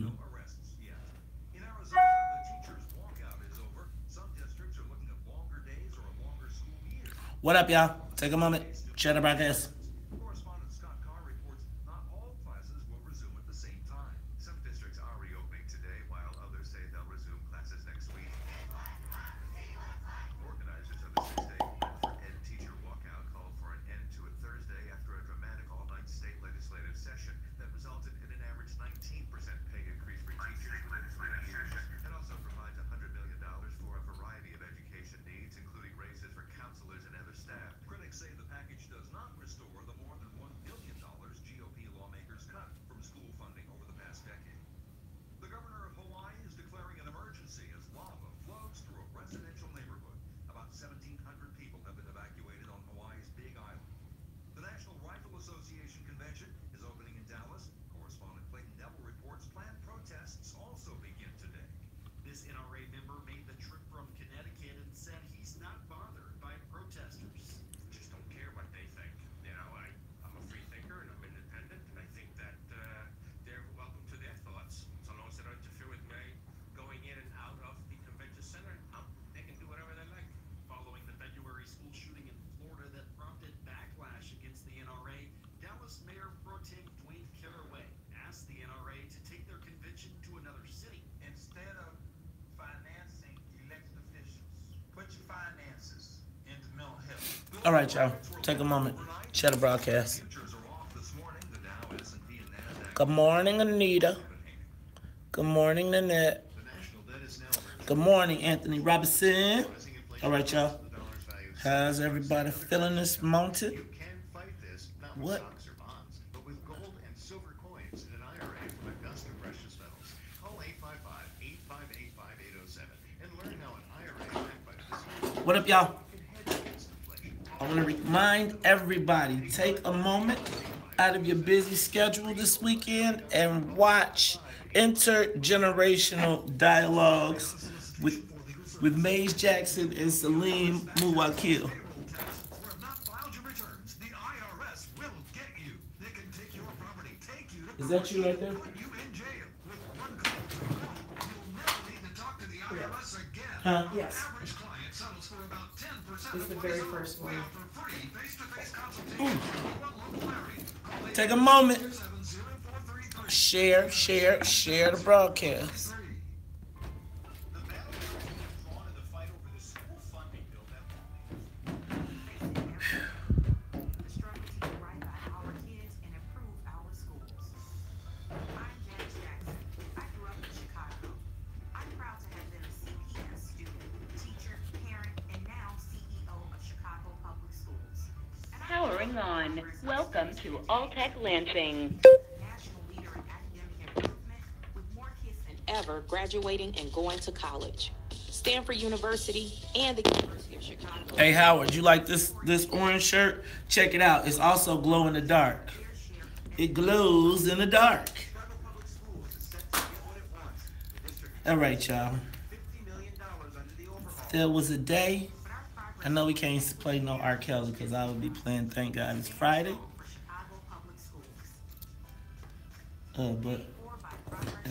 No arrests yet. In Arizona, the teachers' walkout is over. Some districts are looking at longer days or a longer school year. What up, y'all? Take a moment. Chat about this. Correspondent Scott Carr reports not all classes will resume at the same time. Some districts are reopening today, while others say they'll resume classes next week. Organizers of the six-day Medford Ed teacher walkout called for an end to it Thursday after a dramatic all-night state legislative session that resulted in an average 19% pay increase for teachers within 3 years. It also provides $100 million for a variety of education needs, including raises for counselors and other staff. Critics say the package does not restore the more than $1 billion GOP lawmakers cut from school funding over the past decade. The governor of Hawaii is declaring an emergency as lava flows through a residential neighborhood. About 1,700 people have been evacuated on Hawaii's Big Island. The National Rifle Association convention is opening in Dallas. Correspondent Clayton Neville reports planned protests also begin today. This NRA member made the trip from Connecticut and said he's not bothered by protesters. Just don't care what they think. You know, I'm a free thinker and I'm independent, and I think that they're welcome to their thoughts. So long as they don't interfere with me going in and out of the convention center, they can do whatever they like. Following the February school shooting in Florida that prompted backlash against the NRA, Dallas Mayor Pro Tem Dwayne Caraway asked the NRA to take their convention to another city. Instead of financing elected officials, put your finances into mental health. All right, y'all. Take a moment. Share the broadcast. Futures are off this morning. The Dow, S&P, and Nasdaq. Good morning, Anita. Good morning, Nanette. The national debt is now Good morning, Anthony Robinson. rising inflation. All right, y'all. The dollar's value. How's everybody feeling this mountain? You can fight this not with What? stocks or bonds, but with gold and silver coins in an IRA from Augusta Precious Metals. Call 855-858-5807 and learn how an IRA backed by the What up, y'all? can hedge against inflation. I want to remind everybody, take a moment out of your busy schedule this weekend and watch intergenerational dialogues with Maze Jackson and Salim Muwakil. Who have not filed your returns, the IRS will get you. They can take your property, take you to Is that you right there? put you in jail with one call. You'll never need to talk to the IRS again. Huh? Yes. Average client settles for about 10% It's of the what very is owed. first one. We offer free face-to-face consultations with one local area. Call Take a moment. 877-0433. Share the broadcast. The battle is drawn in the fight over the school funding bill that The struggle to get right by our kids and improve our schools. I'm Janice Jackson. I grew up in Chicago. I'm proud to have been a CPS student, teacher, parent, and now CEO of Chicago Public Schools. And I'm Powering on. Welcome to Alltech Lansing. national leader in academic improvement with more kids than ever graduating and going to college. Stanford University and the University of Chicago. Hey Howard, you like this orange shirt? Check it out. It's also glow in the dark. It glows in the dark. Chicago Public Schools is set to get what it wants. The district All right, y'all. $50 million under the overhaul. There was a day. I know we can't play no R. Kelly because I would be playing Thank God It's Friday. for Chicago Public Schools. But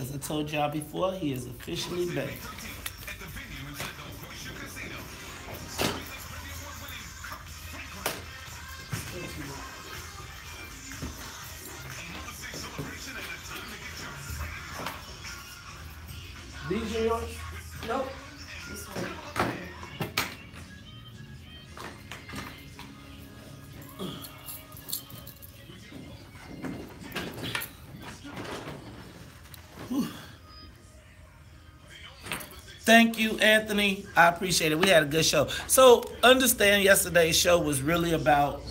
as I told y'all before, he is officially back. At the venue inside the Horseshoe Casino. Starring the Grammy Award-winning Kirk Franklin. Another big celebration and a time to get your praise. These are yours? Nope. This one. Thank you, Anthony. I appreciate it. We had a good show. So understand yesterday's show was really about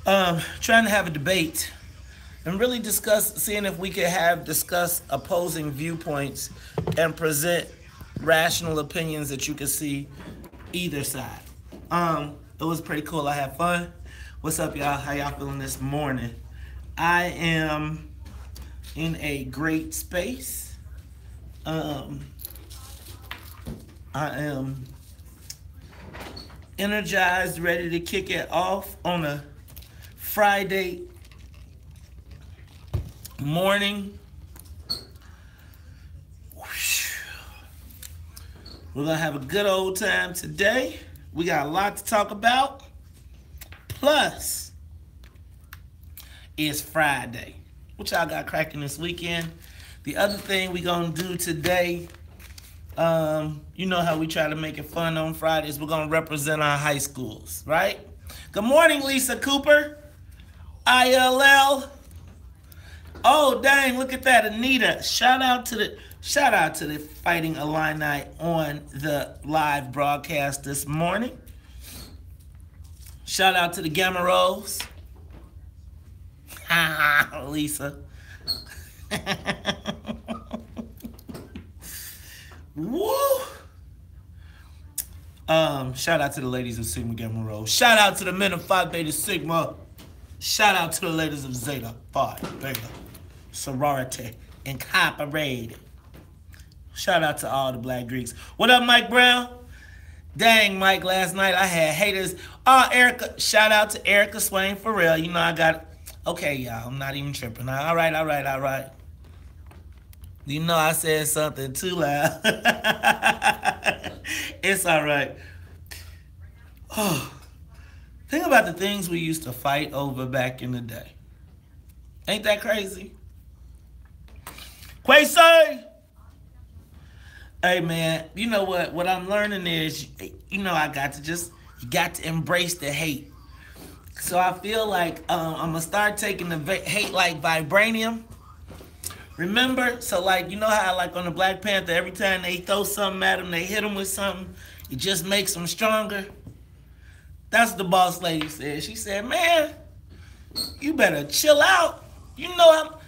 trying to have a debate and really seeing if we could discuss opposing viewpoints and present rational opinions that you could see either side. It was pretty cool. I had fun. What's up, y'all? How y'all feeling this morning? I am in a great space. I am energized, ready to kick it off on a Friday morning. We're going to have a good old time today. We got a lot to talk about. Plus, it's Friday. What y'all got cracking this weekend? The other thing we going to do today, you know how we try to make it fun on Fridays. We're going to represent our high schools, right? Good morning, Lisa Cooper. ILL. Oh, dang, look at that, Anita. Shout out to the Fighting Illini on the live broadcast this morning. Shout out to the Gamma Rose. Lisa. Woo! Shout out to the ladies of Sigma Gamma Rho. Shout out to the men of Phi Beta Sigma. Shout out to the ladies of Zeta Phi Beta Sorority Incorporated. Shout out to all the Black Greeks. What up, Mike Brown? Dang, Mike, last night I had haters. Oh, Erica. Shout out to Erica Swain for real. You know I got... Okay, y'all, I'm not even tripping. All right. You know I said something too loud. It's all right. Oh, think about the things we used to fight over back in the day. Ain't that crazy? Quasar! Hey, man, you know what? What I'm learning is, you know, you got to embrace the hate. So I feel like I'm going to start taking the hate like vibranium. Remember? So, like, you know how, like, on the Black Panther, every time they throw something at them, they hit them with something, it just makes them stronger? That's what the boss lady said. She said, man, you better chill out. You know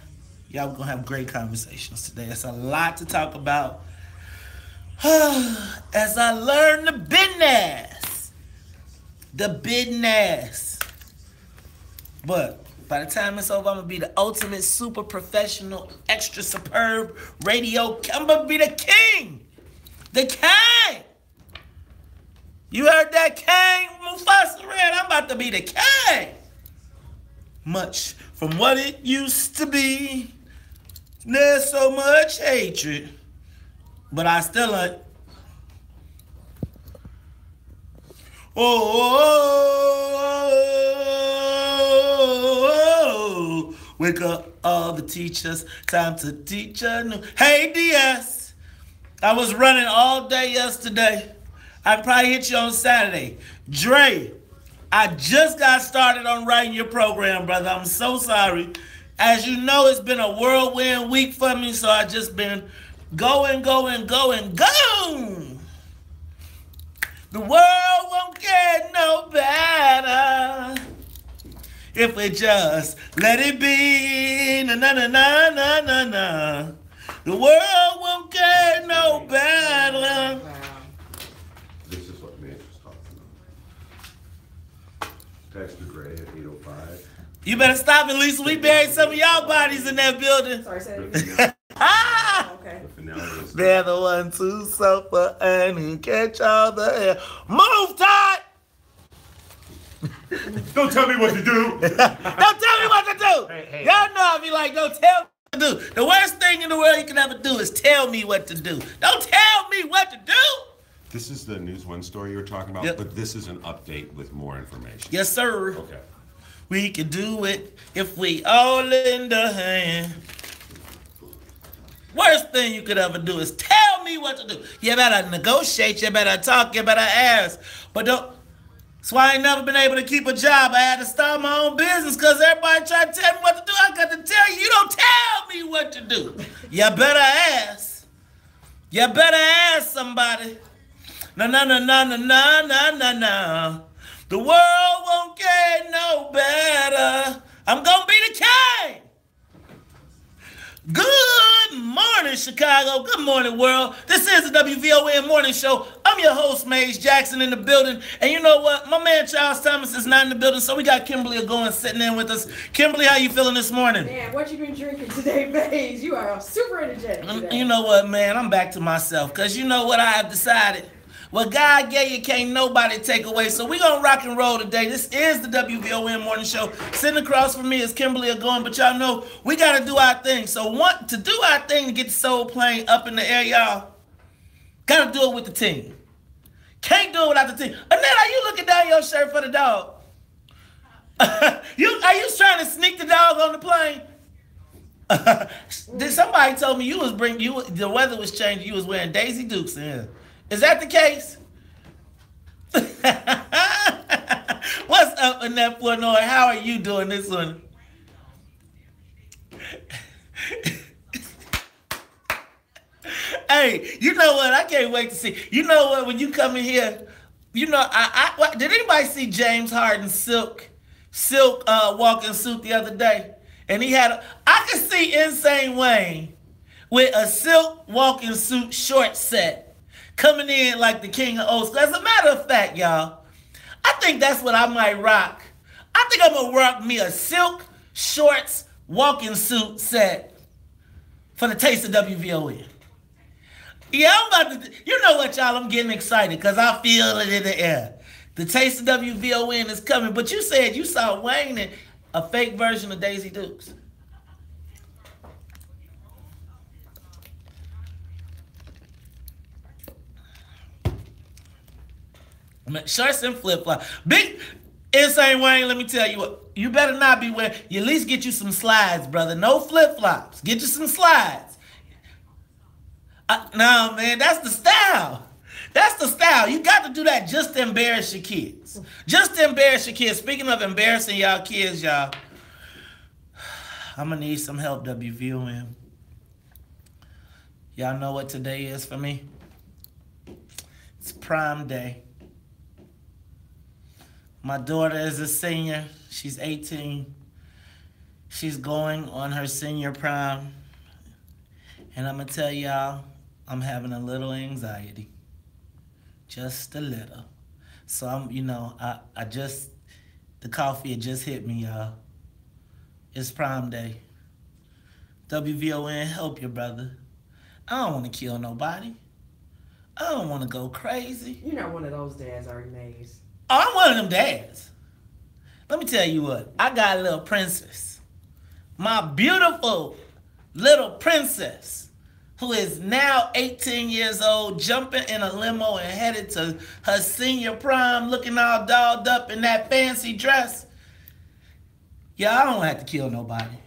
y'all going to have great conversations today. It's a lot to talk about. As I learn the business. But by the time it's over, I'm going to be the ultimate super professional, extra superb radio. I'm going to be the king. The king. You heard that, king? Mufasa Red. I'm about to be the king. Much from what it used to be. There's so much hatred. But I still like... Oh, wake up all the teachers, time to teach a new... Hey, DS, I was running all day yesterday. I probably hit you on Saturday. Dre, I just got started on writing your program, brother. I'm so sorry. As you know, it's been a whirlwind week for me, so I just been going. The world won't get no better if we just let it be. Na na na na na na na. The world won't get no better. This is what Mitch was talking about. Text to Gray at 8:05. You better stop it, Lisa. We buried some of y'all bodies in that building. Sorry, say it again. Okay. The finale is They're the ones who suffer and who catch all the air. Move, Todd! Don't tell me what to do. Don't tell me what to do. Hey. Y'all know I be like, don't tell me what to do. The worst thing in the world you can ever do is tell me what to do. Don't tell me what to do. This is the News One story you were talking about, Yep. but this is an update with more information. Yes, sir. Okay. We can do it if we all lend a hand. Worst thing you could ever do is tell me what to do. You better negotiate, you better talk, you better ask. But don't. That's why I ain't never been able to keep a job. I had to start my own business because everybody tried to tell me what to do. I got to tell you, you don't tell me what to do. You better ask. You better ask somebody. No. The world won't get no better. I'm going to be the king. Good morning, Chicago. Good morning, world. This is the WVON Morning Show. I'm your host, Maze Jackson, in the building. And you know what? My man, Charles Thomas, is not in the building, so we got Kimberly going sitting in with us. Kimberly, how you feeling this morning? Man, what you been drinking today, Maze? You are super energetic today. You know what, man? I'm back to myself because you know what I have decided? What God gave you can't nobody take away. So we're going to rock and roll today. This is the WVON Morning Show. Sitting across from me is Kimberly Agoin, but y'all know we got to do our thing. So to do our thing to get the soul plane up in the air, y'all, got to do it with the team. Can't do it without the team. Annette, are you looking down your shirt for the dog? Are you trying to sneak the dog on the plane? Somebody told me the weather was changing. You was wearing Daisy Dukes in here. Is that the case? What's up, Annette Flournoy? How are you doing this one? Hey, you know what? I can't wait to see. You know what? When you come in here, you know, did anybody see James Harden's silk walking suit the other day? And I could see Insane Wayne with a silk walking suit short set coming in like the king of old school. As a matter of fact, y'all, I think that's what I might rock. I think I'm going to rock me a silk shorts walking suit set for the Taste of WVON. Yeah, I'm about to, you know what, y'all, I'm getting excited because I feel it in the air. The Taste of WVON is coming. But you said you saw Wayne in a fake version of Daisy Dukes. Shorts and flip-flops. Big Insane Wayne, let me tell you what. You better not be wearing, you at least get you some slides, brother. No flip-flops. Get you some slides. No, man, that's the style. That's the style. You got to do that just to embarrass your kids. Just to embarrass your kids. Speaking of embarrassing y'all kids, y'all, I'm going to need some help, WVON. Y'all know what today is for me? It's Prime Day. My daughter is a senior. She's 18. She's going on her senior prom. And I'm going to tell y'all, I'm having a little anxiety. Just a little. So I'm, the coffee had just hit me, y'all. It's Prime Day. WVON, help your brother. I don't want to kill nobody. I don't want to go crazy. You're not one of those dads, are you, Maze? Oh, I'm one of them dads. Let me tell you what. I got a little princess. My beautiful little princess, who is now 18 years old, jumping in a limo and headed to her senior prom, looking all dolled up in that fancy dress. Yeah, I don't have to kill nobody.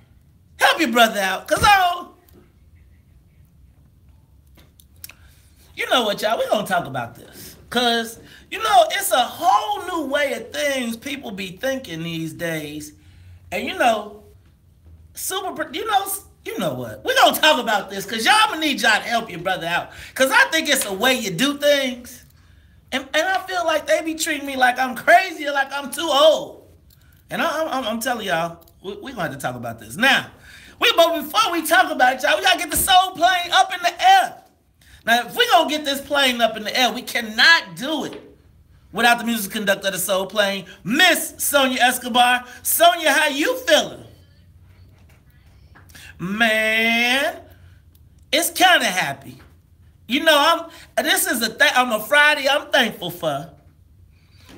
Help your brother out, because you know what, y'all, we're going to talk about this. Because, it's a whole new way of things people be thinking these days. And, you know what? We're going to talk about this because y'all going to need y'all to help your brother out. Because I think it's a way you do things. And I feel like they be treating me like I'm crazy or like I'm too old. And I'm telling y'all, we're going to have to talk about this. Now, but before we talk about it, y'all, we got to get the soul plane up in the air. Now, if we're going to get this plane up in the air, we cannot do it without the music conductor of the soul plane, Miss Sonia Escobar. Sonia, how you feeling? Man, it's kind of happy. This is I'm a Friday I'm thankful for.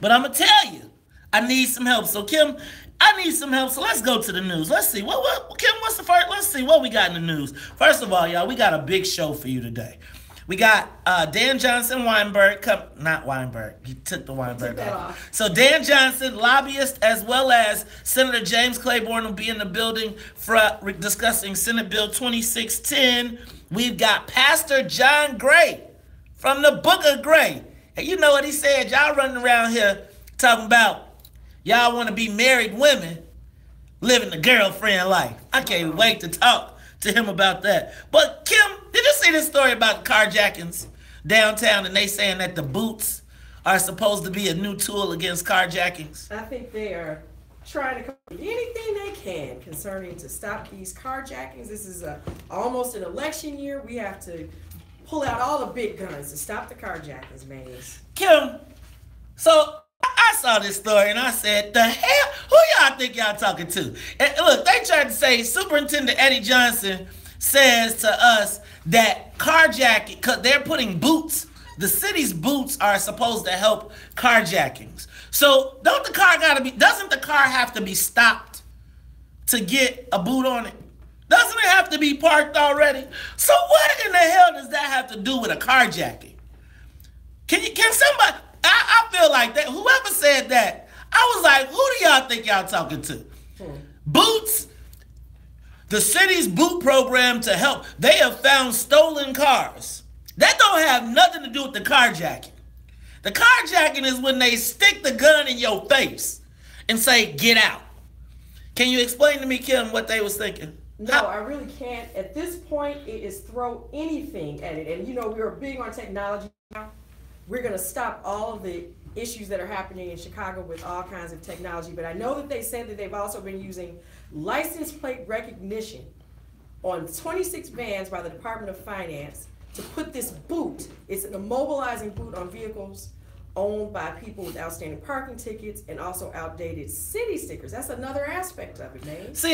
But I'm going to tell you, I need some help. So, Kim, I need some help. So let's go to the news. Let's see. Kim, what's the first? Let's see what we got in the news. First of all, y'all, we got a big show for you today. We got Dan Johnson Weinberg, not Weinberg, he took the Weinberg off. So Dan Johnson, lobbyist, as well as Senator James Claiborne will be in the building for discussing Senate Bill 2610. We've got Pastor John Gray from the Book of Gray. And you know what he said? Y'all running around here talking about y'all want to be married women living the girlfriend life. I can't wait to talk to him about that. But Kim, did you see this story about carjackings downtown and they saying that the boots are supposed to be a new tool against carjackings? I think they are trying to come with anything they can concerning to stop these carjackings. This is almost an election year. We have to pull out all the big guns to stop the carjackings, Maze. Kim, so I saw this story and I said, the hell? Who y'all think y'all talking to? And look, they tried to say Superintendent Eddie Johnson says to us that carjacking, because they're putting boots the city's boots are supposed to help carjackings. So doesn't the car have to be stopped to get a boot on it? Doesn't it have to be parked already? So what in the hell does that have to do with a carjacking? Can somebody, I feel like that, whoever said that, I was like, who do y'all think y'all talking to? Boots, the city's boot program to help, they have found stolen cars. That don't have nothing to do with the carjacking. The carjacking is when they stick the gun in your face and say, get out. Can you explain to me, Kim, what they was thinking? No, I really can't. At this point, it is throw anything at it. And you know, we're big on technology now. We're going to stop all of the issues that are happening in Chicago with all kinds of technology. But I know that they said that they've also been using license plate recognition on 26 vans by the Department of Finance to put this boot, it's an immobilizing boot on vehicles owned by people with outstanding parking tickets and also outdated city stickers. That's another aspect of it, man. See,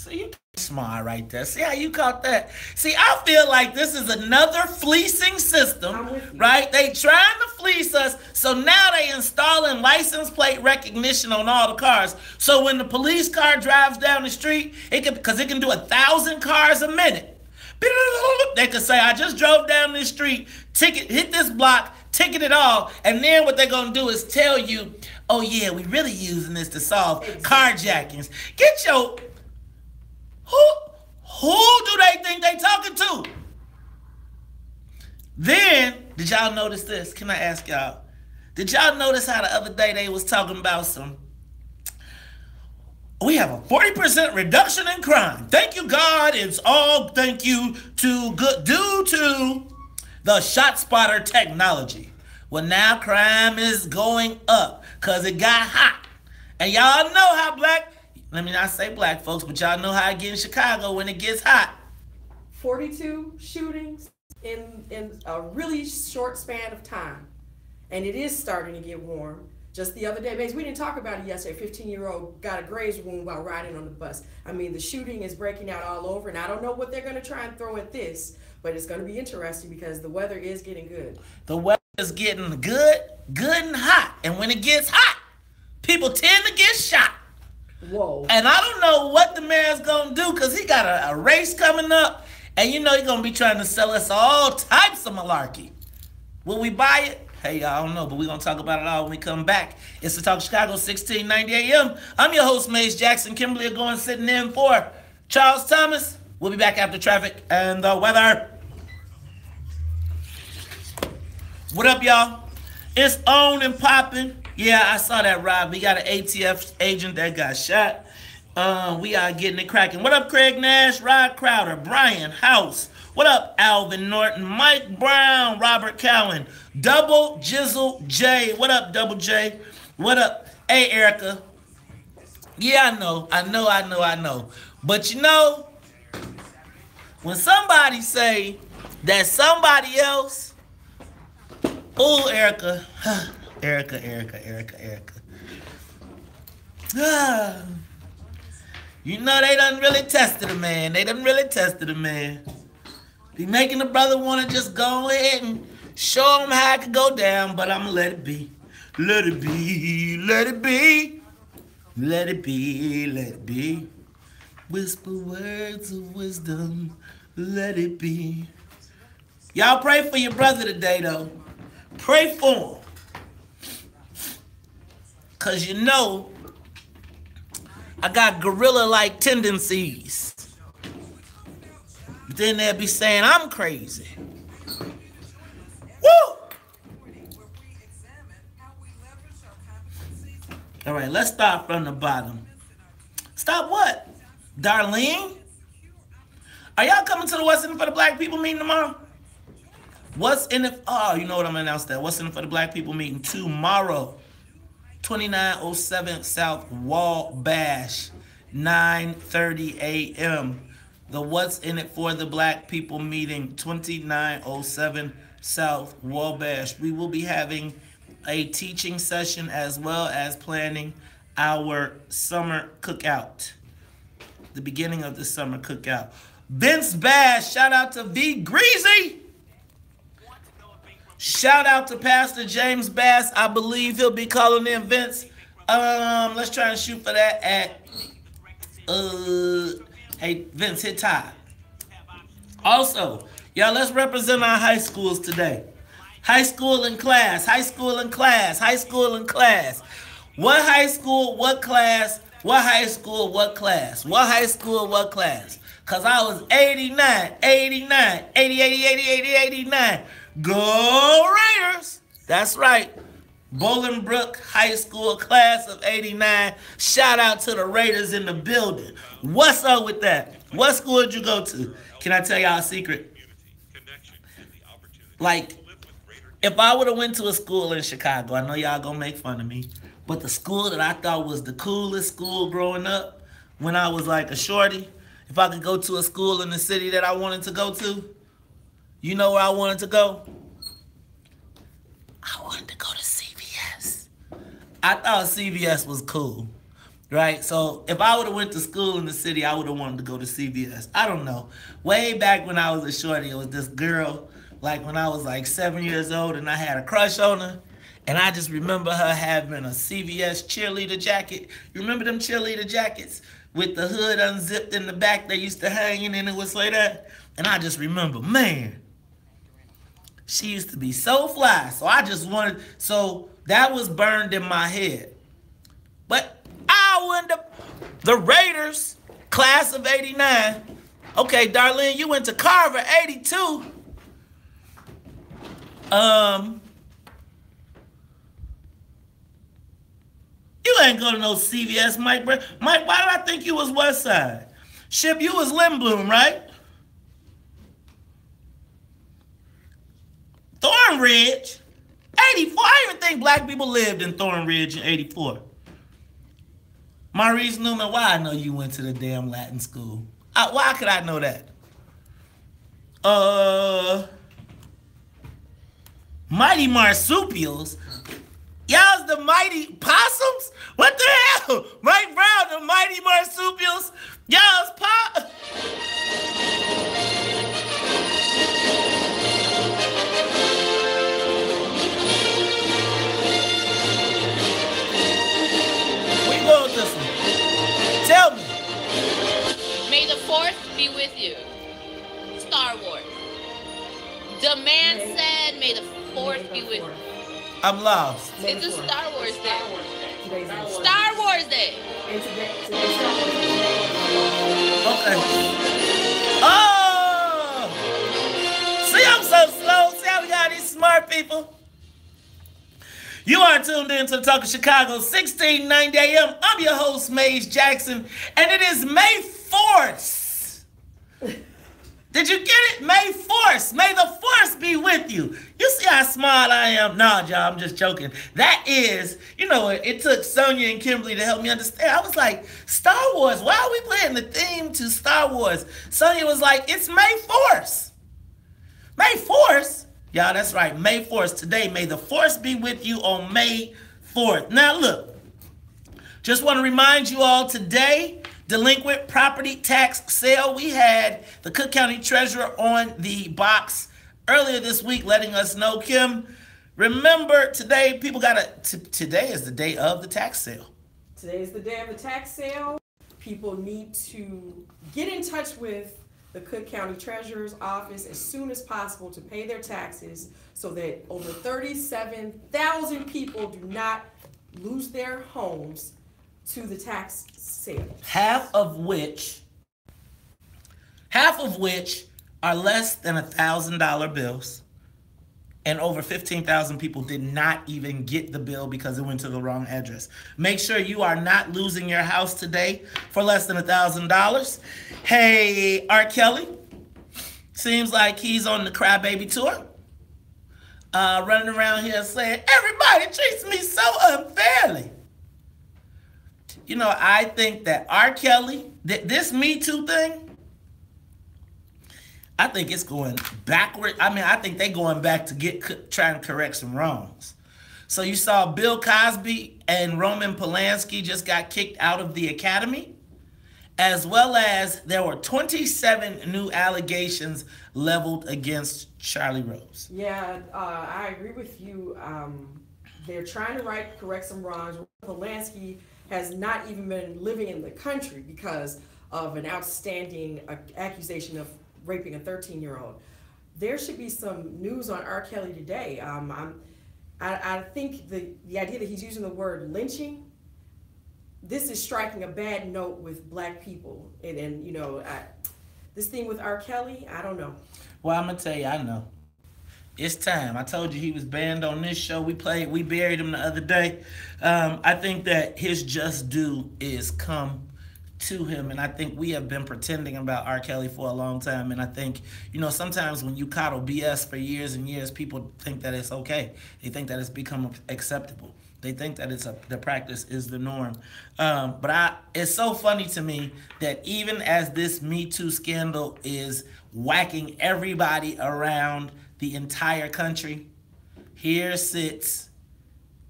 you smart right there. See how you caught that? See, I feel like this is another fleecing system, right? They trying to fleece us, so now they installing license plate recognition on all the cars. So when the police car drives down the street, because it can do 1,000 cars a minute. They could say, I just drove down this street, hit this block, ticket it all, and then what they're gonna do is tell you, oh yeah, we really using this to solve carjackings. Get your who do they think they talking to? Then, did y'all notice this? Can I ask y'all? Did y'all notice how the other day they was talking about we have a 40% reduction in crime. Thank you, God. It's all thank you to good due to the shot spotter technology. Well, now crime is going up because it got hot. And y'all know how let me not say black folks, but y'all know how it gets in Chicago when it gets hot. 42 shootings in a really short span of time. And it is starting to get warm. Just the other day, we didn't talk about it yesterday, a 15-year-old got a graze wound while riding on the bus. I mean, the shooting is breaking out all over, and I don't know what they're going to try and throw at this, but it's going to be interesting because the weather is getting good. The weather is getting good and hot. And when it gets hot, people tend to get shot. Whoa. And I don't know what the mayor's going to do because he got a race coming up, and you know he's going to be trying to sell us all types of malarkey. Will we buy it? Hey, y'all, I don't know, but we're going to talk about it all when we come back. It's the Talk Chicago, 1690 AM. I'm your host, Mace Jackson. Kimberly going sitting in for Charles Thomas. We'll be back after traffic and the weather. What up, y'all? It's on and popping. Yeah, I saw that, Rob. We got an ATF agent that got shot. We are getting it cracking. What up, Craig Nash, Rod Crowder, Brian House. What up, Alvin Norton, Mike Brown, Robert Cowan, Double Jizzle J. What up, Double J? What up? Hey, Erica. Yeah, I know. But you know, when somebody say that somebody else, oh, Erica, Erica. You know they done really tested a man. Be making the brother want to just go ahead and show him how it could go down, but I'm going to let it be. Let it be, let it be. Let it be, let it be. Whisper words of wisdom, let it be. Y'all pray for your brother today, though. Pray for him. Because you know, I got gorilla-like tendencies. But then they'll be saying I'm crazy. Woo! All right, let's start from the bottom. Stop what? Darlene? Are y'all coming to the What's in it for the Black People meeting tomorrow? What's in it? Oh, you know what I'm going to announce that. What's in it for the Black People meeting tomorrow. 2907 South Wabash, 9:30 a.m. The What's in it for the Black People meeting, 2907 South Wabash. We will be having a teaching session as well as planning our summer cookout. The beginning of the summer cookout. Vince Bass, shout out to V Greasy. Shout out to Pastor James Bass. I believe he'll be calling in Vince. Let's try and shoot for that at hey Vince, hit Todd. Also, y'all, let's represent our high schools today. High school in class, high school in class, high school in class. What high school, what class, what high school, what class? What high school, what class? Because I was 89, 89, 80, 80, 80, 80, 89. Go Raiders! That's right. Bolingbrook High School class of 89. Shout out to the Raiders in the building. What's up with that? What school did you go to? Can I tell y'all a secret? Like, if I would have went to a school in Chicago, I know y'all gonna make fun of me, but the school that I thought was the coolest school growing up, when I was like a shorty, if I could go to a school in the city that I wanted to go to, you know where I wanted to go? I wanted to go to CVS. I thought CVS was cool, right? So if I would have went to school in the city, I would have wanted to go to CVS. I don't know. Way back when I was a shorty, it was this girl, like when I was like 7 years old, and I had a crush on her. And I just remember her having a CVS cheerleader jacket. You remember them cheerleader jackets with the hood unzipped in the back? They used to hang in and it was like that. And I just remember, man, she used to be so fly. So I just wanted, so that was burned in my head. But I wanted the Raiders, class of 89. Okay, Darlene, you went to Carver, 82. You ain't go to no CVS, Mike. Mike, why did I think you was West Side? Ship, you was Lindblom, right? Thornridge, 84. I didn't even think black people lived in Thornridge in 84. Maurice Newman, why I know you went to the damn Latin school? Why could I know that? Mighty Marsupials. Y'all's the Mighty Possums? What the hell? Mike Brown, the Mighty Marsupials? Y'all's We go with this one. Tell me. May the Fourth be with you. Star Wars. The man said, may the Fourth be with you. I'm lost. It's a Star Wars Day. Today's Star Wars Day. And today's Star Wars Day. Okay. Oh! See, I'm so slow. See how we got these smart people? You are tuned in to the Talk of Chicago, 1690 AM. I'm your host, Maze Jackson, and it is May 4th. Did you get it? May 4th. May the Force be with you. You see how smart I am? Nah, y'all, I'm just joking. That is, you know, it took Sonia and Kimberly to help me understand. I was like, Star Wars, why are we playing the theme to Star Wars? Sonia was like, it's May 4th. May 4th? Y'all, that's right, May 4th. Today, may the Force be with you on May 4th. Now, look, just want to remind you all today, delinquent property tax sale. We had the Cook County Treasurer on the box earlier this week letting us know, Kim, remember today people today is the day of the tax sale. Today is the day of the tax sale. People need to get in touch with the Cook County Treasurer's office as soon as possible to pay their taxes so that over 37,000 people do not lose their homes to the tax sale. Half of which are less than $1,000 bills, and over 15,000 people did not even get the bill because it went to the wrong address. Make sure you are not losing your house today for less than $1,000. Hey, R. Kelly, seems like he's on the Crybaby tour, running around here saying, everybody treats me so unfairly. You know, I think that R. Kelly, this Me Too thing, I think it's going backward. I mean, I think they're going back to trying to correct some wrongs. So you saw Bill Cosby and Roman Polanski just got kicked out of the Academy. as well as there were 27 new allegations leveled against Charlie Rose. Yeah, I agree with you. They're trying to correct some wrongs. Polanski has not even been living in the country because of an outstanding accusation of raping a 13-year-old. There should be some news on R. Kelly today. I think the idea that he's using the word lynching, this is striking a bad note with black people. And you know, this thing with R. Kelly, I don't know. Well, I'm going to tell you, I know. It's time. I told you he was banned on this show. We buried him the other day. I think that his just due is come to him, and I think we have been pretending about R. Kelly for a long time, and I think, you know, sometimes when you coddle BS for years and years, people think that it's okay. They think that it's become acceptable. They think that the practice is the norm. But it's so funny to me that even as this Me Too scandal is whacking everybody around the entire country, here sits,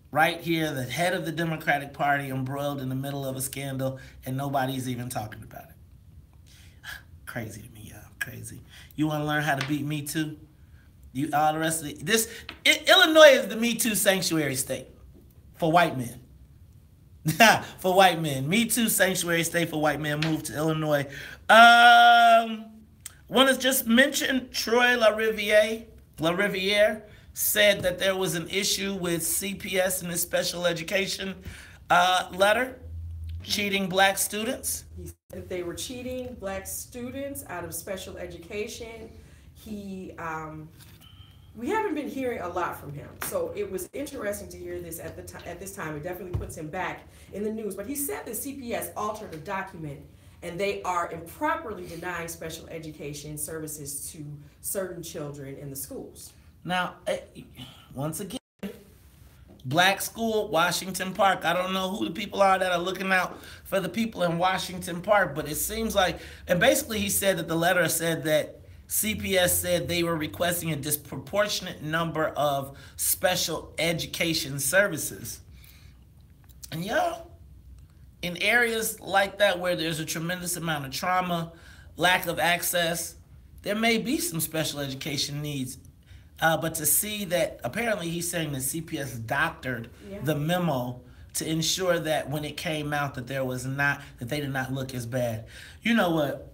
right here, the head of the Democratic Party embroiled in the middle of a scandal, and nobody's even talking about it. Crazy to me, y'all. Crazy. You want to learn how to beat Me Too? All the rest of Illinois is the Me Too sanctuary state for white men. For white men. Me Too sanctuary state for white men. Moved to Illinois. Want to just mention Troy LaRiviere said that there was an issue with CPS and his special education letter, cheating black students. He said that they were cheating black students out of special education. We haven't been hearing a lot from him, so it was interesting to hear this at this time. It definitely puts him back in the news. But he said that CPS altered a document, and they are improperly denying special education services to certain children in the schools. Now, once again, black school, Washington Park. I don't know who the people are that are looking out for the people in Washington Park, but it seems like, and basically he said that the letter said that CPS said they were requesting a disproportionate number of special education services. And y'all, in areas like that where there's a tremendous amount of trauma, lack of access, there may be some special education needs. But to see that, apparently he's saying that CPS doctored the memo to ensure that when it came out that they did not look as bad. You know what?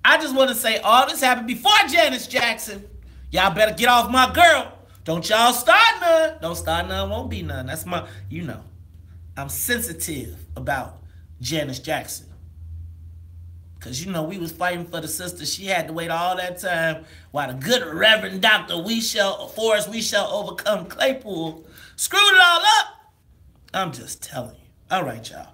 I just want to say all this happened before Janice Jackson. Y'all better get off my girl. Don't y'all start none. Don't start none, won't be none. That's my, you know. I'm sensitive about Janice Jackson. Because, you know, we was fighting for the sister. She had to wait all that time while the good Reverend Dr. We Shall Overcome Claypool screwed it all up. I'm just telling you. All right, y'all.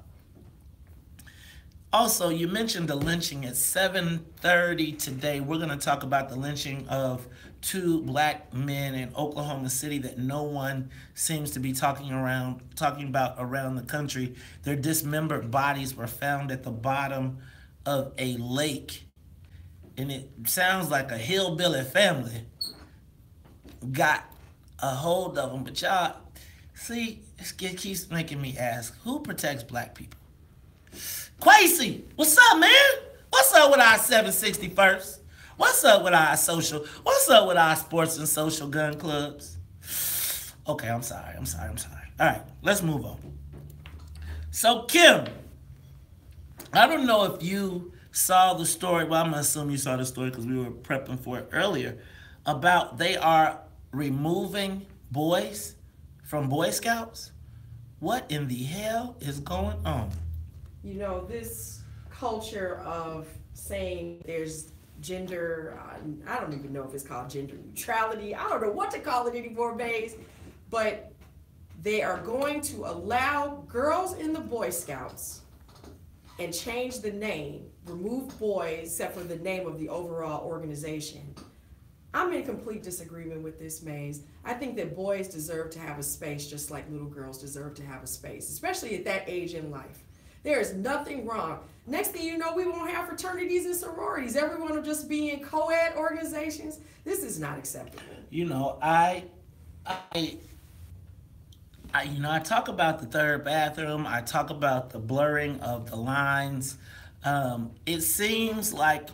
Also, you mentioned the lynching at 7:30 today. We're going to talk about the lynching of 2 black men in Oklahoma City that no one seems to be talking about around the country. Their dismembered bodies were found at the bottom of a lake, and it sounds like a hillbilly family got a hold of them. But y'all, see, it keeps making me ask, who protects black people? Quasi, what's up, man? What's up with our 761st? What's up with our what's up with our sports and social gun clubs? Okay, I'm sorry. All right, let's move on. So, Kim, I don't know if you saw the story. Well, I'm going to assume you saw the story because we were prepping for it earlier, about they are removing boys from Boy Scouts. What in the hell is going on? You know, this culture of saying there's gender, I don't even know if it's called gender neutrality. I don't know what to call it anymore, babes. But they are going to allow girls in the Boy Scouts and change the name, remove boys except for the name of the overall organization. I'm in complete disagreement with this, Maze. I think that boys deserve to have a space just like little girls deserve to have a space, especially at that age in life. There is nothing wrong. Next thing you know, we won't have fraternities and sororities. Everyone will just be in co-ed organizations. This is not acceptable. You know, I talk about the third bathroom. I talk about the blurring of the lines It seems like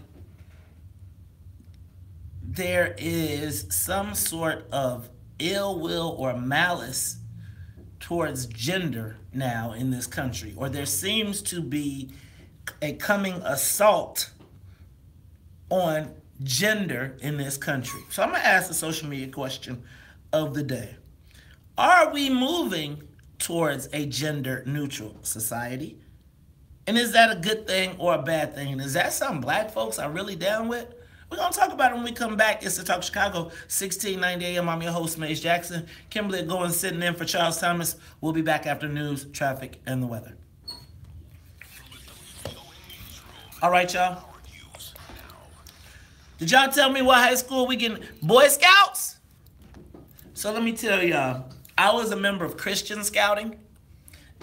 there is some sort of ill will or malice towards gender now in this country, or there seems to be a coming assault on gender in this country. So I'm going to ask the social media question of the day. Are we moving towards a gender neutral society? And is that a good thing or a bad thing? And is that something black folks are really down with? We're going to talk about it when we come back. It's the Talk Chicago, 1690 AM. I'm your host, Mace Jackson. Kimberly going sitting in for Charles Thomas. We'll be back after news, traffic, and the weather. All right, y'all. Did y'all tell me what high school we getting? Boy Scouts? So let me tell y'all. I was a member of Christian Scouting,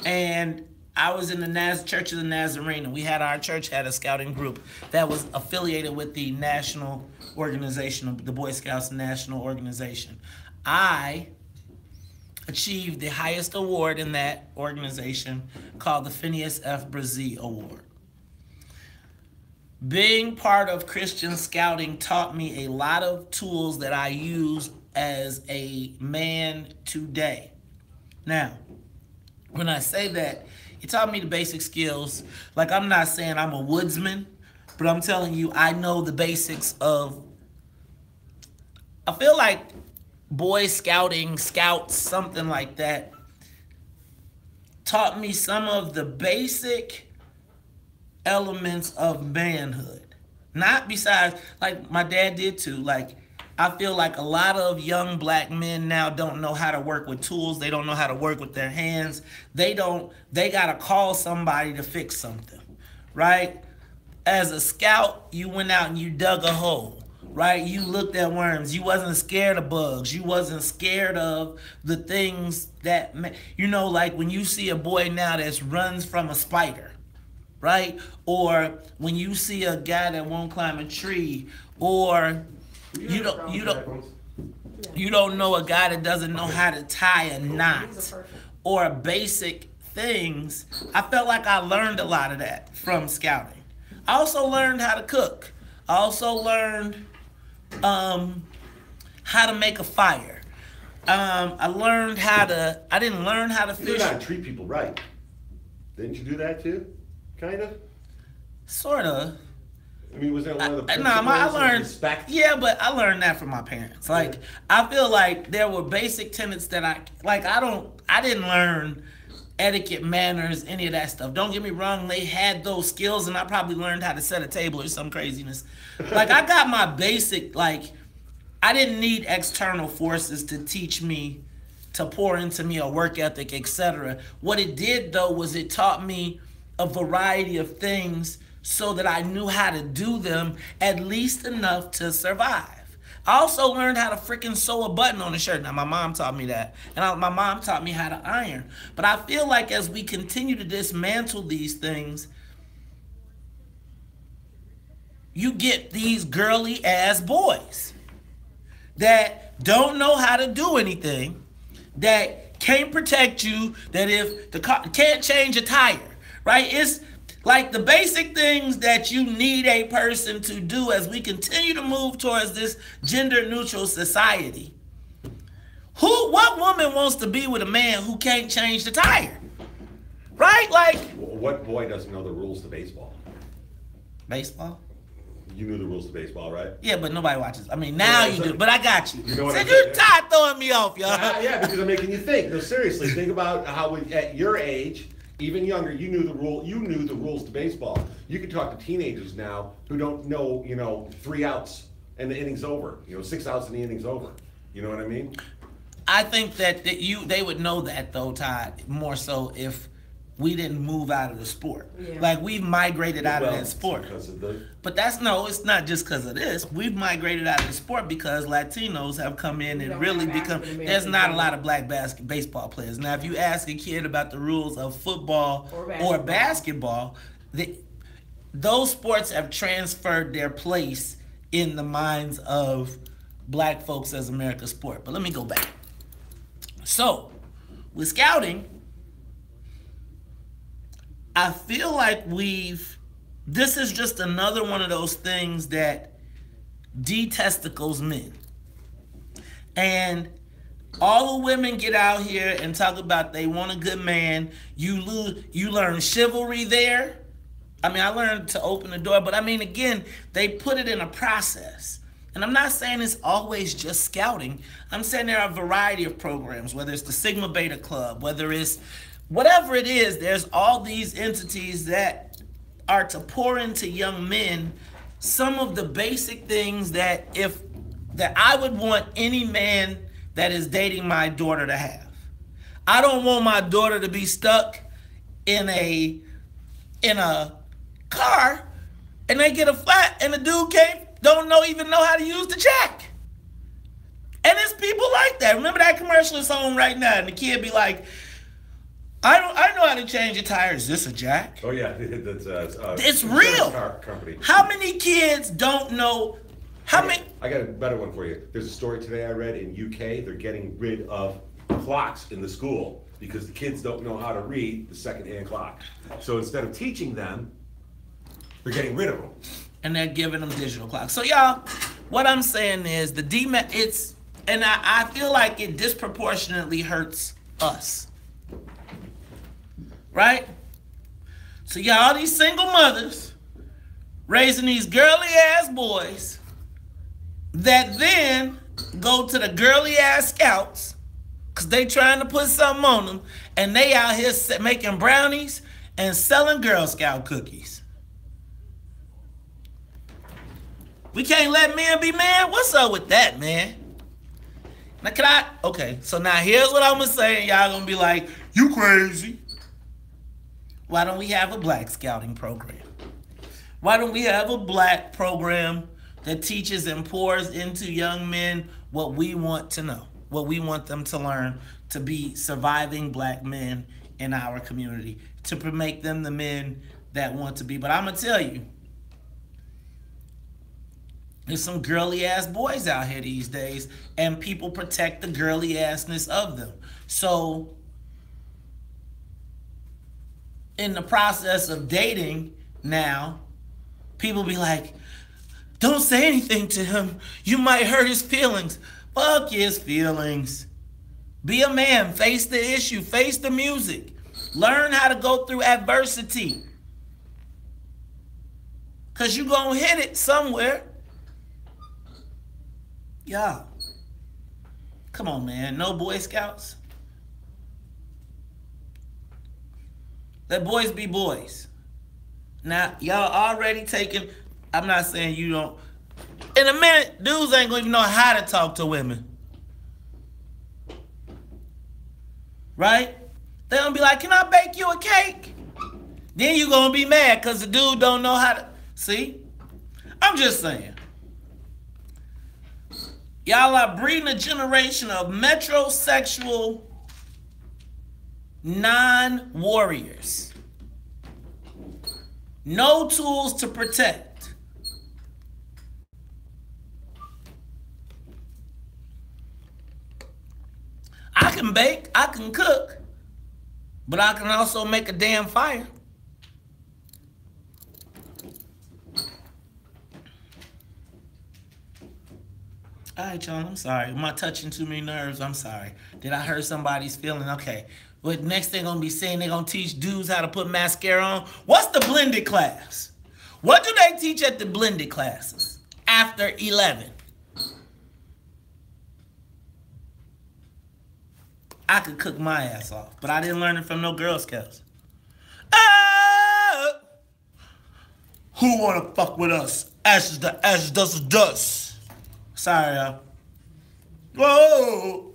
and I was in the Church of the Nazarene, and our church had a scouting group that was affiliated with the national organization, the Boy Scouts National Organization. I achieved the highest award in that organization, called the Phineas F. Brazee Award. Being part of Christian Scouting taught me a lot of tools that I use as a man today. Now, when I say that, it taught me the basic skills. Like, I'm not saying I'm a woodsman, but I'm telling you, I know the basics of, I feel like Boy Scouting, Scouts, something like that, taught me some of the basic elements of manhood. Not besides, like my dad did too, like, I feel like a lot of young black men now don't know how to work with tools. They don't know how to work with their hands. They gotta call somebody to fix something, right? As a scout, you went out and you dug a hole, right? You looked at worms. You wasn't scared of bugs. You wasn't scared of the things that, like when you see a boy now that runs from a spider, right? Or when you see a guy that won't climb a tree, or you don't know a guy that doesn't know how to tie a knot, or basic things. I felt like I learned a lot of that from scouting. I also learned how to cook. I also learned how to make a fire. I didn't learn how to fish. You know how to treat people right. Didn't you do that too? Kind of? Sort of. I mean, was that one of the principles I learned, of respect? Yeah, but I learned that from my parents. Like, I feel like there were basic tenets that I didn't learn etiquette, manners, any of that stuff. Don't get me wrong, they had those skills, and I probably learned how to set a table or some craziness. Like, I got my basic, like, I didn't need external forces to teach me, to pour into me a work ethic, etc. What it did, though, was it taught me a variety of things so that I knew how to do them at least enough to survive. I also learned how to freaking sew a button on a shirt. Now, my mom taught me that. And my mom taught me how to iron. But I feel like as we continue to dismantle these things, you get these girly-ass boys that don't know how to do anything, that can't protect you, that if the car can't change a tire, right? It's like the basic things that you need a person to do as we continue to move towards this gender-neutral society. What woman wants to be with a man who can't change the tire? Right? Like, what boy doesn't know the rules to baseball? Baseball? You knew the rules to baseball, right? Yeah, but nobody watches. I mean, now you do, but I got you. You know what so I'm you're saying? tired throwing me off, y'all. Yeah, because I'm making you think. No, seriously, think about how at your age, even younger, you knew the rules to baseball. You can talk to teenagers now who don't know, 3 outs and the inning's over. 6 outs and the inning's over. You know what I mean? I think that they would know that though, Todd, more so if we didn't move out of the sport. Yeah. Like, we've migrated out of that sport. Because of but it's not just because of this. We've migrated out of the sport because Latinos have come in and really become, there's not a lot of black baseball players. Now, if you ask a kid about the rules of football or basketball, those sports have transferred their place in the minds of black folks as America's sport. But let me go back. So, with scouting, I feel like we've this is just another one of those things that detesticles men. And all the women get out here and talk about they want a good man. You learn chivalry there. I mean, I learned to open the door, but I mean, again, they put it in a process. And I'm not saying it's always just scouting. I'm saying there are a variety of programs, whether it's the Sigma Beta Club, whether it's whatever it is, there's all these entities that are to pour into young men some of the basic things that I would want any man that is dating my daughter to have. I don't want my daughter to be stuck in a car and they get a flat and the dude don't even know how to use the jack. And it's people like that. Remember that commercial is on right now and the kid be like, I know how to change a tire. Is this a jack? Oh yeah, that's it's real. Car company. How many kids don't know? I got a better one for you. There's a story today I read in UK. They're getting rid of clocks in the school because the kids don't know how to read the second-hand clock. So instead of teaching them, they're getting rid of them. And they're giving them digital clocks. So y'all, what I'm saying is I feel like it disproportionately hurts us. Right? So y'all, all these single mothers raising these girly ass boys that then go to the girly ass scouts because they trying to put something on them and they out here making brownies and selling Girl Scout cookies. We can't let men be men? What's up with that, man? Now okay, so now here's what I'm gonna say and y'all gonna be like, you crazy. Why don't we have a black scouting program? Why don't we have a black program that teaches and pours into young men what we want to know, what we want them to learn to be surviving black men in our community, to make them the men that want to be. But I'm going to tell you, there's some girly ass boys out here these days and people protect the girly assness of them. So in the process of dating now, people be like, don't say anything to him. You might hurt his feelings. Fuck his feelings. Be a man. Face the issue. Face the music. Learn how to go through adversity. Because you gonna hit it somewhere. Y'all. Come on, man. No Boy Scouts? Let boys be boys. Now, y'all already taking... I'm not saying you don't... In a minute, dudes ain't gonna even know how to talk to women. Right? They gonna be like, can I bake you a cake? Then you gonna be mad because the dude don't know how to... See? I'm just saying. Y'all are breeding a generation of metrosexual non-warriors. No tools to protect. I can bake, I can cook, but I can also make a damn fire. All right, y'all, I'm sorry. Am I touching too many nerves? I'm sorry. Did I hurt somebody's feeling? Okay. But next they're going to be saying they're going to teach dudes how to put mascara on. What's the blended class? What do they teach at the blended classes after 11? I could cook my ass off, but I didn't learn it from no Girl Scouts. Ah! Who want to fuck with us? Ashes to ashes, dust to dust. Sorry, y'all. Whoa.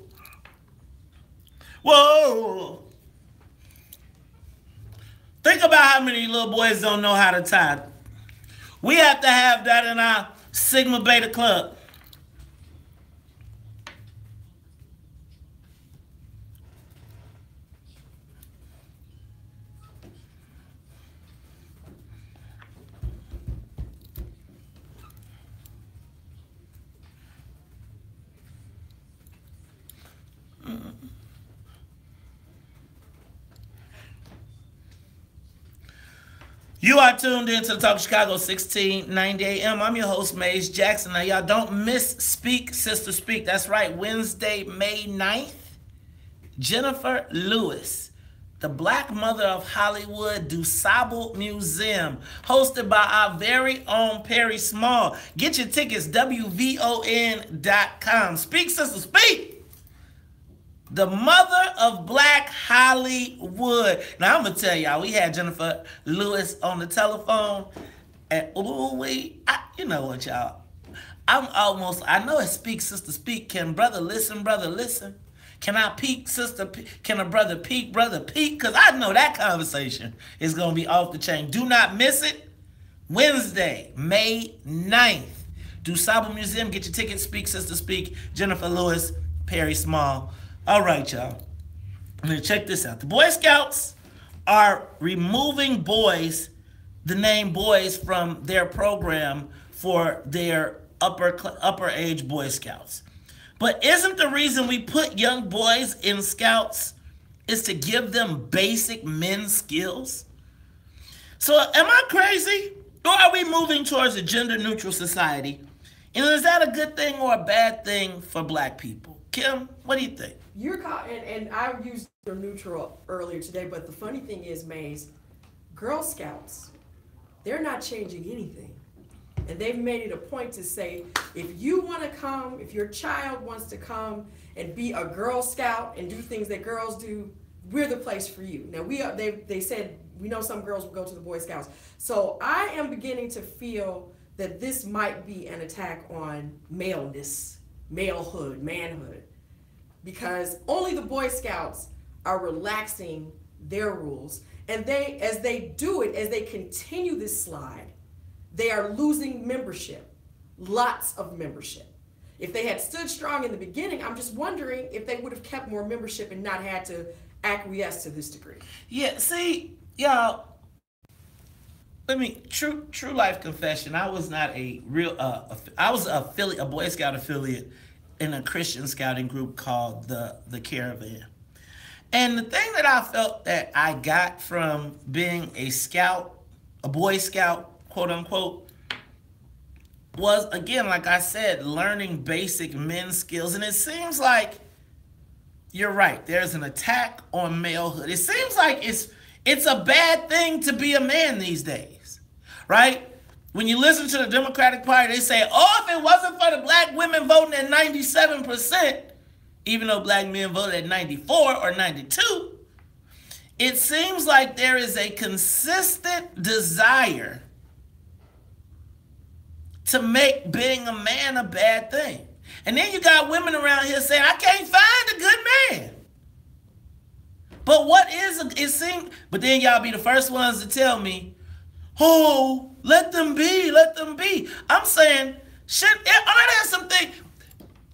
Whoa. Think about how many little boys don't know how to tie. We have to have that in our Sigma Beta Club. You are tuned in to the Talk of Chicago, 1690 AM. I'm your host, Maze Jackson. Now, y'all don't miss Speak, Sister Speak. That's right, Wednesday, May 9th. Jennifer Lewis, the Black Mother of Hollywood DuSable Museum, hosted by our very own Perry Small. Get your tickets, WVON.com. Speak, Sister Speak. The mother of Black Hollywood. Now, I'm going to tell y'all, we had Jennifer Lewis on the telephone, and you know what, y'all? I know it Speak, Sister Speak. Can brother listen, brother listen? Can I peek, sister? Can a brother peek, brother peek? Because I know that conversation is going to be off the chain. Do not miss it. Wednesday, May 9th. DuSable Museum. Get your tickets. Speak, Sister Speak. Jennifer Lewis, Perry Small. All right, y'all. Now check this out. The Boy Scouts are removing the name boys from their program for their upper age Boy Scouts. But isn't the reason we put young boys in Scouts is to give them basic men skills? So am I crazy? Or are we moving towards a gender-neutral society? And is that a good thing or a bad thing for Black people? Kim, what do you think? You're caught, and I used the neutral earlier today, but the funny thing is, Maze, Girl Scouts, they're not changing anything. And they've made it a point to say, if you want to come, if your child wants to come and be a Girl Scout and do things that girls do, we're the place for you. Now, they said, we know some girls will go to the Boy Scouts. So I am beginning to feel that this might be an attack on maleness, malehood, manhood. Because only the Boy Scouts are relaxing their rules. And as they do it, as they continue this slide, they are losing membership, lots of membership. If they had stood strong in the beginning, I'm just wondering if they would have kept more membership and not had to acquiesce to this degree. Yeah, see, y'all, true life confession, I was not a real, I was a Boy Scout affiliate in a Christian scouting group called the Caravan. And the thing that I felt that I got from being a scout, a Boy Scout, quote unquote, was, again, like I said, learning basic men skills. And it seems like you're right. There's an attack on malehood. It seems like it's a bad thing to be a man these days, right? When you listen to the Democratic Party, they say, oh, if it wasn't for the Black women voting at 97%, even though Black men voted at 94 or 92, it seems like there is a consistent desire to make being a man a bad thing. And then you got women around here saying, I can't find a good man. But but then y'all be the first ones to tell me, oh, let them be. I'm saying, there's something.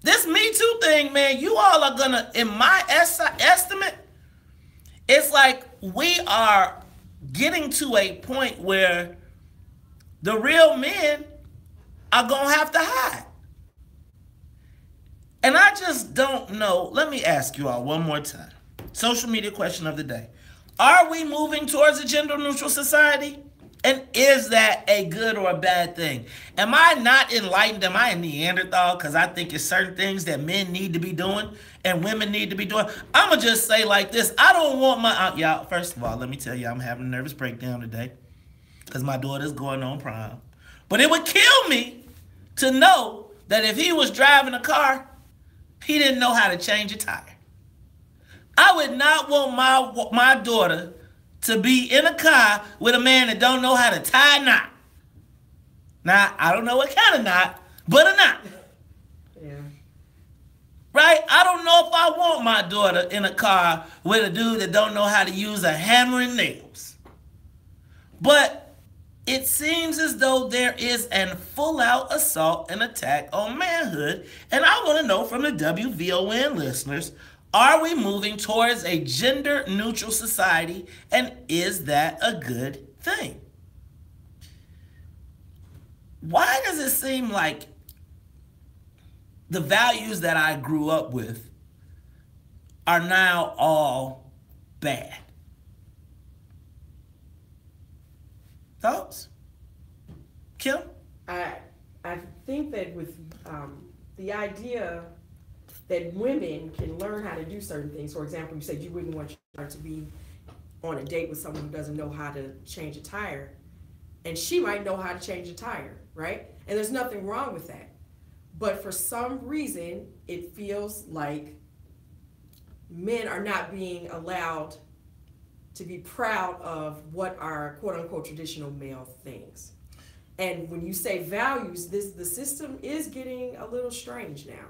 This Me Too thing, man, you all are gonna, in my estimate, it's like we are getting to a point where the real men are gonna have to hide. And I just don't know. Let me ask you all one more time. Social media question of the day. Are we moving towards a gender-neutral society? And is that a good or a bad thing? Am I not enlightened? Am I a Neanderthal? Because I think it's certain things that men need to be doing and women need to be doing. I'm going to just say like this. I don't want y'all, first of all, let me tell you, I'm having a nervous breakdown today because my daughter's going on prom. But it would kill me to know that if he was driving a car, he didn't know how to change a tire. I would not want my daughter to be in a car with a man that don't know how to tie a knot. Now, I don't know what kind of knot, but a knot. Yeah. Right? I don't know if I want my daughter in a car with a dude that don't know how to use a hammer and nails. But it seems as though there is an full-out assault and attack on manhood. And I want to know from the WVON listeners, are we moving towards a gender-neutral society, and is that a good thing? Why does it seem like the values that I grew up with are now all bad? Thoughts? Kim? I think that with the idea that women can learn how to do certain things. For example, you said you wouldn't want your daughter to be on a date with someone who doesn't know how to change a tire, and she might know how to change a tire, right? And there's nothing wrong with that. But for some reason, it feels like men are not being allowed to be proud of what are quote unquote traditional male things. And when you say values, the system is getting a little strange now.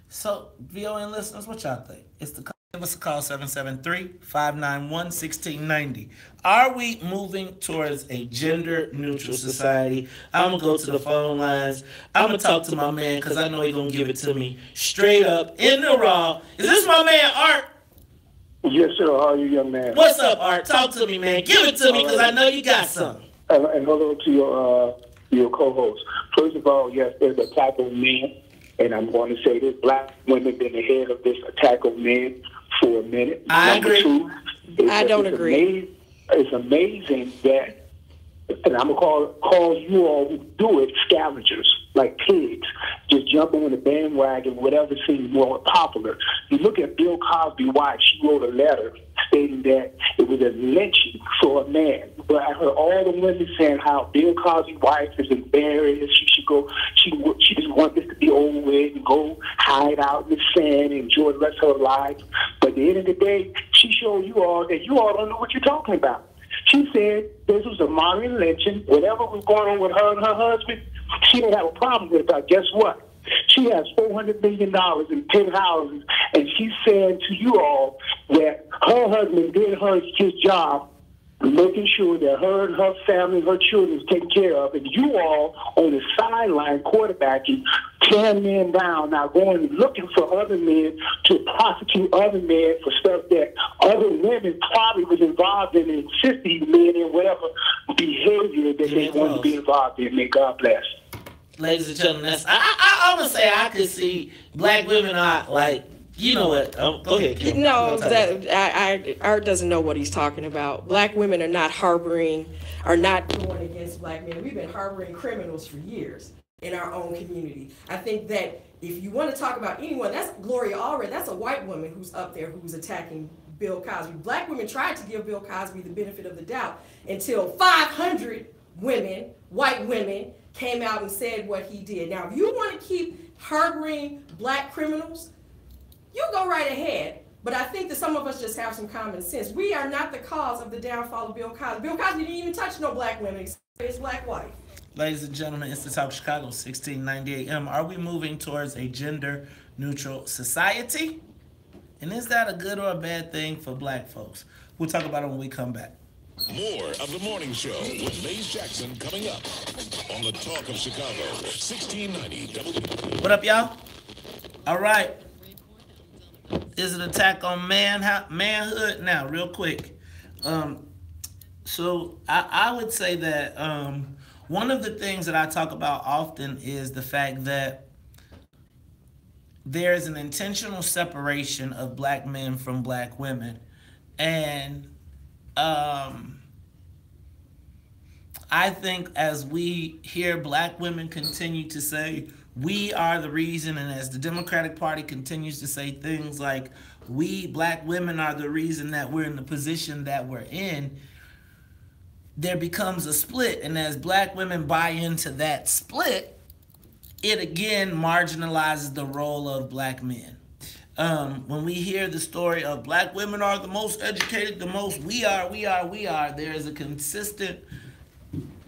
So, VON listeners, what y'all think? Give us a call, 773-591-1690. Are we moving towards a gender-neutral society? I'm going to go to the phone lines. I'm going to talk to my man because I know he's going to give it to me straight up in the raw. Is this my man, Art? Yes, sir. How are you, young man? What's up, Art? Talk to me, man. Give it to me because I know you got something. And hello to your co-host. First of all, yes, there's an attack on men. And I'm going to say this, black women been ahead of this attack on men for a minute. I agree. Two, I don't agree. It's amazing that, and I'm going to call you all who do it scavengers, like pigs, just jumping on the bandwagon, whatever seems more popular. You look at Bill Cosby's wife, she wrote a letter stating that it was a lynching for a man. But I heard all the women saying how Bill Cosby's wife is embarrassed. She should go. She just wants this to be over with and go hide out in the sand and enjoy the rest of her life. But at the end of the day, she showed you all that you all don't know what you're talking about. She said this was a modern lynching. Whatever was going on with her and her husband, she didn't have a problem with it. But guess what? She has $400 million in 10 houses, and she's saying to you all that her husband did his job, making sure that her and her family, her children is taken care of, and you all on the sideline quarterbacking, tearing men down, now going looking for other men to prosecute other men for stuff that other women probably was involved in and assist these men in whatever behavior that they want to be involved in. May God bless. Ladies and gentlemen, I'm going to say I could see black women are like, you know what? Go ahead, Kim. No, Art doesn't know what he's talking about. Black women are not harboring, are not going against black men. We've been harboring criminals for years in our own community. I think that if you want to talk about anyone, that's Gloria Allred. That's a white woman who's up there who's attacking Bill Cosby. Black women tried to give Bill Cosby the benefit of the doubt until 500 women, white women, came out and said what he did. Now, if you want to keep harboring black criminals, you go right ahead. But I think that some of us just have some common sense. We are not the cause of the downfall of Bill Cosby. Bill Cosby didn't even touch no black women except his black wife. Ladies and gentlemen, it's the Talk Chicago, 1690 AM. Are we moving towards a gender-neutral society? And is that a good or a bad thing for black folks? We'll talk about it when we come back. More of the morning show with Maze Jackson coming up on the Talk of Chicago, 1690 WVON. What up, y'all? All right. Is it an attack on manhood? Now, real quick. So I would say that one of the things that I talk about often is the fact that there is an intentional separation of black men from black women. And I think as we hear black women continue to say, we are the reason, and as the Democratic Party continues to say things like, we black women are the reason that we're in the position that we're in, there becomes a split. And as black women buy into that split, it again marginalizes the role of black men. When we hear the story of black women are the most educated, the most we are, there is a consistent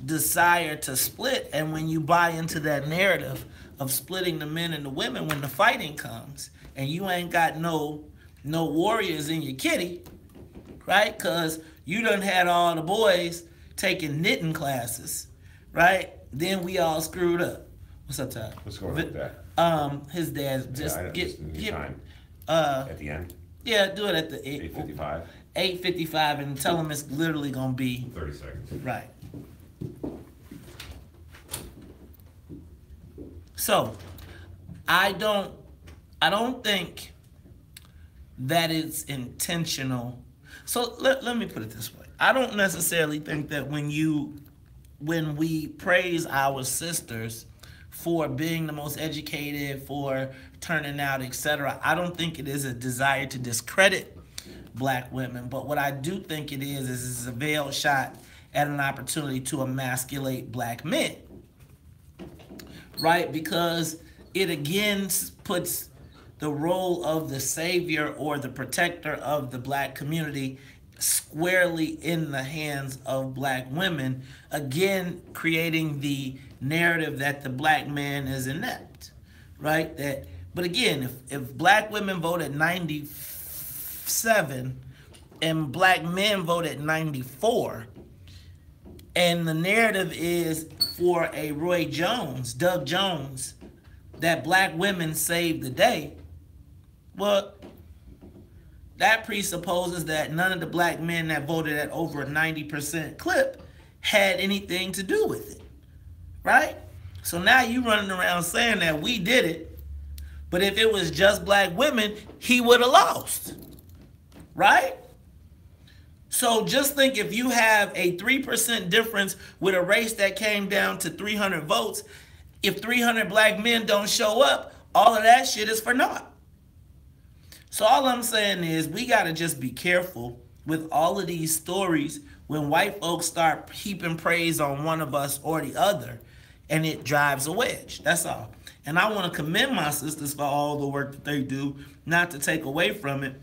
desire to split. And when you buy into that narrative of splitting the men and the women, when the fighting comes and you ain't got no warriors in your kitty, right? Because you done had all the boys taking knitting classes, right? Then we all screwed up. What's up, Todd? What's going on with that? His dad just get time. At the end? Yeah, do it at the 8:55. 8:55 and tell him it's literally gonna be 30 seconds. Right. So I don't think that it's intentional. So let me put it this way. I don't necessarily think that when you when we praise our sisters for being the most educated, for turning out, etc., I don't think it is a desire to discredit black women. But what I do think it is a veiled shot at an opportunity to emasculate black men. Right? Because it again puts the role of the savior or the protector of the black community squarely in the hands of black women, again creating the narrative that the black man is inept, right? But again, if black women vote at 97 and black men vote at 94, and the narrative is for a Doug Jones, that black women saved the day, well, that presupposes that none of the black men that voted at over a 90% clip had anything to do with it, right? So now you running around saying that we did it, but if it was just black women, he would have lost, right? So just think, if you have a 3% difference with a race that came down to 300 votes, if 300 black men don't show up, all of that shit is for naught. So all I'm saying is we got to just be careful with all of these stories when white folks start heaping praise on one of us or the other, and it drives a wedge. That's all. And I want to commend my sisters for all the work that they do, not to take away from it.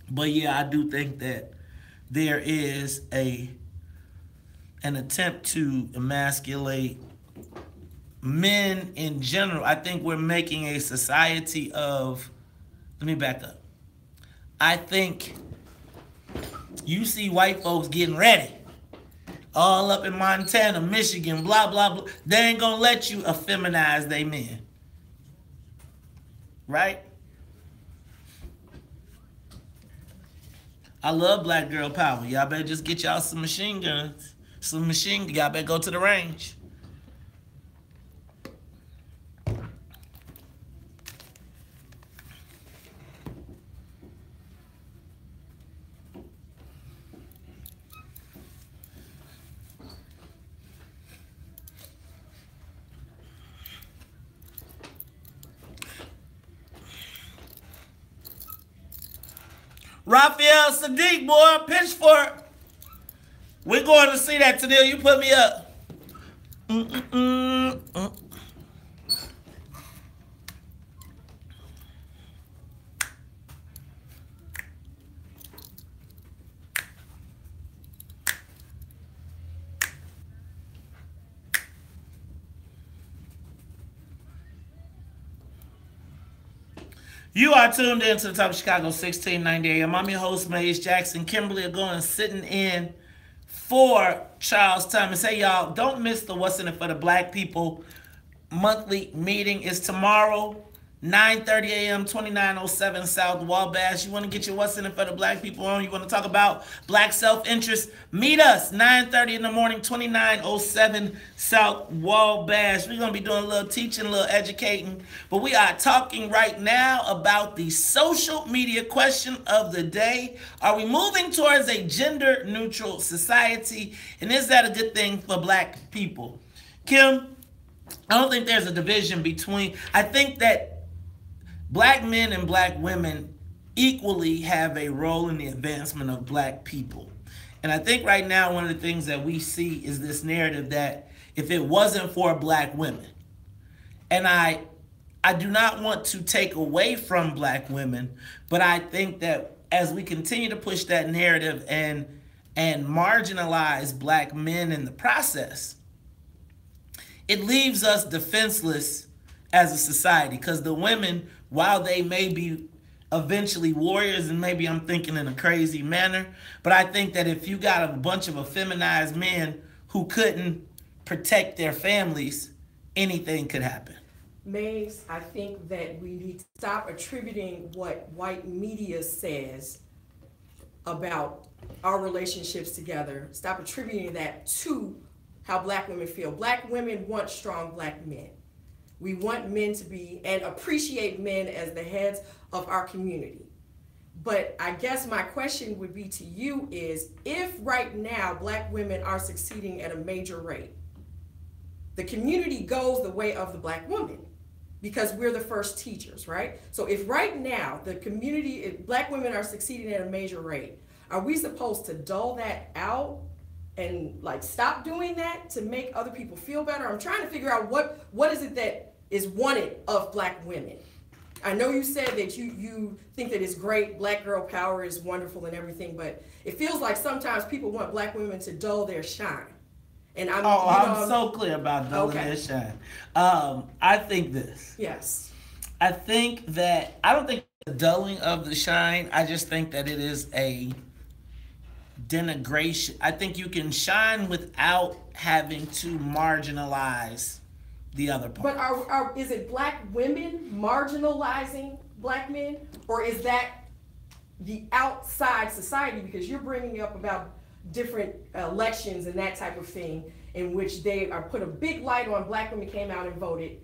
But yeah, I do think that there is an attempt to emasculate men in general. I think we're making a society of, let me back up. I think you see white folks getting ready, all up in Montana, Michigan, blah, blah, blah. They ain't gonna let you effeminize they men, right? I love black girl power. Y'all better just get y'all some machine guns. Y'all better go to the range. Raphael Sadiq, boy, pitchfork. We're going to see that, Tennille. You put me up. You are tuned in to the Top of Chicago, 1690 AM. I'm your host, Maze Jackson. Kimberly are going sitting in for Charles Thomas. Hey, y'all, don't miss the What's in It for the Black People monthly meeting. It's tomorrow, 9:30 a.m., 2907 South Wabash. You want to get your What's in It for the Black People on? You want to talk about black self-interest? Meet us, 9:30 in the morning, 2907 South Wabash. We're going to be doing a little teaching, a little educating. But we are talking right now about the social media question of the day. Are we moving towards a gender-neutral society? And is that a good thing for black people? Kim, I don't think there's a division between... I think that black men and black women equally have a role in the advancement of black people. And I think right now one of the things that we see is this narrative that if it wasn't for black women, and I do not want to take away from black women, but I think that as we continue to push that narrative and marginalize black men in the process, it leaves us defenseless as a society, because the women, while they may be eventually warriors, and maybe I'm thinking in a crazy manner, but I think that if you got a bunch of effeminized men who couldn't protect their families, anything could happen. Maze, I think that we need to stop attributing what white media says about our relationships together. Stop attributing that to how black women feel. Black women want strong black men. We want men to be and appreciate men as the heads of our community. But I guess my question would be to you is, if right now black women are succeeding at a major rate, the community goes the way of the black woman because we're the first teachers, right? So if right now the community, if black women are succeeding at a major rate, are we supposed to dull that out and like stop doing that to make other people feel better? I'm trying to figure out what is it that is wanted of black women. I know you said that you think that it's great, black girl power is wonderful and everything, but it feels like sometimes people want black women to dull their shine. And I'm so clear about dulling their shine. I think this. Yes. I don't think the dulling of the shine, I just think that it is a denigration. I think you can shine without having to marginalize the other part. But is it black women marginalizing black men, or is that the outside society? Because you're bringing up about different elections and that type of thing in which they are put a big light on black women came out and voted,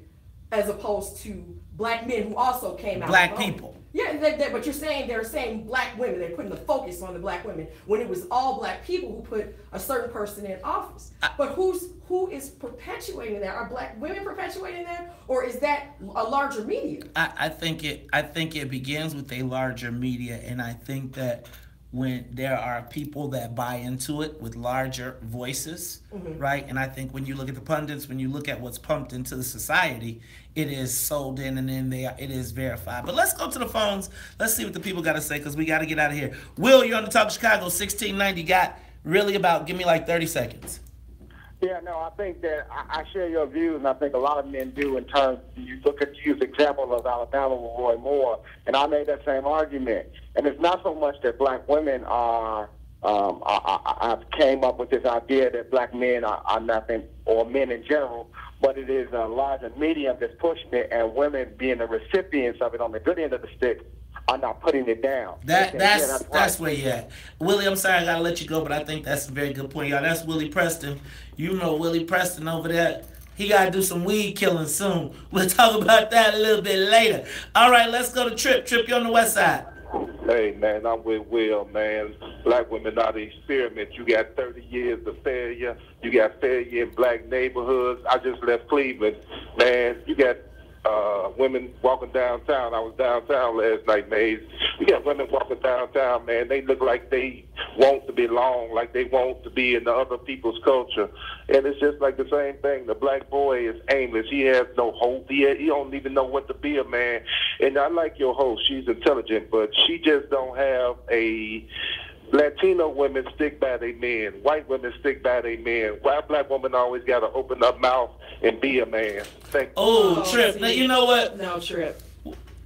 as opposed to black men who also came out black and voted. people. Yeah, but they're saying black women. They're putting the focus on the black women when it was all black people who put a certain person in office. But who is perpetuating that? Are black women perpetuating that, or is that a larger media? I think it begins with a larger media, and I think that when there are people that buy into it with larger voices, right? And I think when you look at the pundits, when you look at what's pumped into the society, it is sold in and then it is verified. But let's go to the phones. Let's see what the people got to say, because we got to get out of here. Will, you're on the Talk of Chicago, 1690. Got really about, give me like 30 seconds. Yeah, no, I think that I share your views, and I think a lot of men do in terms, you use the example of Alabama with Roy Moore, and I made that same argument. And it's not so much that black women are, I came up with this idea that black men are nothing, or men in general, but it is a larger medium that's pushing it, and women being the recipients of it on the good end of the stick are not putting it down. That's where you're at. Willie, I'm sorry I gotta let you go, but I think that's a very good point, y'all. That's Willie Preston. You know Willie Preston over there. He gotta do some weed killing soon. We'll talk about that a little bit later. All right, let's go to Trip. Trip, you're on the west side. Hey, man, I'm with Will, man. Black women are the experiment. You got 30 years of failure. You got failure in black neighborhoods. I just left Cleveland. Man, you got women walking downtown. I was downtown last night, Maze. You got women walking downtown, man. They look like they want to belong, like they want to be in the other people's culture. And it's just like the same thing. The black boy is aimless. He has no hope. He don't even know what to be a man. And I like your host. She's intelligent, but she just don't have a... Latino women stick by their men. White women stick by their men. Why black women always got to open up mouth and be a man? Thank you. Oh, Trip. Now, you know what? No, Trip.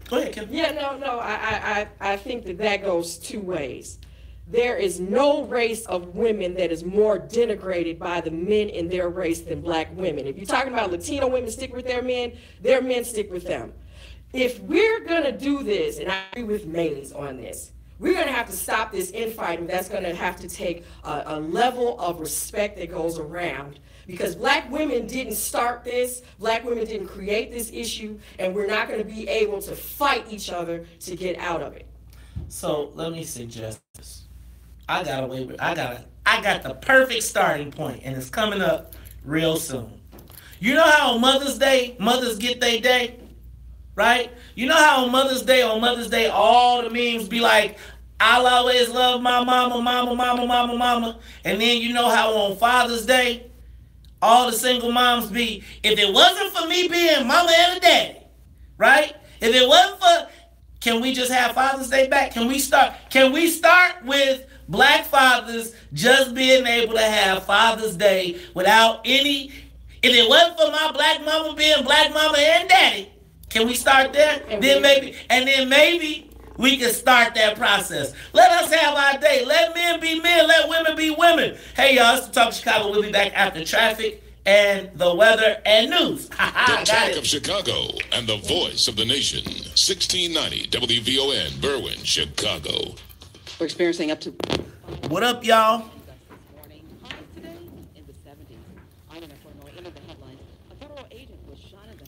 Go ahead, Kim. Yeah, no. I think that goes two ways. There is no race of women that is more denigrated by the men in their race than black women. If you're talking about Latino women stick with their men stick with them. If we're going to do this, and I agree with Maze on this, we're going to have to stop this infighting. That's going to have to take a level of respect that goes around. Because black women didn't start this, black women didn't create this issue, and we're not going to be able to fight each other to get out of it. So let me suggest this. I got the perfect starting point, and it's coming up real soon. You know how on Mother's Day, mothers get their day? Right? You know how on Mother's Day, all the memes be like, I'll always love my mama, mama, mama, mama, mama. And then you know how on Father's Day, all the single moms be, if it wasn't for me being mama and a daddy, right? If it wasn't for, can we just have Father's Day back? Can we start with black fathers just being able to have Father's Day without any, if it wasn't for my black mama being black mama and daddy, can we start there? Then maybe we can start that process. Let us have our day. Let men be men. Let women be women. Hey, y'all, it's the Talk of Chicago. We'll be back after traffic and the weather and news. The Talk of Chicago and the voice of the nation. 1690 WVON, Berwyn, Chicago. We're experiencing up to... What up, y'all?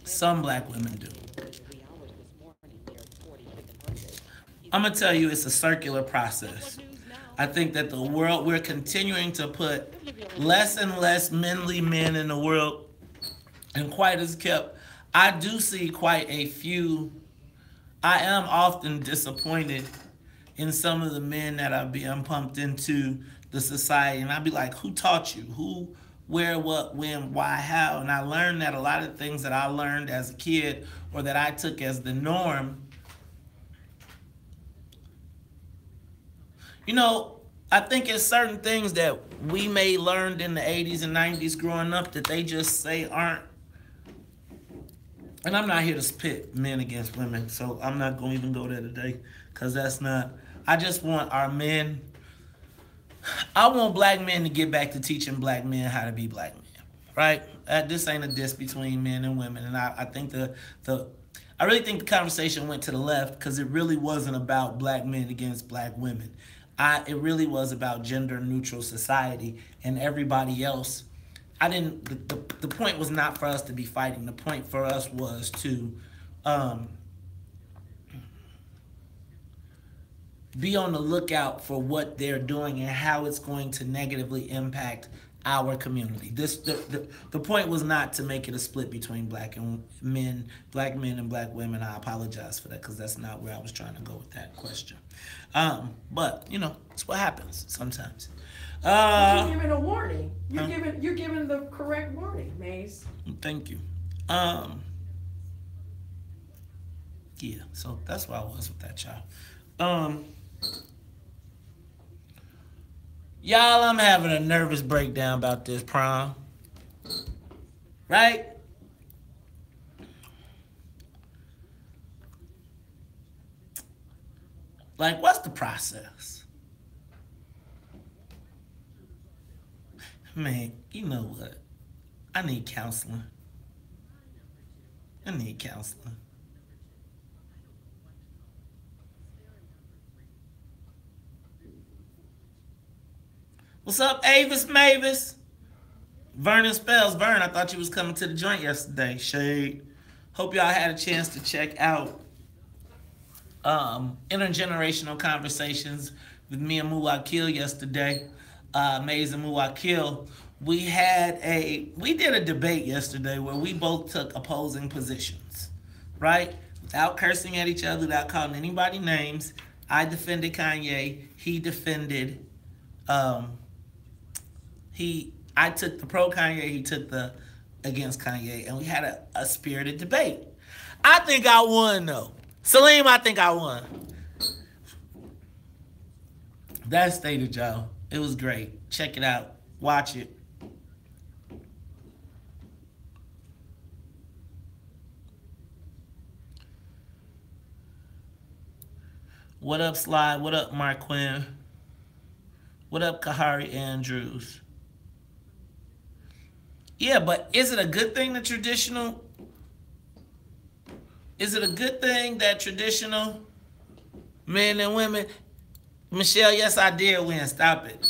Some black women do. I'm going to tell you it's a circular process. I think that the world, we're continuing to put less and less manly men in the world, and quite as kept, I do see quite a few. I am often disappointed in some of the men that are being pumped into the society, and I'd be like, who taught you? Who, where, what, when, why, how? And I learned that a lot of things that I learned as a kid or that I took as the norm, you know, I think it's certain things that we may learned in the 80s and 90s growing up that they just say aren't. And I'm not here to pit men against women, so I'm not going to even go there today, because that's not. I just want our men. I want black men to get back to teaching black men how to be black men, right? This ain't a diss between men and women, and I think I really think the conversation went to the left because it really wasn't about black men against black women. It really was about gender neutral society and everybody else. The point was not for us to be fighting. The point for us was to be on the lookout for what they're doing and how it's going to negatively impact our community. The point was not to make it a split between black men and black women. I apologize for that, because that's not where I was trying to go with that question. But you know, it's what happens sometimes. You're giving a warning. You're giving the correct warning, Maze. Thank you. Yeah, so that's where I was with that, child. Y'all, I'm having a nervous breakdown about this prom. Right? Like, what's the process? Man, you know what? I need counseling. I need counseling. What's up, Avis Mavis? Vernon Spells. Vern, I thought you was coming to the joint yesterday. Shade. Hope y'all had a chance to check out Intergenerational Conversations with me and Muwakil yesterday. Maze and Muwakil. We did a debate yesterday where we both took opposing positions, right? Without cursing at each other, without calling anybody names. I defended Kanye. He defended, I took the pro Kanye, he took the against Kanye, and we had a spirited debate. I think I won, though. Salim, I think I won. That stated, y'all. It was great. Check it out. Watch it. What up, Sly? What up, Marquin? What up, Kahari Andrews? Yeah, but is it a good thing that traditional? Is it a good thing that traditional men and women? Michelle, yes, I did win. Stop it.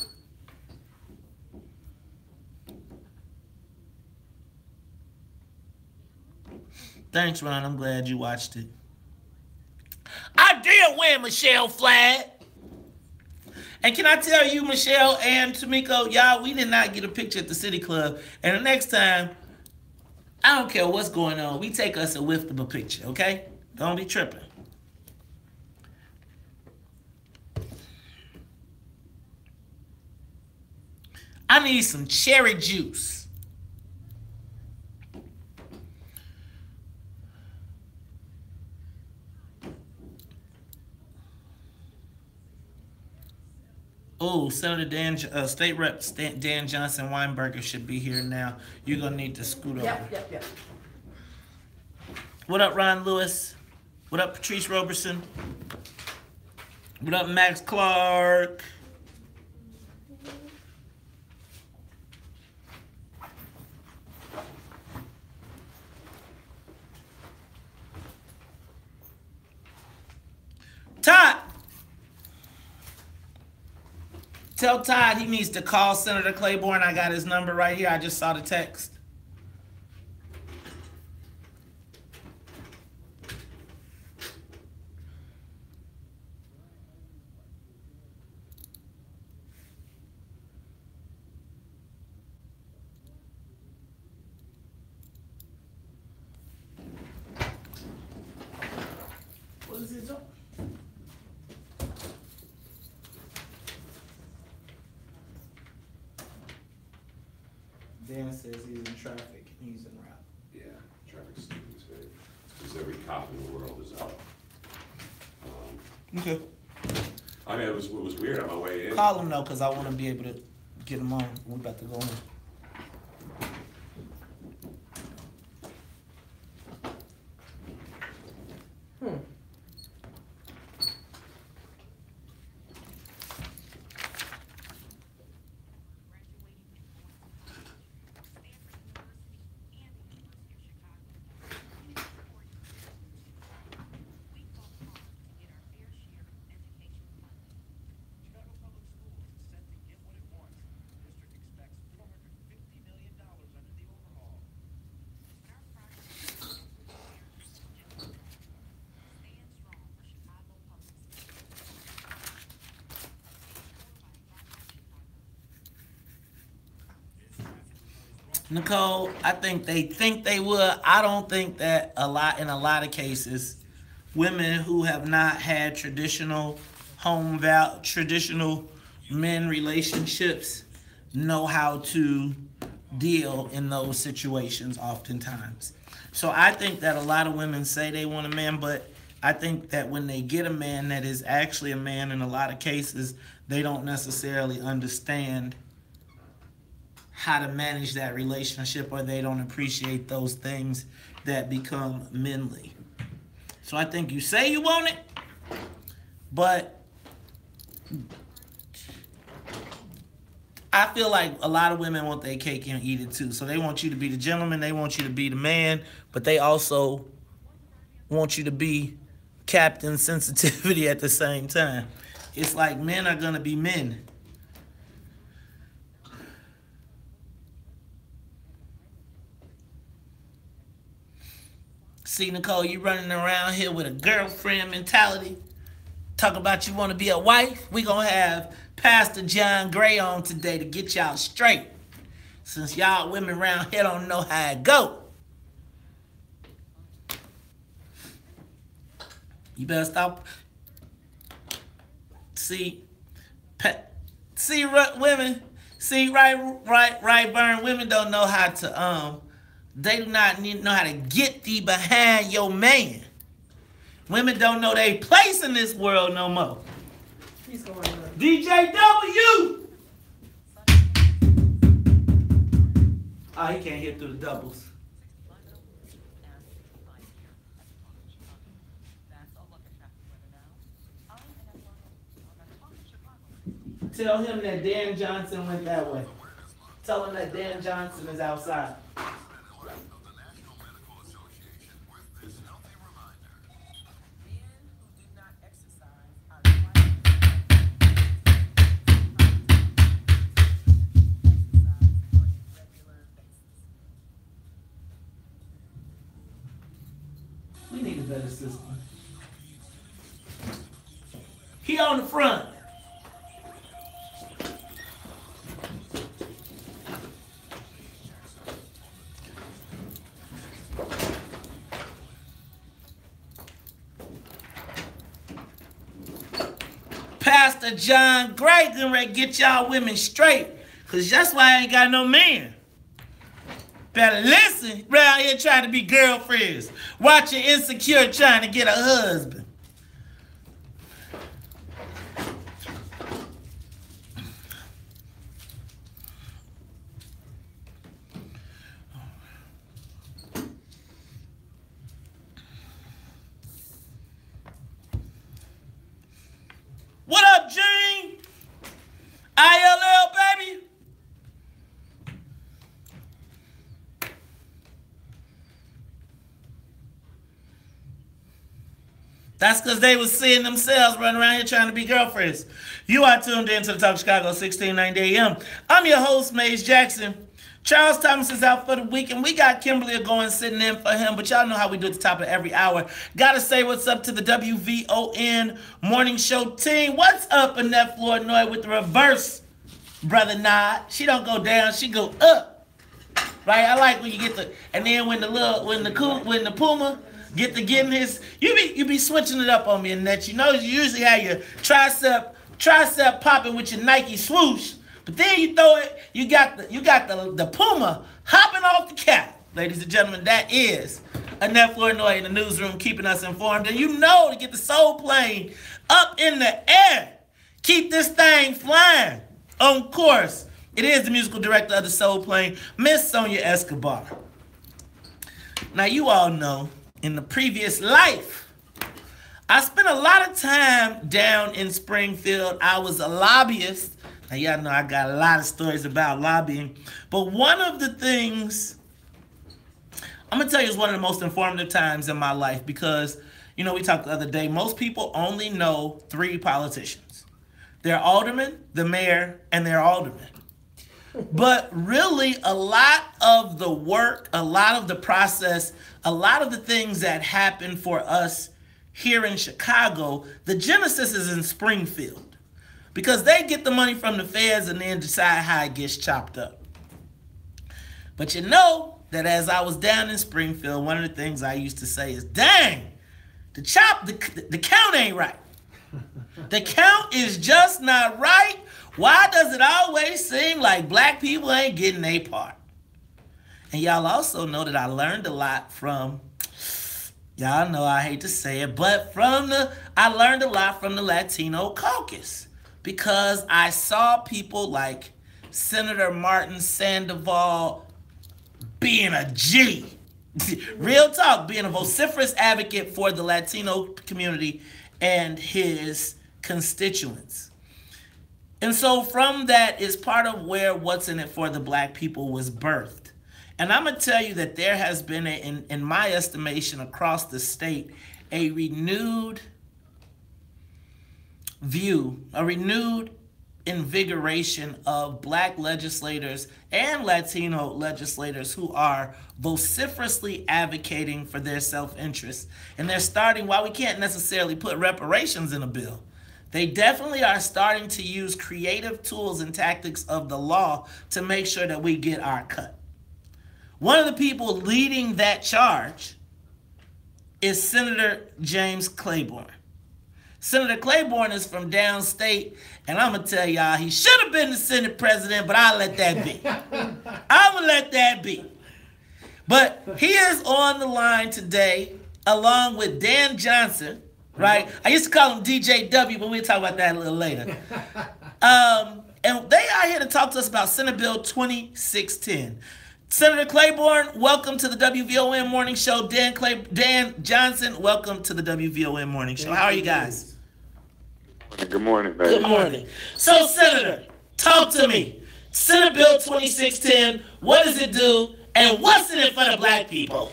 Thanks, Ron. I'm glad you watched it. I did win, Michelle Fladd. And can I tell you, Michelle and Tamiko, y'all, we did not get a picture at the City Club. And the next time, I don't care what's going on, we take us a whiff of a picture, okay? Don't be tripping. I need some cherry juice. Oh, Senator Dan, State Rep Dan Johnson Weinberger should be here now. You're going to need to scoot over. Yep. What up, Ron Lewis? What up, Patrice Roberson? What up, Max Clark? Todd! Tell Todd he needs to call Senator Claiborne. I got his number right here. I just saw the text. is he doing? Dan says he's in traffic. He's en route. Yeah, traffic's good. Because every cop in the world is out. Okay. I mean, it was weird on my way in. Call him though, because I want to be able to get him on. We're about to go in. Nicole, I think they would. I don't think that in a lot of cases, women who have not had traditional traditional men relationships know how to deal in those situations oftentimes. So I think that a lot of women say they want a man, but I think that when they get a man that is actually a man, in a lot of cases, they don't necessarily understand how to manage that relationship, or they don't appreciate those things that become manly. So I think you say you want it, but I feel like a lot of women want their cake and eat it too. So they want you to be the gentleman, they want you to be the man, but they also want you to be Captain Sensitivity at the same time. It's like men are gonna be men. See, Nicole, you running around here with a girlfriend mentality. Talk about you want to be a wife. We gonna have Pastor John Gray on today to get y'all straight. Since y'all women around here don't know how it go. You better stop. See, women. See, right, Burn. Women don't know how to They do not know how to get thee behind your man. Women don't know their place in this world no more. He's going on. DJW! Oh, he can't hit through the doubles. Tell him that Dan Johnson went that way. Tell him that Dan Johnson is outside. We need a better system. He on the front. Pastor John Gray gonna get y'all women straight, cause that's why I ain't got no man. Better listen, around here trying to be girlfriends, watching Insecure trying to get a husband. What up, Gene? ILL, baby. That's because they was seeing themselves running around here trying to be girlfriends. You are tuned in to the Talk Chicago, 1690 AM. I'm your host, Maze Jackson. Charles Thomas is out for the week, and we got Kimberly going sitting in for him, but y'all know how we do at the top of every hour. Gotta say what's up to the WVON morning show team. What's up, Annette Flournoy with the reverse, brother Nod. She don't go down, she go up. Right? I like when you get the, and then when the Puma get to getting his. You be switching it up on me, Annette. You know you usually have your tricep popping with your Nike swoosh, but then you throw it. You got the Puma hopping off the cap, ladies and gentlemen. That is Annette Flournoy in the newsroom, keeping us informed. And you know, to get the soul plane up in the air, keep this thing flying on course. It is the musical director of the Soul Plane, Miss Sonia Escobar. Now, you all know, in the previous life, I spent a lot of time down in Springfield. I was a lobbyist. Now, y'all know I got a lot of stories about lobbying. But one of the things, I'm going to tell you, is one of the most informative times in my life because, you know, we talked the other day, most people only know 3 politicians. Their alderman, the mayor, and their alderman. But really, a lot of the work, a lot of the process, a lot of the things that happen for us here in Chicago, the genesis is in Springfield. Because they get the money from the feds and then decide how it gets chopped up. But you know that as I was down in Springfield, one of the things I used to say is, dang, the count ain't right. The count is just not right. Why does it always seem like black people ain't getting their part? And y'all also know that I learned a lot from, y'all know I hate to say it, but I learned a lot from the Latino caucus because I saw people like Senator Martin Sandoval being a G. Real talk, being a vociferous advocate for the Latino community and his constituents. And so from that is part of where What's in It for the Black People was birthed. And I'm going to tell you that there has been, in my estimation, across the state, a renewed view, a renewed invigoration of black legislators and Latino legislators who are vociferously advocating for their self-interest. And they're starting, while we can't necessarily put reparations in a bill, they definitely are starting to use creative tools and tactics of the law to make sure that we get our cut. One of the people leading that charge is Senator James Claiborne. Senator Claiborne is from downstate, and I'm going to tell y'all, he should have been the Senate president, but I'll let that be. I'm going to let that be. But he is on the line today, along with Dan Johnson, right? I used to call him DJW, but we'll talk about that a little later. And they are here to talk to us about Senate Bill 2610. Senator Claiborne, welcome to the WVON Morning Show. Dan Johnson, welcome to the WVON Morning Show. How are you guys? Good morning, man. Good morning. So, Senator, talk to me. Senate Bill 2610, what does it do, and what's in it for the black people?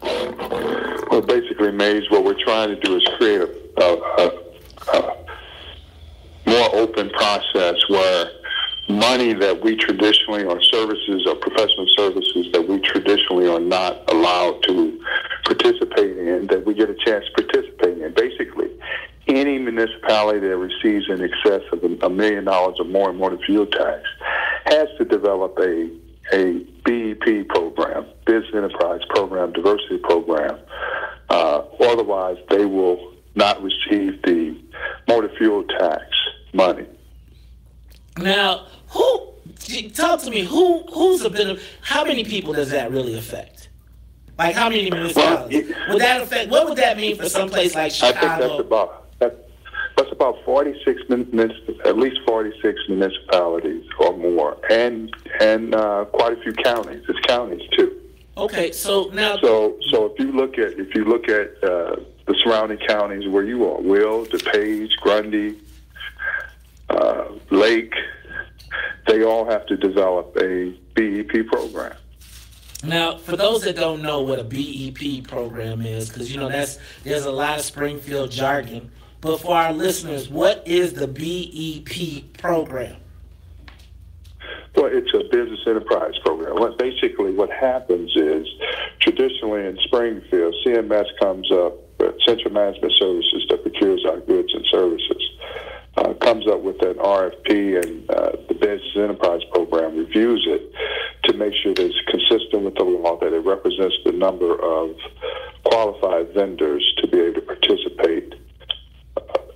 Well, basically, Maze, what we're trying to do is create a more open process where money that we traditionally, or services or professional services that we traditionally are not allowed to participate in, that we get a chance to participate in. Basically, any municipality that receives in excess of $1 million or more in motor fuel tax has to develop a BEP program, Business Enterprise Program, Diversity Program. Otherwise, they will not receive the motor fuel tax money. Now, talk to me, who's a benefit? How many people does that really affect? Like, how many municipalities? What would that mean for someplace like Chicago? I think that's about 46 at least 46 municipalities or more, and quite a few counties. It's counties too. Okay, so now. So if you look at the surrounding counties where you are, Will, DePage, Grundy, Lake, they all have to develop a BEP program. Now, for those that don't know what a BEP program is, because there's a lot of Springfield jargon, but for our listeners, what is the BEP program? Well, it's a business enterprise program. Basically, what happens is, traditionally in Springfield, CMS comes up, Central Management Services that procures our goods and services, comes up with an RFP, and the business enterprise program reviews it to make sure that it's consistent with the law, that it represents the number of qualified vendors to be able to participate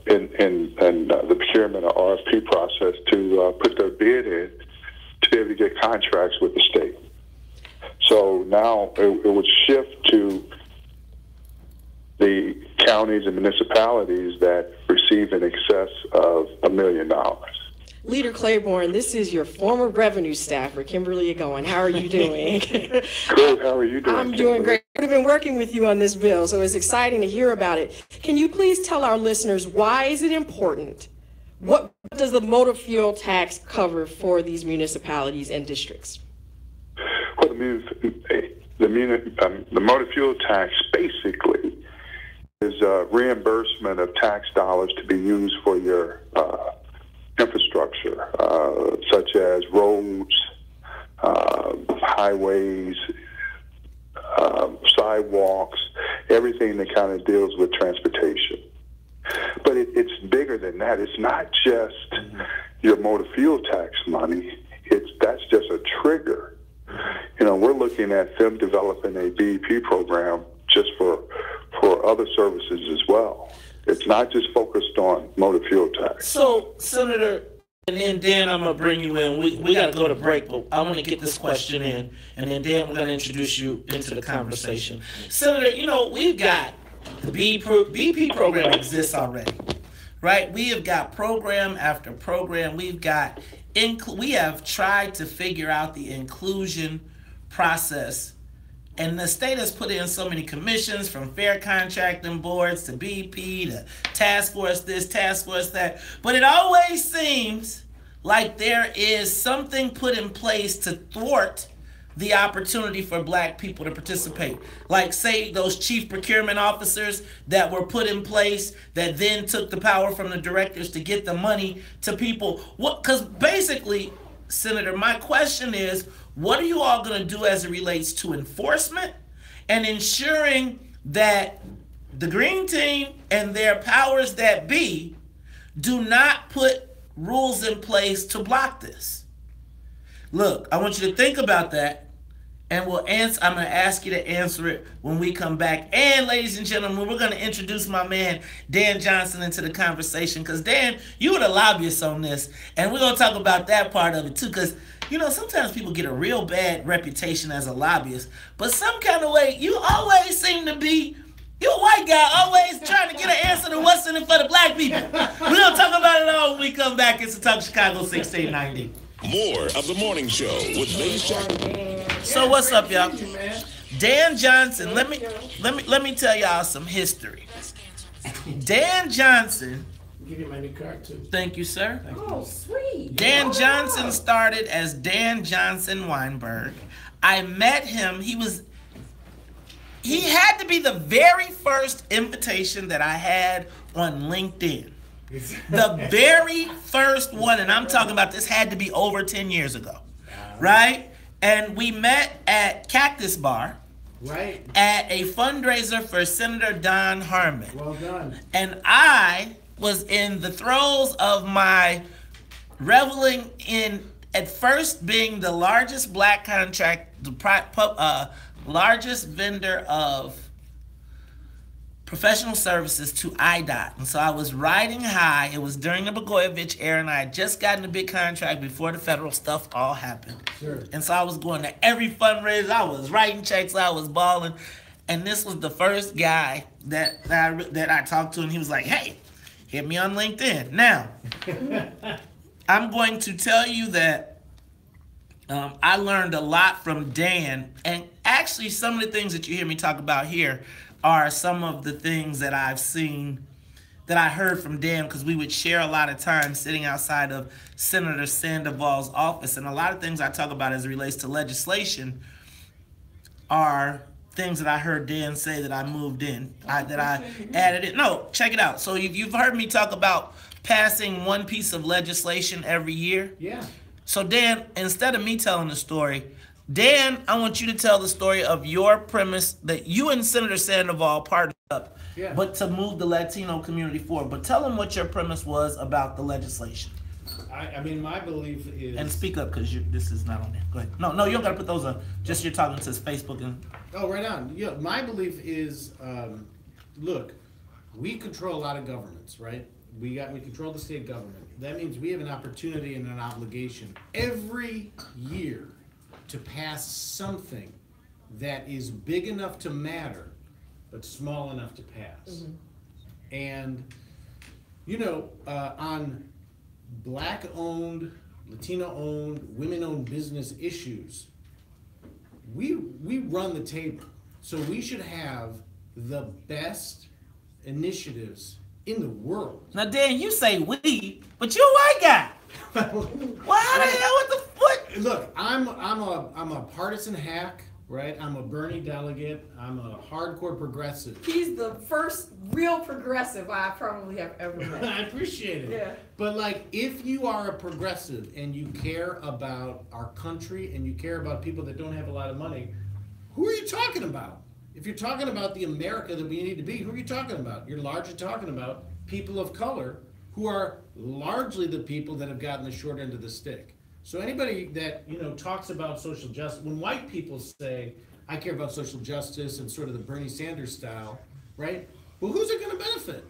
in the procurement or RFP process to put their bid in to be able to get contracts with the state. So now it would shift to the counties and municipalities that receive in excess of $1 million. Leader Claiborne, this is your former revenue staffer, Kimberly Agoin. How are you doing? Good. How are you doing? I'm doing great. We've been working with you on this bill, so it's exciting to hear about it. Can you please tell our listeners why is it important? What does the motor fuel tax cover for these municipalities and districts? Well, the motor fuel tax basically is a reimbursement of tax dollars to be used for your infrastructure, such as roads, highways, sidewalks, everything that kind of deals with transportation. But it's bigger than that. It's not just your motor fuel tax money. That's just a trigger. You know, we're looking at them developing a BEP program just for other services as well. It's not just focused on motor fuel tax. So, Senator, and then Dan, I'm going to bring you in. We got to go to break, but I want to get this question in, and then Dan, we're going to introduce you into the conversation. Senator, you know, we've got the BP program exists already, right? We have got program after program. We have tried to figure out the inclusion process. And the state has put in so many commissions, from fair contracting boards to BP to task force this, task force that. But it always seems like there is something put in place to thwart the opportunity for black people to participate. Like, say, those chief procurement officers that were put in place that then took the power from the directors to get the money to people. Because basically, Senator, my question is, what are you all going to do as it relates to enforcement and ensuring that the Green Team and their powers that be do not put rules in place to block this? Look, I want you to think about that, and I'm going to ask you to answer it when we come back. And ladies and gentlemen, we're going to introduce my man Dan Johnson into the conversation, because Dan, you were the lobbyist on this, and we're going to talk about that part of it too, because you know, sometimes people get a real bad reputation as a lobbyist, but some kind of way, you always seem to be, you're a white guy, always trying to get an answer to what's in it for the black people. We're going to talk about it all when we come back. It's the Talk Chicago 1690. More of the morning show with Maze Jackson. So what's up, y'all? Dan Johnson, let me tell y'all some history. Dan Johnson. Give you my new card too. Thank you, sir. Oh, sweet. Dan Johnson started as Dan Johnson Weinberg. I met him. He had to be the very first invitation that I had on LinkedIn. The very first one, and I'm talking about this had to be over 10 years ago, right? And we met at Cactus Bar, right, at a fundraiser for Senator Don Harmon. Well done. And I was in the throes of my reveling in, at first, being the largest black contract, largest vendor of professional services to IDOT. And so I was riding high. It was during the Blagojevich era, and I had just gotten a big contract before the federal stuff all happened. Sure. And so I was going to every fundraiser. I was writing checks. I was balling. And this was the first guy that I talked to, and he was like, hey, hit me on LinkedIn. Now, I'm going to tell you that I learned a lot from Dan, and actually some of the things that you hear me talk about here are some of the things that I've seen, that I heard from Dan, because we would share a lot of time sitting outside of Senator Sandoval's office, and a lot of things I talk about as it relates to legislation are things that I heard Dan say that I moved in, that I added in. No, check it out. So you've heard me talk about passing one piece of legislation every year. Yeah. So Dan, instead of me telling the story, Dan, I want you to tell the story of your premise that you and Senator Sandoval partnered up, but to move the Latino community forward. But tell them what your premise was about the legislation. I mean, my belief is. And speak up, because this is not on there. Go ahead. No, you don't got to put those on. Just you're talking to Facebook and. Oh, right on. Yeah, my belief is, look, we control a lot of governments, right? We control the state government. That means we have an opportunity and an obligation every year to pass something that is big enough to matter, but small enough to pass. And, you know, on Black-owned, Latino-owned, women-owned business issues, we run the table. So we should have the best initiatives in the world. Now, Dan, you say we, but you're a white guy. Well, how the hell? What the fuck? Look, I'm a partisan hack, right? I'm a Bernie delegate. I'm a hardcore progressive. He's the first real progressive I probably have ever met. I appreciate it. Yeah. But like, if you are a progressive and you care about our country and you care about people that don't have a lot of money, who are you talking about? If you're talking about the America that we need to be, who are you talking about? You're largely talking about people of color who are largely the people that have gotten the short end of the stick. So anybody that, you know, talks about social justice, when white people say, I care about social justice and sort of the Bernie Sanders style, right? Well, who's it going to benefit?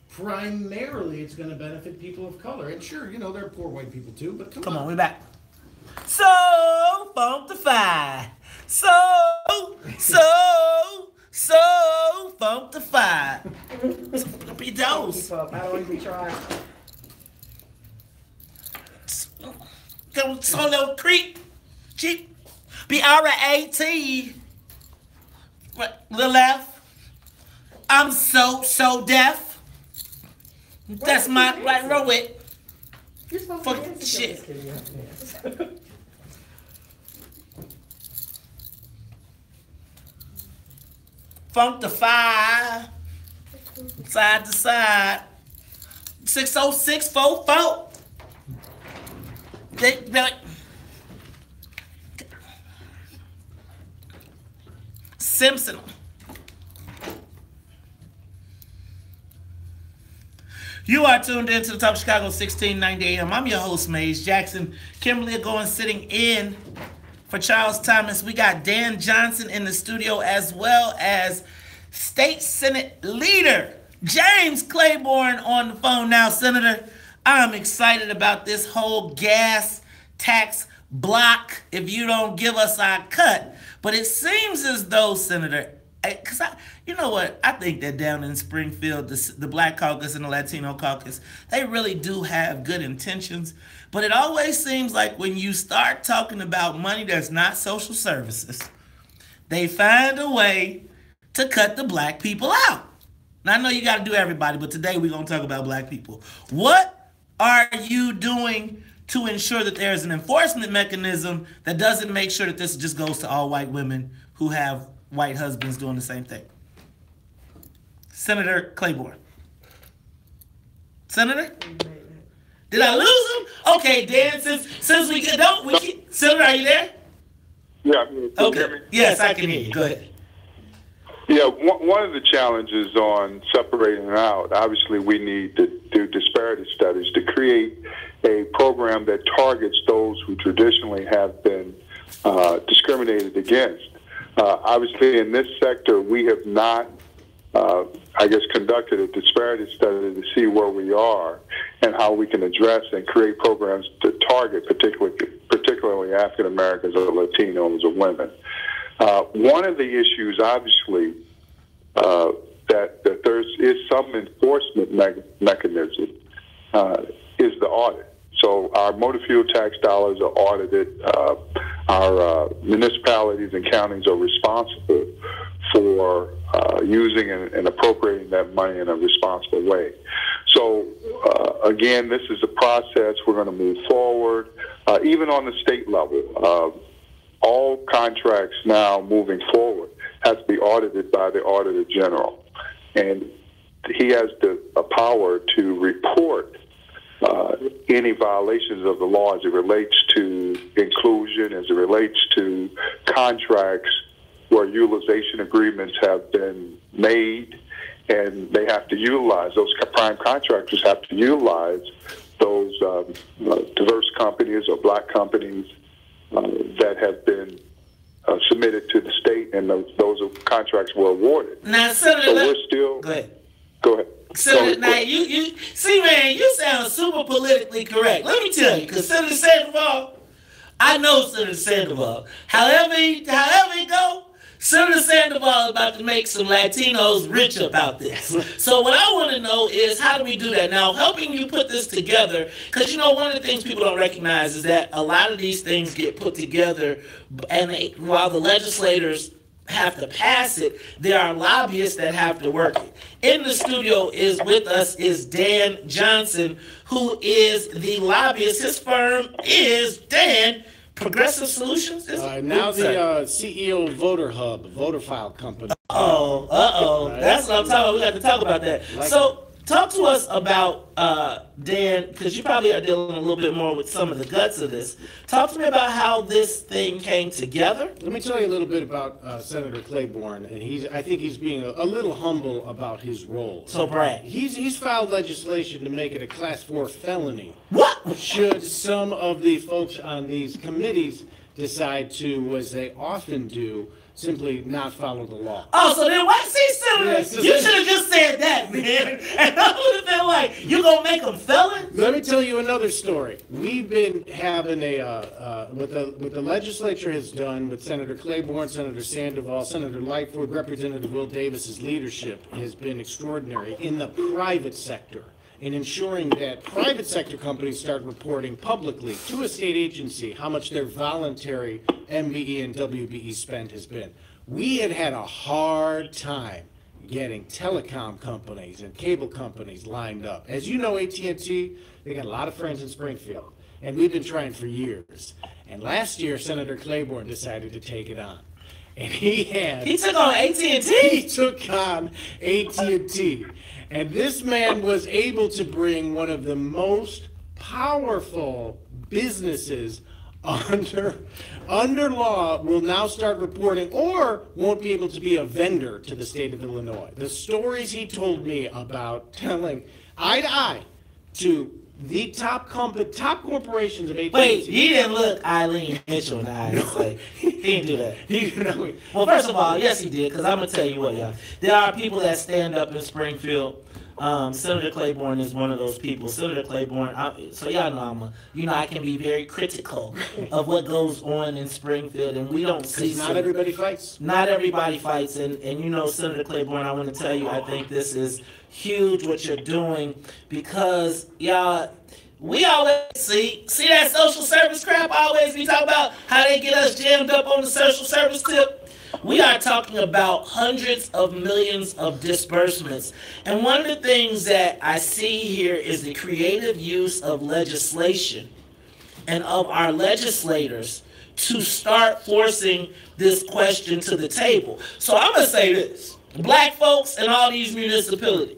Primarily, it's going to benefit people of color. And sure, you know, there are poor white people too, but come on. We're back. So funkified. So funkified. Be those. I don't even try. Go solo creep. Cheap. B-R-A-T. The left. I'm so deaf. That's my right row it. You're supposed to Fuck dance shit. Funk the five. Side to side. 60644. Simpson. You are tuned in to the Talk of Chicago 1690 AM. I'm your host, Maze Jackson. Kimberly going sitting in for Charles Thomas. We got Dan Johnson in the studio, as well as State Senate Leader James Claiborne on the phone now. Senator, I'm excited about this whole gas tax block if you don't give us our cut. But it seems as though, Senator, because you know what? I think that down in Springfield, the Black Caucus and the Latino Caucus, they really do have good intentions. But it always seems like when you start talking about money that's not social services, they find a way to cut the black people out. Now, I know you got to do everybody, but today we're going to talk about black people. What are you doing to ensure that there's an enforcement mechanism that doesn't make sure that this just goes to all white women who have white husbands doing the same thing? Senator Claiborne. Senator? Did I lose him? Okay, Dan, since we get, Senator, are you there? Yeah. Okay. Yes, I can hear you. Go ahead. Yeah, one of the challenges on separating out, obviously we need to do disparity studies to create a program that targets those who traditionally have been discriminated against. Obviously in this sector, we have not, conducted a disparity study to see where we are and how we can address and create programs to target particularly African Americans or Latinos or women. One of the issues, obviously, that there is some enforcement mechanism is the audit. So our motor fuel tax dollars are audited. Our municipalities and counties are responsible for using and appropriating that money in a responsible way. So, again, this is a process. We're going to move forward. Even on the state level, all contracts now moving forward have to be audited by the Auditor General. And he has the power to report any violations of the law as it relates to inclusion, as it relates to contracts where utilization agreements have been made, and they have to utilize, those prime contractors have to utilize those diverse companies or black companies that have been submitted to the state, and those contracts were awarded. Now, Senator, so we're still. Go ahead. Go ahead. Senator, now you see, man, you sound super politically correct. Let me tell you, because Senator Sandoval, I know Senator Sandoval. However he go, Senator Sandoval is about to make some Latinos rich about this. So what I want to know is, how do we do that? Now, helping you put this together, because, you know, one of the things people don't recognize is that a lot of these things get put together, and while the legislators have to pass it, there are lobbyists that have to work it. In the studio with us is Dan Johnson, who is the lobbyist. His firm is Dan Progressive Solutions? Now the CEO of Voter Hub, Voter File Company. That's what I'm talking about. We got to talk about that. So, talk to us about, Dan, because you probably are dealing a little bit more with some of the guts of this. Talk to me about how this thing came together. Let me tell you a little bit about Senator Claiborne, and I think he's being a little humble about his role. So, Brad, he's filed legislation to make it a Class 4 felony. What? Should some of the folks on these committees decide to, as they often do, simply not follow the law. Oh, so then why Senator? You should have just said that, man. And I would have been like, you gonna make them felons? Let me tell you another story. We've been having what the legislature has done with Senator Claiborne, Senator Sandoval, Senator Lightfoot, Representative Will Davis's leadership has been extraordinary in the private sector, in ensuring that private sector companies start reporting publicly to a state agency how much their voluntary MBE and WBE spend has been. We had a hard time getting telecom companies and cable companies lined up. As you know, AT&T, they got a lot of friends in Springfield, and we've been trying for years. And last year, Senator Claiborne decided to take it on. And he took on AT&T? He took on AT&T. And this man was able to bring one of the most powerful businesses under law will now start reporting or won't be able to be a vendor to the state of Illinois. The stories he told me about telling eye to eye to the top corporations of AT&T. Wait, he didn't look Eileen Mitchell in the eyes. Like, he didn't do that. Well, first of all, yes, he did, because I'm going to tell you what, y'all. There are people that stand up in Springfield. Senator Claiborne is one of those people. Senator Claiborne, so y'all know I can be very critical of what goes on in Springfield, and we don't see. Not everybody fights. Not everybody fights, and you know, Senator Claiborne, I want to tell you, I think this is huge what you're doing, because y'all, we always see that social service crap. I always be talking about how they get us jammed up on the social service tip. We are talking about hundreds of millions of disbursements. And one of the things that I see here is the creative use of legislation and of our legislators to start forcing this question to the table. So I'm going to say this. Black folks and all these municipalities.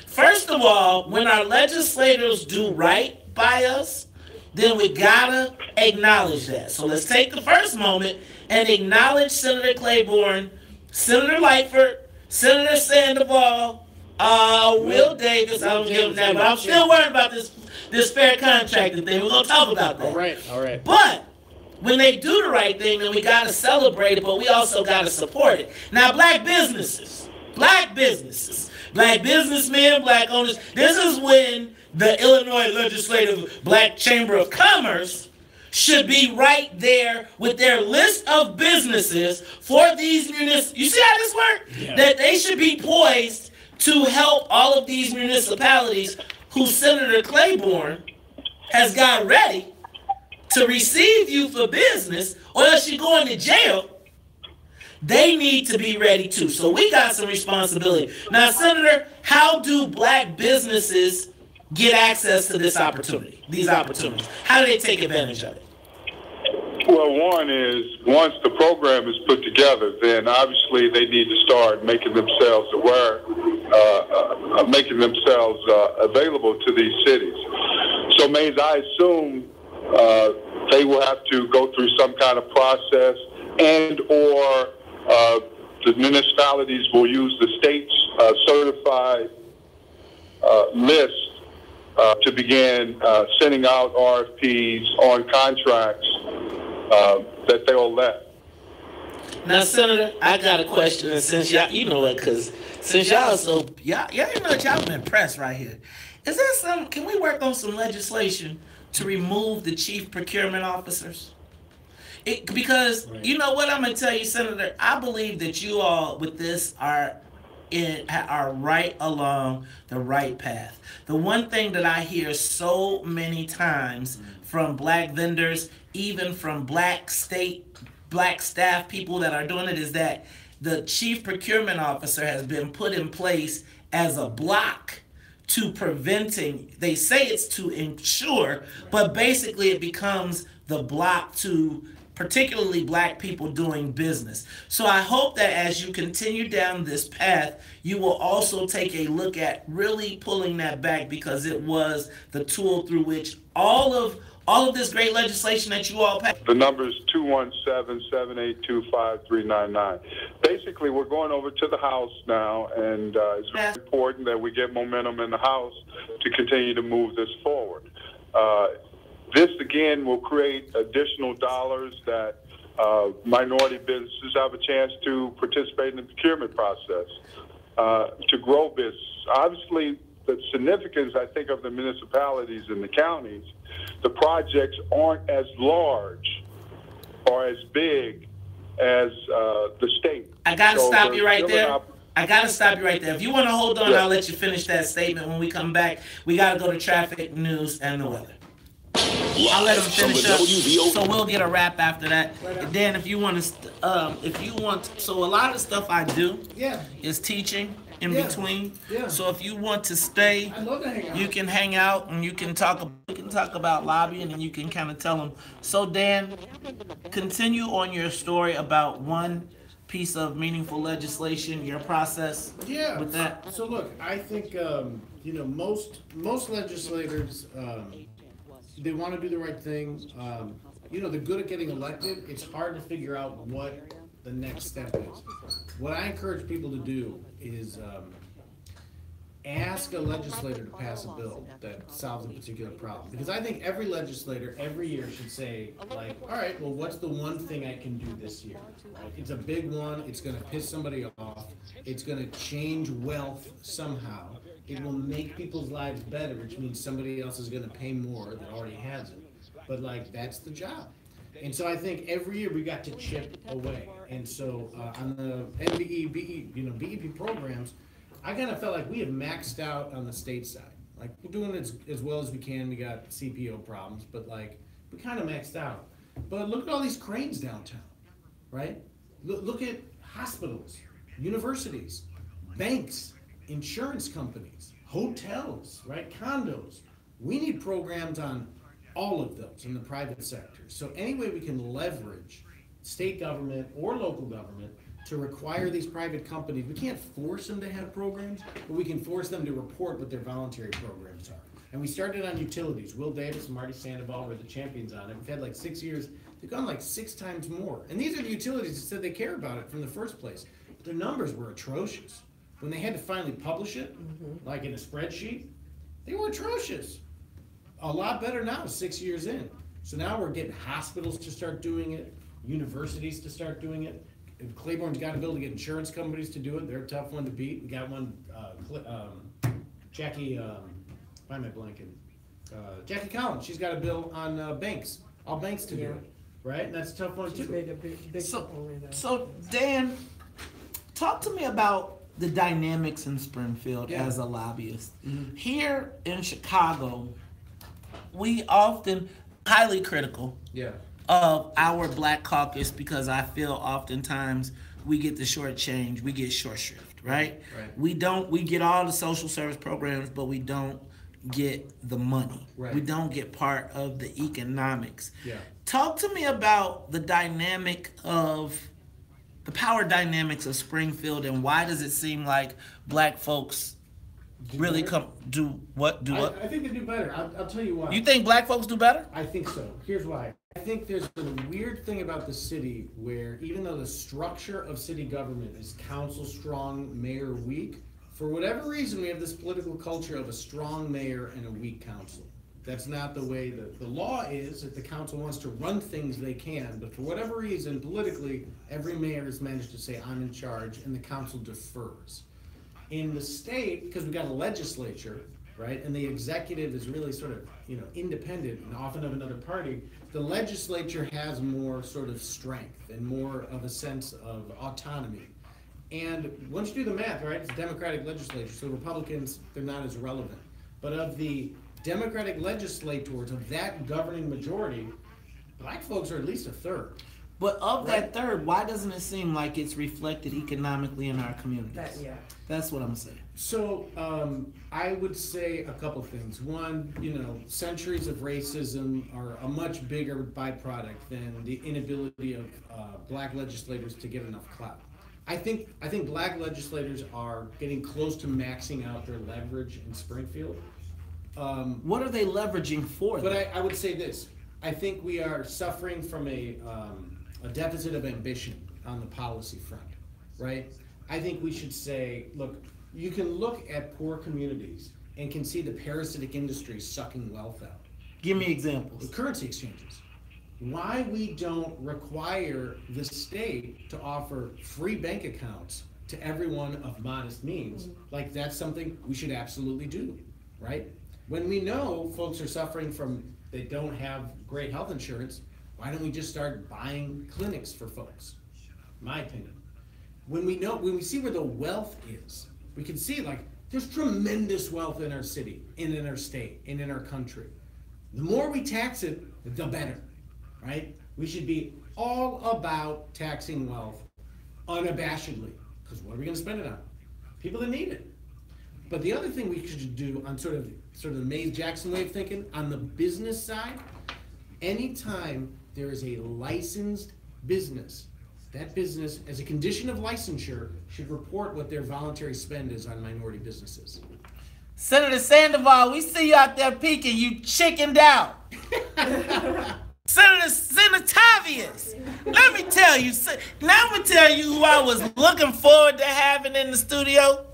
First of all, when our legislators do right by us, then we gotta acknowledge that. So let's take the first moment and acknowledge Senator Claiborne, Senator Lightfoot, Senator Sandoval, Will Davis. I don't give him that, but I'm still worried about this fair contracting thing. We're gonna talk about that. All right. But when they do the right thing, then we gotta celebrate it, but we also gotta support it. Now, black businesses, black businessmen, black owners, this is when the Illinois Legislative Black Chamber of Commerce should be right there with their list of businesses for these municipalities. You see how this works? Yeah. That they should be poised to help all of these municipalities who Senator Claiborne has got ready to receive you for business, or else you're going to jail. They need to be ready too. So we got some responsibility. Now, Senator, how do black businesses get access to these opportunities? How do they take advantage of it? Well, one is, once the program is put together, then obviously they need to start making themselves aware, making themselves available to these cities. So, Mays, I assume they will have to go through some kind of process, and or the municipalities will use the state's certified list to begin sending out RFPs on contracts that they'll let. Now, Senator, I got a question, and since y'all, you know what, because since y'all so, y'all you know what, y'all been pressed right here. Is there some, can we work on some legislation to remove the chief procurement officers? Because, you know what I'm going to tell you, Senator, I believe that you all with this are right along the right path. The one thing that I hear so many times from black vendors, even from black staff people that are doing it, is that the chief procurement officer has been put in place as a block to preventing, they say it's to ensure, but basically it becomes the block to particularly black people doing business. So I hope that as you continue down this path, you will also take a look at really pulling that back, because it was the tool through which all of this great legislation that you all passed. The number is 217-782-5399. Basically, we're going over to the House now, and it's very important that we get momentum in the House to continue to move this forward. This, again, will create additional dollars that minority businesses have a chance to participate in the procurement process, to grow business. Obviously, the significance, I think, of the municipalities and the counties, the projects aren't as large or as big as the state. I got to stop you right there. If you want to hold on, I'll let you finish that statement when we come back. We got to go to traffic, news, and the weather. I'll let him finish up, so we'll get a wrap after that. And then if you want to, so a lot of the stuff I do is teaching in between. So if you want to stay, you can hang out and you can talk about lobbying, and you can kind of tell them. So Dan, continue on your story about one piece of meaningful legislation, your process with that. So look, I think most legislators, they want to do the right thing. They're good at getting elected. It's hard to figure out what the next step is. What I encourage people to do is ask a legislator to pass a bill that solves a particular problem. Because I think every legislator every year should say, like, all right, well, what's the one thing I can do this year? Right? It's a big one. It's going to piss somebody off. It's going to change wealth somehow. It will make people's lives better, which means somebody else is going to pay more that already has it. But, like, that's the job. And so I think every year we got to chip away. And so on the BEP programs, I kind of felt like we have maxed out on the state side. Like, we're doing it as well as we can. We got CPO problems, but, like, we kind of maxed out. But look at all these cranes downtown, right? Look at hospitals, universities, banks, insurance companies, hotels, right? Condos. We need programs on all of those in the private sector. So any way we can leverage state government or local government to require these private companies, we can't force them to have programs, but we can force them to report what their voluntary programs are. And we started on utilities. Will Davis and Marty Sandoval were the champions on it. We've had like 6 years. They've gone like 6 times more. And these are the utilities that said they care about it from the first place. But their numbers were atrocious. When they had to finally publish it, like in a spreadsheet, they were atrocious. A lot better now, 6 years in. So now we're getting hospitals to start doing it, universities to start doing it. Claiborne's got a bill to get insurance companies to do it. They're a tough one to beat. We got one, Jackie, why am I blanking? Jackie Collins, she's got a bill on banks, all banks to do it, right? And that's a tough one too. Made a big So Dan, talk to me about the dynamics in Springfield as a lobbyist. Here in Chicago, we often highly critical of our Black Caucus, because I feel oftentimes we get the short change, we get short shrift, right? We get all the social service programs, but we don't get the money. We don't get part of the economics. Talk to me about the dynamic of the power dynamics of Springfield, and why does it seem like Black folks really do what? I think they do better. I'll tell you why. You think Black folks do better? I think so. Here's why. I think there's a weird thing about the city where even though the structure of city government is council strong, mayor weak, For whatever reason, we have this political culture of a strong mayor and a weak council. That's not the way that the law is. If the council wants to run things, they can. But for whatever reason, politically, every mayor has managed to say, I'm in charge, and the council defers. In the state, because we've got a legislature, right, and the executive is really sort of, independent and often of another party, the legislature has more sort of strength and more of a sense of autonomy. And once you do the math, right, it's a Democratic legislature, so Republicans, they're not as relevant. But of the Democratic legislators, of that governing majority, black folks are at least a third. But of that third, why doesn't it seem like it's reflected economically in our communities? That's what I'm saying. So I would say a couple things. One, centuries of racism are a much bigger byproduct than the inability of black legislators to get enough clout. I think black legislators are getting close to maxing out their leverage in Springfield. What are they leveraging for? But I would say this. I think we are suffering from a deficit of ambition on the policy front, right? I think we should say, look, you can look at poor communities and can see the parasitic industry sucking wealth out. Give me examples. The currency exchanges. Why we don't require the state to offer free bank accounts to everyone of modest means, like that's something we should absolutely do, right? When we know folks are suffering from, they don't have great health insurance, why don't we just start buying clinics for folks? My opinion. When we see where the wealth is, we can see like there's tremendous wealth in our city, and in our state, and in our country. The more we tax it, the better, right? We should be all about taxing wealth unabashedly, because what are we going to spend it on? People that need it. But the other thing we should do on sort of the Mays Jackson way of thinking, on the business side, anytime there is a licensed business, that business, as a condition of licensure, should report what their voluntary spend is on minority businesses. Senator Sandoval, we see you out there peeking. You chickened out. Senator Tavius, let me tell you. Now I'm going to tell you who I was looking forward to having in the studio.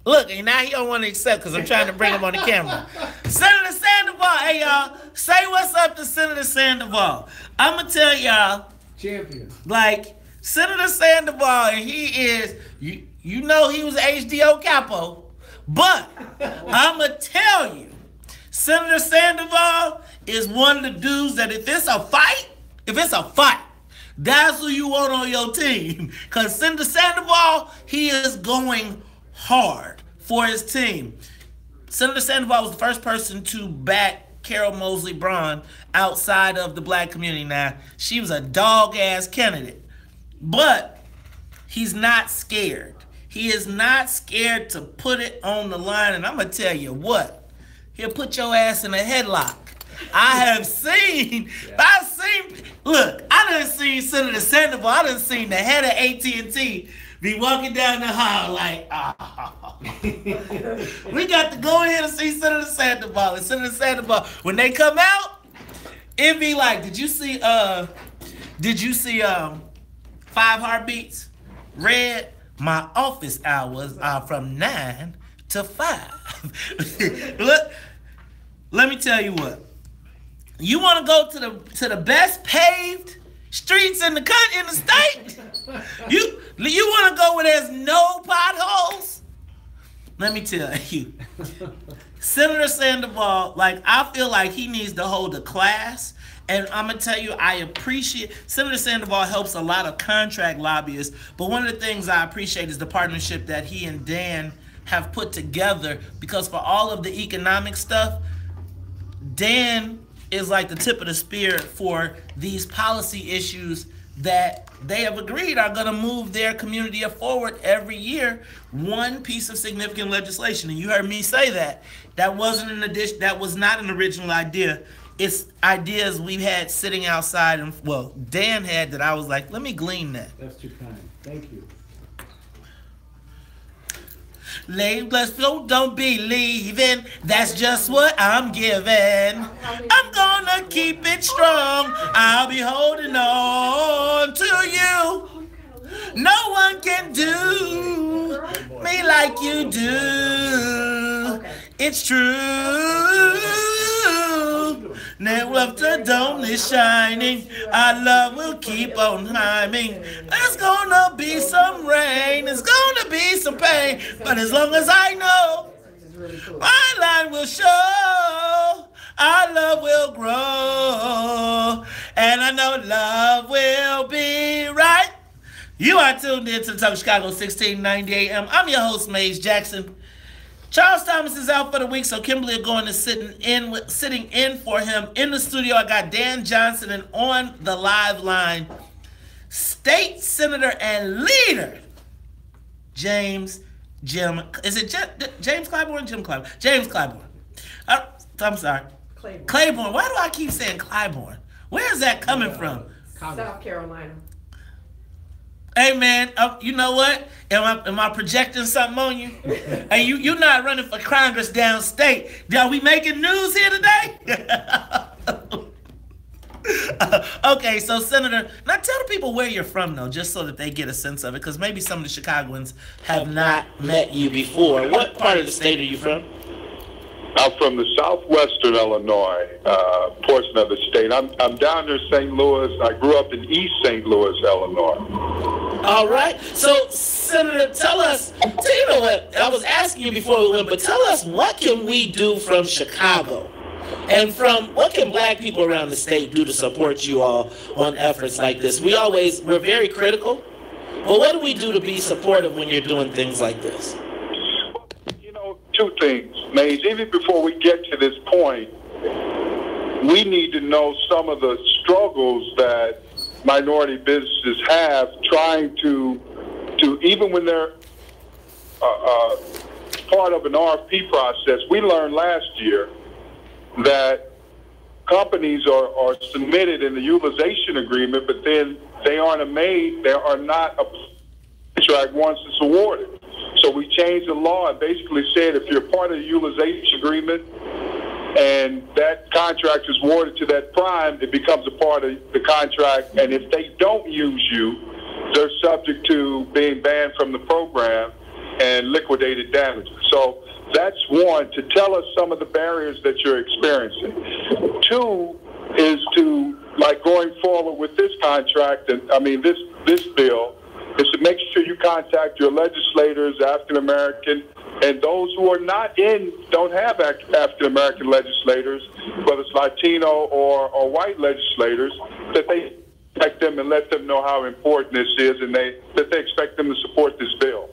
Look, and now he don't want to accept because I'm trying to bring him on the camera. Senator Sandoval, hey y'all, say what's up to Senator Sandoval. I'm going to tell y'all. Champion. Like, Senator Sandoval, and he is, you know he was HDO capo, but I'm going to tell you, Senator Sandoval is one of the dudes that if it's a fight, that's who you want on your team. Because Senator Sandoval, he is going hard for his team. Senator Sandoval was the first person to back Carol Mosley Braun outside of the black community. Now, she was a dog-ass candidate, but he's not scared. He is not scared to put it on the line, and I'm going to tell you what, he'll put your ass in a headlock. Look, I done seen Senator Sandoval, I done seen the head of AT&T be walking down the hall like, we got to go in and see Senator Sandoval. And Senator Sandoval, when they come out, it be like, did you see 5 Heartbeats? Red, my office hours are from 9 to 5. Look, let me tell you what. You want to go to the best paved streets in the state? You want to go where there's no potholes? Let me tell you, Senator Sandoval, like, I feel like he needs to hold a class. And I'm going to tell you, I appreciate, Senator Sandoval helps a lot of contract lobbyists, but one of the things I appreciate is the partnership that he and Dan have put together, because for all of the economic stuff, Dan is like the tip of the spear for these policy issues that they have agreed are going to move their community forward every year. One piece of significant legislation, and you heard me say that wasn't an addition, that was not an original idea. It's ideas we've had sitting outside, and well, Dan had that I was like, let me glean that. That's too kind. Thank you. Don't be leaving. That's just what I'm giving. I'm gonna keep it strong. I'll be holding on to you. No one can do me like you do. It's true. Now if the dome is shining, our love will keep on climbing. There's gonna be some rain, there's gonna be some pain, but as long as I know, my line will show, our love will grow, and I know love will be right. You are tuned in to the Talk of Chicago, 1690 AM. I'm your host, Maze Jackson. Charles Thomas is out for the week, so Kimberly Agorn is sitting in for him. In the studio, I got Dan Johnson, and on the live line, State Senator and Leader James Claiborne? James Claiborne. I'm sorry. Claiborne. Why do I keep saying Claiborne? Where is that coming from? South Carolina. Hey man, you know what? Am I projecting something on you? Hey, you're not running for Congress downstate. Are we making news here today? Okay, so Senator, now tell the people where you're from though, just so that they get a sense of it, because maybe some of the Chicagoans have not met you before. What part of the state are you from? I'm from the southwestern Illinois portion of the state. I'm down near St. Louis. I grew up in East St. Louis, Illinois. All right. So, Senator, tell us, you know what, I was asking you before we went, but tell us, what can we do from Chicago? And what can black people around the state do to support you all on efforts like this? We're very critical, but what do we do to be supportive when you're doing things like this? Two things, Maze. Even before we get to this point, we need to know some of the struggles that minority businesses have trying to even when they're part of an RFP process. We learned last year that companies are submitted in the utilization agreement, but then they are not a contract once it's awarded. So we changed the law and basically said if you're part of the utilization agreement and that contract is awarded to that prime, it becomes a part of the contract. And if they don't use you, they're subject to being banned from the program and liquidated damages. So that's one, to tell us some of the barriers that you're experiencing. Two is to, like, going forward with this contract, and I mean this bill, is to make sure you contact your legislators, African American, and those who are don't have African American legislators, whether it's Latino or white legislators, that they contact them and let them know how important this is, and that they expect them to support this bill.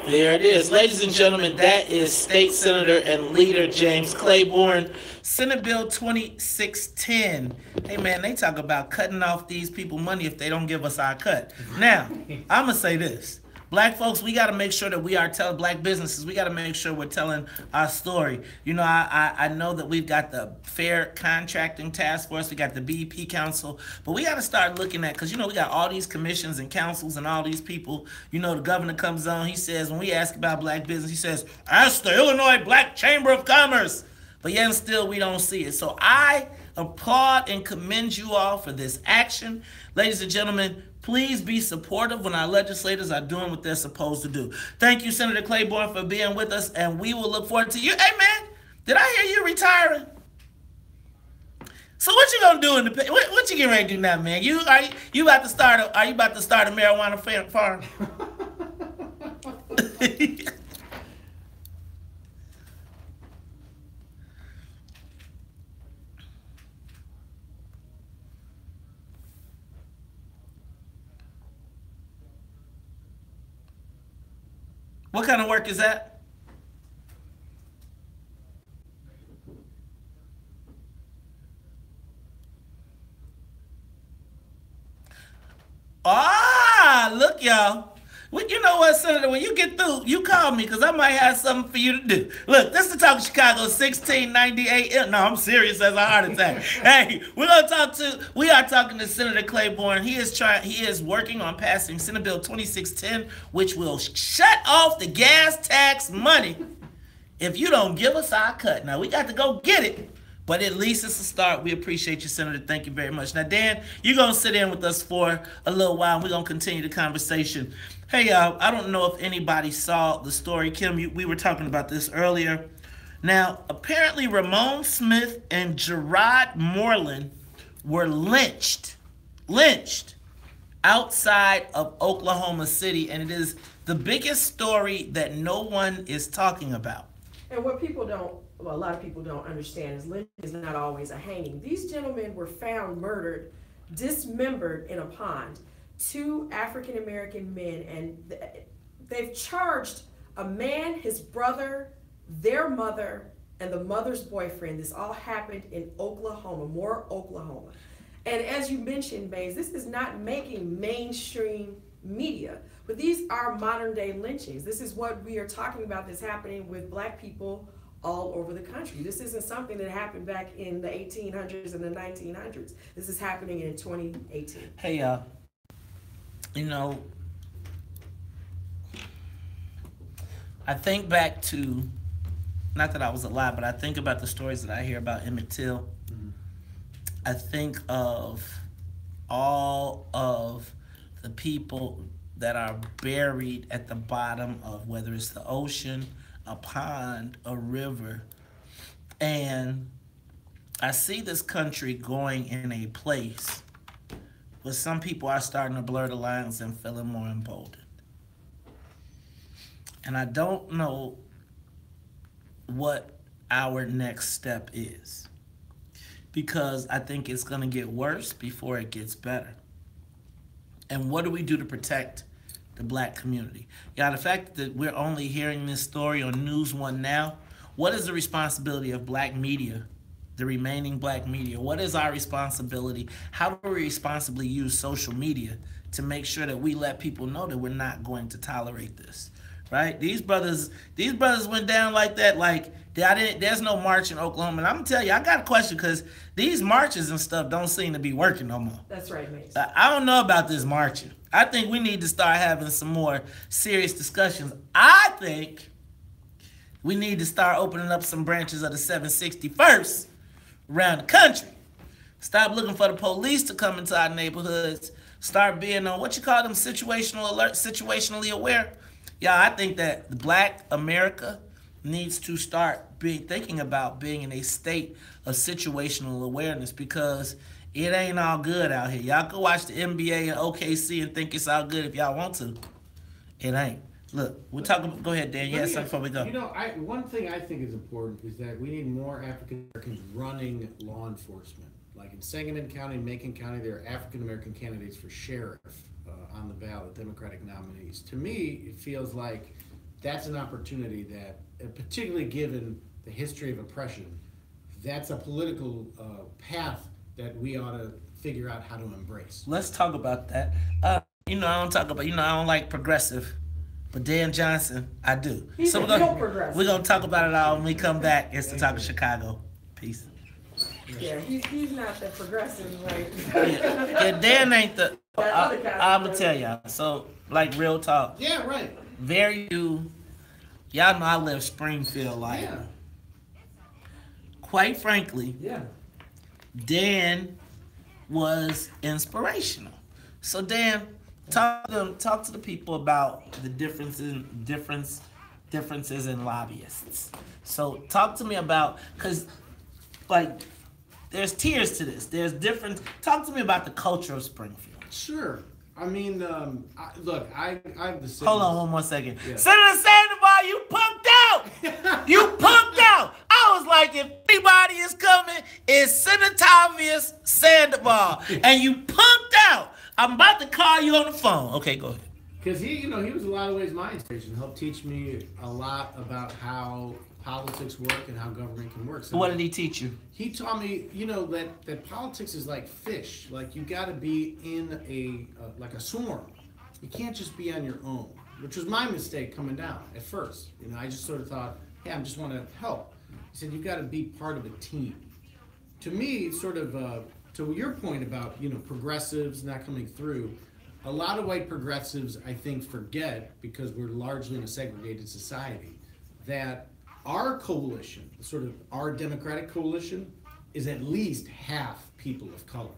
There it is. Ladies and gentlemen, that is State Senator and Leader James Claiborne. Senate Bill 2610. Hey, man, they talk about cutting off these people money if they don't give us our cut. Now, I'm going to say this. Black folks, we got to make sure that we are telling black businesses, we got to make sure we're telling our story. You know, I know that we've got the Fair Contracting Task Force, we got the BEP Council, but we got to start looking at, because, you know, we got all these commissions and councils and all these people. You know, the governor comes on, he says, when we ask about black business, he says, ask the Illinois Black Chamber of Commerce. But yet and still, we don't see it. So I applaud and commend you all for this action. Ladies and gentlemen, please be supportive when our legislators are doing what they're supposed to do. Thank you, Senator Claiborne, for being with us, and we will look forward to you. Hey, man, did I hear you retiring? So what you gonna do in the what you getting ready to do now, man? Are you about to start a marijuana farm? What kind of work is that? Ah, look, y'all. Well, you know what, Senator? When you get through, you call me, because I might have something for you to do. Look, this is the Talk of Chicago, 1690 AM. No, I'm serious as a heart attack. Hey, we are talking to Senator Claiborne. He is working on passing Senate Bill 2610, which will shut off the gas tax money if you don't give us our cut. Now, we got to go get it, But at least it's a start. We appreciate you, Senator. Thank you very much. Now, Dan, you're going to sit in with us for a little while, and we're going to continue the conversation. Hey, y'all, I don't know if anybody saw the story. Kim, we were talking about this earlier. Now, apparently Ramon Smith and Gerard Moreland were lynched outside of Oklahoma City, and it is the biggest story that no one is talking about. And what people don't, well, a lot of people don't understand is lynching is not always a hanging. These gentlemen were found murdered, dismembered in a pond. 2 African-American men, and they've charged a man, his brother, their mother, and the mother's boyfriend. This all happened in Oklahoma, Moore, Oklahoma. And as you mentioned, Mays, this is not making mainstream media, but these are modern day lynchings. This is what we are talking about that's happening with black people all over the country. This isn't something that happened back in the 1800s and the 1900s. This is happening in 2018. Hey, you know, I think back to, not that I was alive, but I think about the stories that I hear about Emmett Till. I think of all of the people that are buried at the bottom of whether it's the ocean, a pond, a river. And I see this country going in a place where some people are starting to blur the lines and feeling more emboldened. And I don't know what our next step is, because I think it's going to get worse before it gets better. And what do we do to protect the black community? Yeah, the fact that we're only hearing this story on News One now, what is the responsibility of black media, the remaining black media? What is our responsibility? How do we responsibly use social media to make sure that we let people know that we're not going to tolerate this? Right? These brothers went down like that. Like, there's no march in Oklahoma. And I'm gonna tell you, I got a question, because these marches and stuff don't seem to be working no more. That's right, Mace. I don't know about this marching. I think we need to start having some more serious discussions. I think we need to start opening up some branches of the 761st around the country. Stop looking for the police to come into our neighborhoods. Start being on, what you call them, situational alert, situationally aware. Yeah, I think that the black America needs to start thinking about being in a state of situational awareness, because it ain't all good out here. Y'all go watch the NBA and OKC and think it's all good if y'all want to. It ain't. Look, we're talking. Go ahead, Dan. You had something before we go. You know, one thing I think is important is that we need more African Americans running law enforcement. Like in Sangamon County, Macon County, there are African American candidates for sheriff on the ballot, Democratic nominees. To me, it feels like that's an opportunity that, particularly given the history of oppression, that's a political path that we ought to figure out how to embrace. Let's talk about that. I don't like progressive, but Dan Johnson, I do. He's so we're gonna talk about it all when we come back. It's the Talk of Chicago. Peace. Yeah, he's not the progressive, right? Yeah, Dan ain't the. I'm gonna tell y'all. So, like, real talk. Yeah, right. Y'all know I live Springfield. Like, quite frankly, Dan was inspirational. So, Dan, talk to the people about the differences in lobbyists. So, talk to me about, because, like, there's tiers to this. There's different. Talk to me about the culture of Springfield. Sure. I mean, look, I have the same. Hold on one more second. Yeah. Senator Sandoval, you punked out. You punked out. I was like, if anybody is coming, it's Senator Thomas Sandoval, and you punked out. I'm about to call you on the phone. Okay, go ahead. Because he was a lot of ways my inspiration. Helped teach me a lot about how politics work and how government can work. So what did he teach you? He taught me, that politics is like fish. Like, you got to be in a swarm. You can't just be on your own, which was my mistake coming down at first. I just sort of thought, hey, I just want to help. He said, you got to be part of a team. To me, sort of, to your point about, progressives not coming through, a lot of white progressives, I think, forget, because we're largely in a segregated society, that our coalition, sort of our Democratic coalition, is at least half people of color,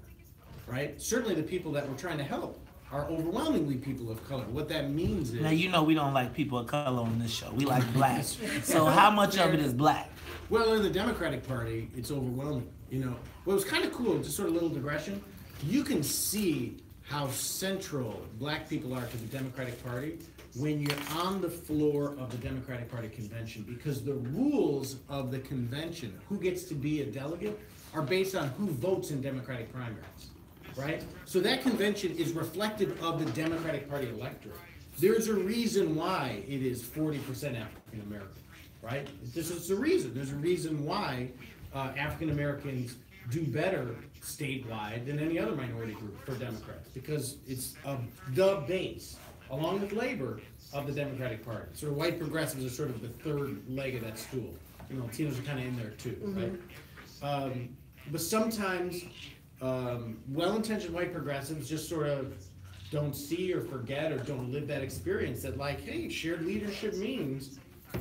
right? Certainly the people that we're trying to help are overwhelmingly people of color. What that means is... Now, you know we don't like people of color on this show. We like black. So how much of it is black? Well, in the Democratic Party, it's overwhelming. You know, what was kind of cool, just sort of a little digression, you can see how central black people are to the Democratic Party when you're on the floor of the Democratic Party convention, because the rules of the convention, who gets to be a delegate, are based on who votes in Democratic primaries, right? So that convention is reflective of the Democratic Party electorate. There's a reason why it is 40% African American, right? This is a reason. There's a reason why African Americans do better statewide than any other minority group for Democrats, because it's the base, along with labor, of the Democratic Party. Sort of white progressives are sort of the third leg of that stool. You know, Latinos are kind of in there too, right? But sometimes well-intentioned white progressives just sort of don't see or forget or don't live that experience that, like, hey, shared leadership means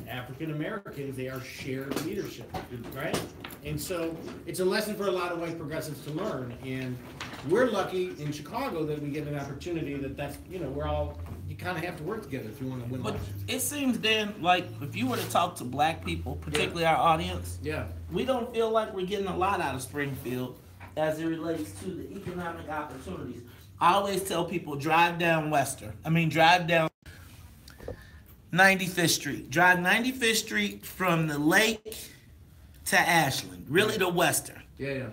African Americans, they are shared leadership, right? And so it's a lesson for a lot of white progressives to learn. And we're lucky in Chicago that we get an opportunity that's, you know, we're all, you kind of have to work together if you want to win. But it seems then, like, if you were to talk to black people, particularly our audience, we don't feel like we're getting a lot out of Springfield as it relates to the economic opportunities. I always tell people, drive down 95th Street. Drive 95th Street from the lake to Ashland, really to Western. Yeah.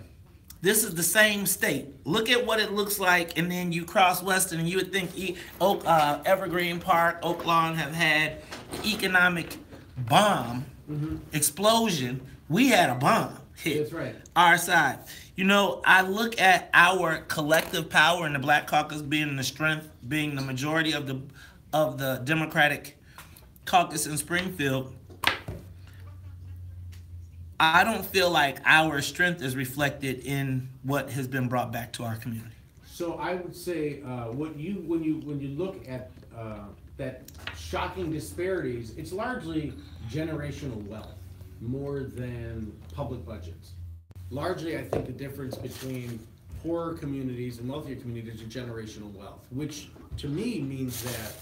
This is the same state. Look at what it looks like, and then you cross Western, and you would think Evergreen Park, Oak Lawn have had economic bomb explosion. We had a bomb hit. That's right. Our side. You know, I look at our collective power in the Black Caucus being the strength, being the majority of the Democratic caucus in Springfield. I don't feel like our strength is reflected in what has been brought back to our community. So I would say when you look at that shocking disparities, it's largely generational wealth more than public budgets. Largely, I think the difference between poorer communities and wealthier communities is generational wealth, which to me means that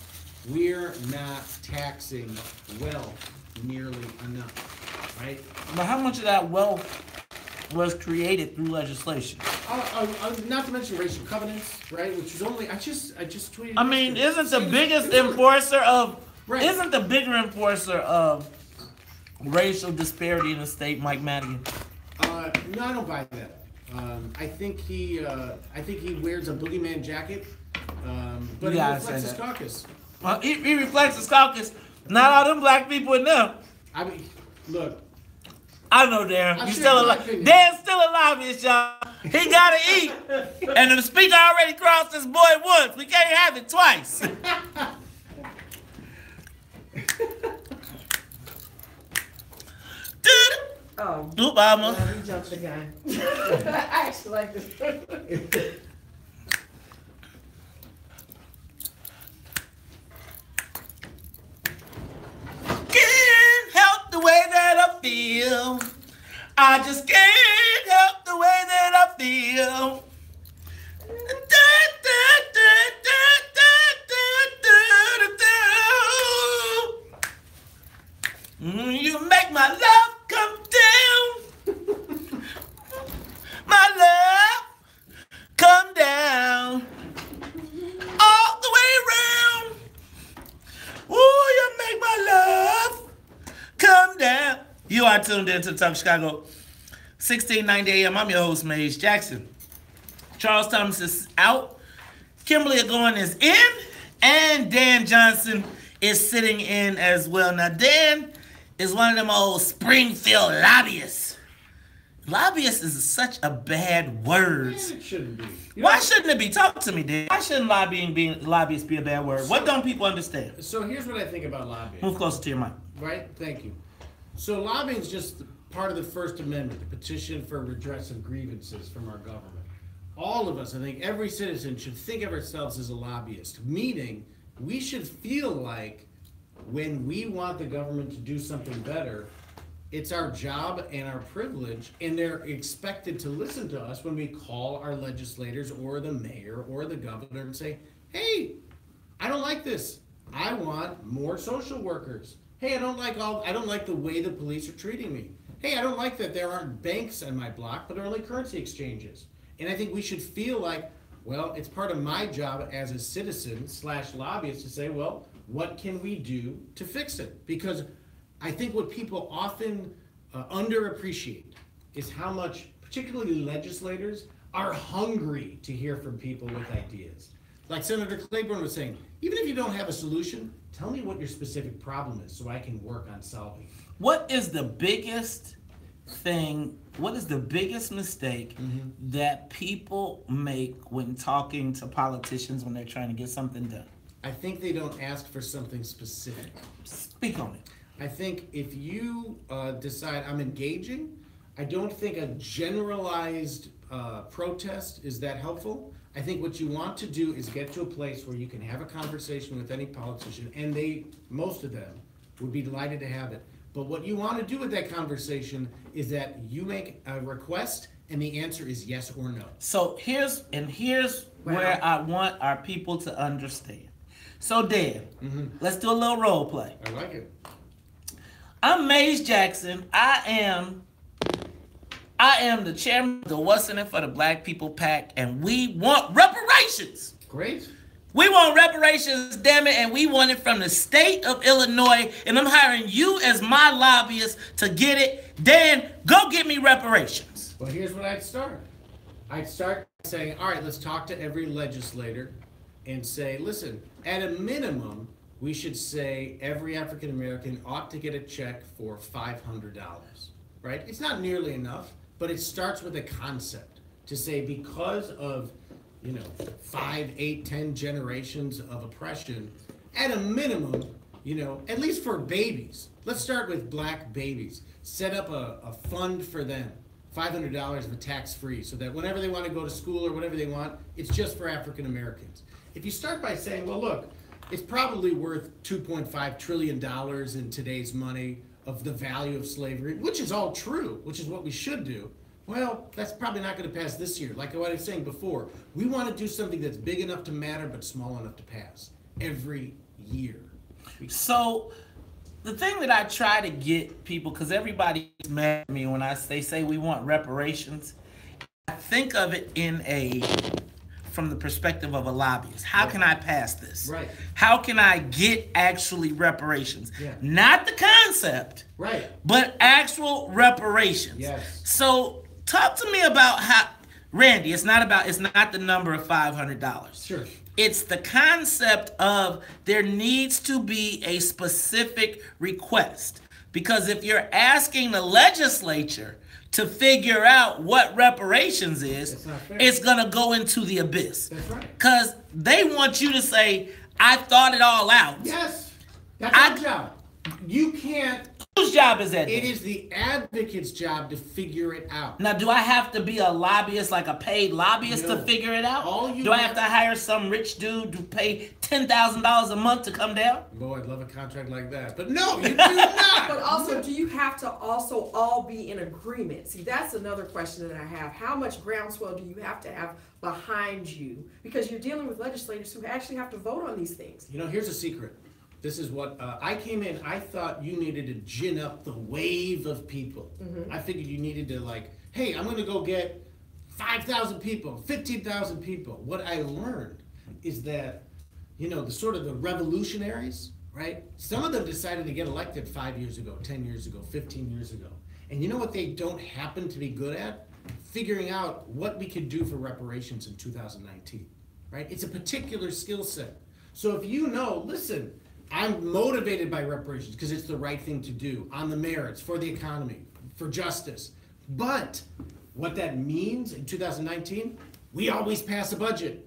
we're not taxing wealth nearly enough, right? But how much of that wealth was created through legislation? Not to mention racial covenants, right? Which is only I just tweeted. I mean, isn't the biggest enforcer of isn't the bigger enforcer of racial disparity in the state Mike Madigan? No, I don't buy that. I think he wears a boogeyman jacket, but he reflects his caucus. He reflects his caucus. Not all them black people in them. I mean, look. I know Darren. He's still alive. Darren's still alive, y'all. He gotta eat. And the speaker already crossed this boy once. We can't have it twice. Oh. Obama. Yeah, he jumped the gun. I actually like this. Can't help the way that I feel. I just can't help the way that I feel. You make my love come down. My love come down. All the way around. Ooh, you make my love come down. You are tuned in to the Talk Chicago, 1690 AM. I'm your host, Maze Jackson. Charles Thomas is out. Kimberly Agoin is in. And Dan Johnson is sitting in as well. Now, Dan is one of them old Springfield lobbyists. Lobbyist is such a bad word. Man, it shouldn't be. Why shouldn't it be? Talk to me, Dan. Why shouldn't lobbyists be a bad word? What don't people understand? So here's what I think about lobbying. Move closer to your mic. Right? Thank you. So lobbying is just part of the First Amendment, the petition for redress of grievances from our government. All of us, I think every citizen should think of ourselves as a lobbyist, meaning we should feel like when we want the government to do something better, It's our job and our privilege, and they're expected to listen to us when we call our legislators or the mayor or the governor and say, hey, I don't like this. I want more social workers. Hey, I don't like the way the police are treating me. Hey, I don't like that there aren't banks on my block, but there are only currency exchanges. And I think we should feel like, well, it's part of my job as a citizen / lobbyist to say, well, what can we do to fix it? Because I think what people often underappreciate is how much, particularly legislators, are hungry to hear from people with ideas. Like Senator Claiborne was saying, even if you don't have a solution, tell me what your specific problem is so I can work on solving it. What is the biggest thing, what is the biggest mistake that people make when talking to politicians when they're trying to get something done? I think they don't ask for something specific. Speak on it. I think if you decide I'm engaging, I don't think a generalized protest is that helpful. I think what you want to do is get to a place where you can have a conversation with any politician, and most of them would be delighted to have it. But what you want to do with that conversation is that you make a request and the answer is yes or no. So here's where I want our people to understand. So Dan, let's do a little role play. I like it. I'm Mays Jackson. I am the chairman of the What's in It for the Black People PAC, and we want reparations. Great. We want reparations, damn it, and we want it from the state of Illinois, and I'm hiring you as my lobbyist to get it. Dan, go get me reparations. Well, here's what I'd start. I'd start saying, all right, let's talk to every legislator and say, listen, at a minimum, we should say every African American ought to get a check for $500, right? It's not nearly enough, but it starts with a concept to say because of 5, 8, 10 generations of oppression, at a minimum, at least for babies, let's start with black babies, set up a fund for them, $500 of a tax-free, so that whenever they want to go to school or whatever they want, it's just for African Americans. If you start by saying, well, look, it's probably worth $2.5 trillion in today's money of the value of slavery, which is all true, which is what we should do. Well, that's probably not going to pass this year. Like what I was saying before, we want to do something that's big enough to matter but small enough to pass every year. So the thing that I try to get people, because everybody's mad at me when they say we want reparations, I think of it from the perspective of a lobbyist. How can I pass this? Right. How can I get actually reparations? Yeah. Not the concept, right, but actual reparations. Yes. So talk to me about how, Randy, it's not the number of $500. Sure. It's the concept of there needs to be a specific request. Because if you're asking the legislature to figure out what reparations is, it's going to go into the abyss. That's right. Because they want you to say, I thought it all out. Yes. That's our job. You can't. Whose job is that? It is the advocate's job to figure it out. Now, do I have to be a lobbyist, like a paid lobbyist, to figure it out? Do I have to hire some rich dude to pay $10,000 a month to come down? Boy, I'd love a contract like that. But no, you do not. But also, do you have to also all be in agreement? See, that's another question that I have. How much groundswell do you have to have behind you? Because you're dealing with legislators who actually have to vote on these things. Here's a secret. This is what I came in. I thought you needed to gin up the wave of people. I figured you needed to hey, I'm going to go get 5,000 people, 15,000 people. What I learned is that, the sort of the revolutionaries, right? Some of them decided to get elected 5 years ago, 10 years ago, 15 years ago. And you know what they don't happen to be good at? Figuring out what we could do for reparations in 2019, right? It's a particular skill set. So if listen, I'm motivated by reparations because it's the right thing to do on the merits, for the economy, for justice. But what that means in 2019, we always pass a budget.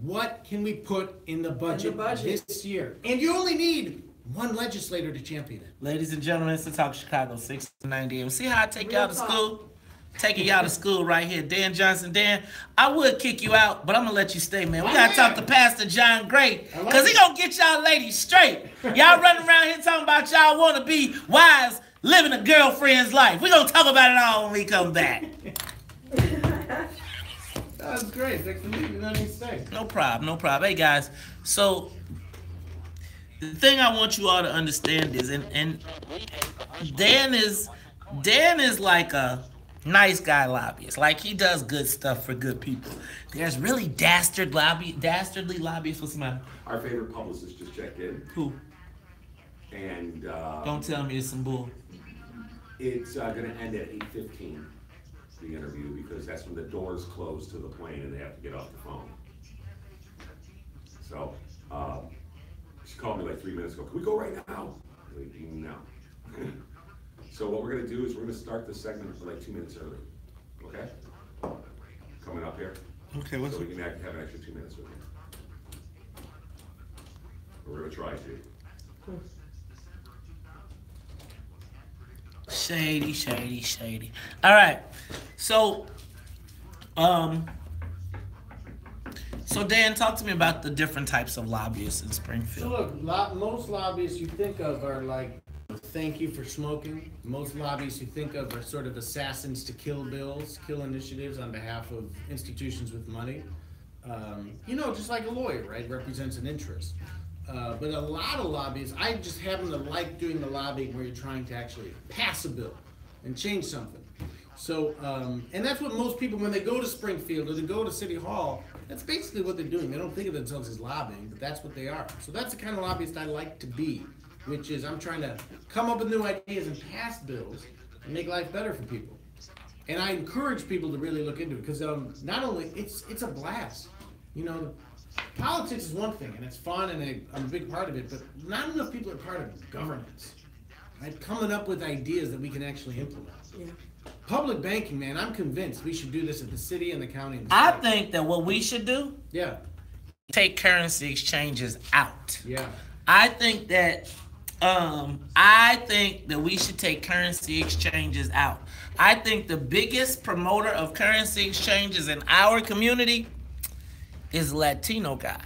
What can we put in the budget, this year? And you only need one legislator to champion it. Ladies and gentlemen, it's the Talk Chicago 690 AM. See how I take y'all to school? Taking y'all to school right here. Dan Johnson. Dan, I would kick you out, but I'm going to let you stay, man. We got to talk to Pastor John Gray, because he going to get y'all ladies straight. Y'all running around here talking about y'all want to be wise living a girlfriend's life. We're going to talk about it all when we come back. That was great. Thanks for leaving on your stay. No problem, no problem. Hey, guys, so the thing I want you all to understand is, and Dan is like a nice guy lobbyist. Like, he does good stuff for good people. There's really dastardly lobbyists. What's the matter? Our favorite publicist just checked in. Who? And Don't tell me it's some bull. it's going to end at 8:15, the interview, because that's when the doors close to the plane and they have to get off the phone. So she called me like 3 minutes ago. Can we go right now? I'm like, no. So what we're going to do is we're going to start this segment like 2 minutes early. Okay? Coming up here. Okay, so we can have an extra 2 minutes with you. We're going to try to. Shady. All right. So Dan, talk to me about the different types of lobbyists in Springfield. So look, most lobbyists you think of are like, thank you for smoking. Most lobbyists you think of are sort of assassins to kill bills, kill initiatives on behalf of institutions with money. Just like a lawyer, right? Represents an interest. But a lot of lobbyists, I just happen to like doing the lobbying where you're trying to actually pass a bill and change something. So, and that's what most people, when they go to Springfield or they go to City Hall, that's basically what they're doing. They don't think of themselves as lobbying, but that's what they are. So that's the kind of lobbyist I like to be, which is I'm trying to come up with new ideas and pass bills and make life better for people. And I encourage people to really look into it because not only, it's a blast. Politics is one thing, and it's fun, and I'm a big part of it, but not enough people are part of governance. Right? Coming up with ideas that we can actually implement. Yeah. Public banking, man, I'm convinced we should do this at the city and the county. And the I state. think that what we should do, take currency exchanges out. Yeah. I think that we should take currency exchanges out. I think the biggest promoter of currency exchanges in our community is a Latino guy.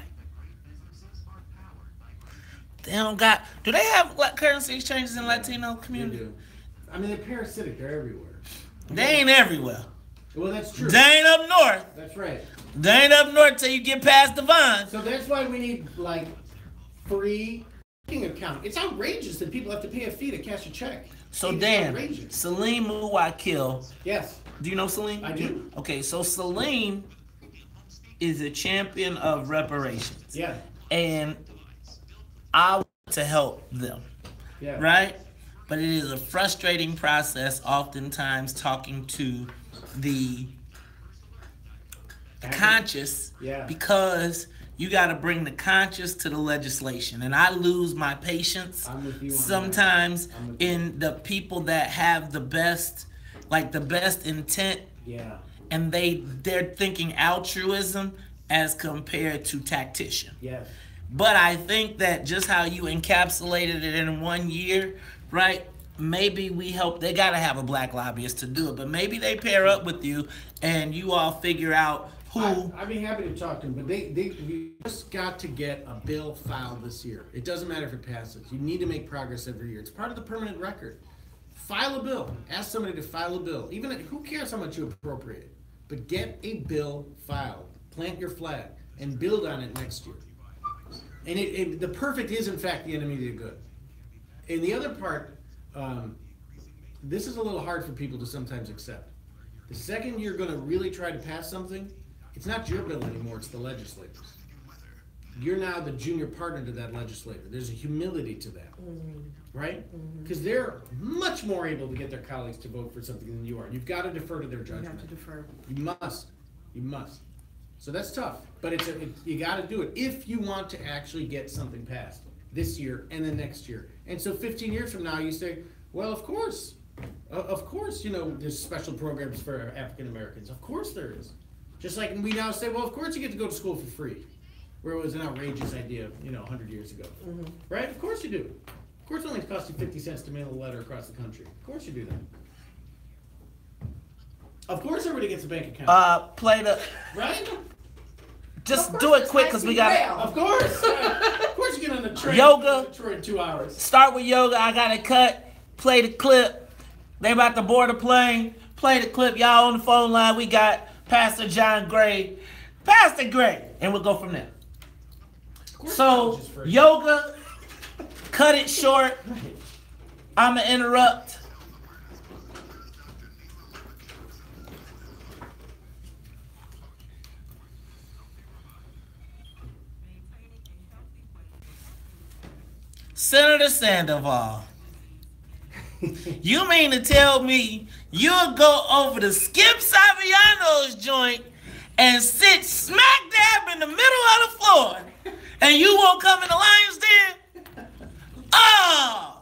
Do they have currency exchanges in Latino community? They do. I mean, they're parasitic, they're everywhere. They ain't everywhere. Well, that's true. They ain't up north. That's right. They ain't up north till you get past the vine. So that's why we need, like, free checking account. It's outrageous that people have to pay a fee to cash a check. So Dan, Salim Muwakil. Yes. Do you know Salim? I do. Okay, so Salim is a champion of reparations. Yeah. And I want to help them. Yeah. Right? But it is a frustrating process oftentimes talking to the conscious, because you got to bring the conscious to the legislation. And I lose my patience sometimes in the people that have the best intent. Yeah. And they're thinking altruism as compared to tactician. Yes. But I think that just how you encapsulated it in 1 year, right? Maybe we help. They got to have a black lobbyist to do it, but maybe they pair up with you and you all figure out who. I'd be happy to talk to them, but we just got to get a bill filed this year. It doesn't matter if it passes. You need to make progress every year. It's part of the permanent record. File a bill. Ask somebody to file a bill. Even who cares how much you appropriate, but get a bill filed. Plant your flag and build on it next year. And the perfect is in fact the enemy of the good. And the other part, this is a little hard for people to sometimes accept. The second you're going to really try to pass something, it's not your bill anymore, it's the legislators. You're now the junior partner to that legislator. There's a humility to that, right? Because they're much more able to get their colleagues to vote for something than you are. You've got to defer to their judgment. You have to defer. You must. You must. So that's tough, but you got to do it if you want to actually get something passed this year and the next year. And so 15 years from now, you say, well, of course, there's special programs for African Americans. Of course there is. Just like we now say, well, of course you get to go to school for free, where it was an outrageous idea, 100 years ago. Right? Of course you do. Of course it only costs you 50 cents to mail a letter across the country. Of course you do that. Of course everybody gets a bank account. Play the... Right? Just do it quick because we got... Of course. Of course you get on the train. Yoga. In 2 hours. Start with yoga. I got to cut. play the clip. They about to board a plane. Play the clip. Y'all on the phone line. We got Pastor John Gray. Pastor Gray. And we'll go from there. So, yoga, cut it short. I'm going to interrupt. Senator Sandoval, you mean to tell me you'll go over to Skip Saviano's joint and sit smack dab in the middle of the floor and you won't come in the Lions Den? Oh!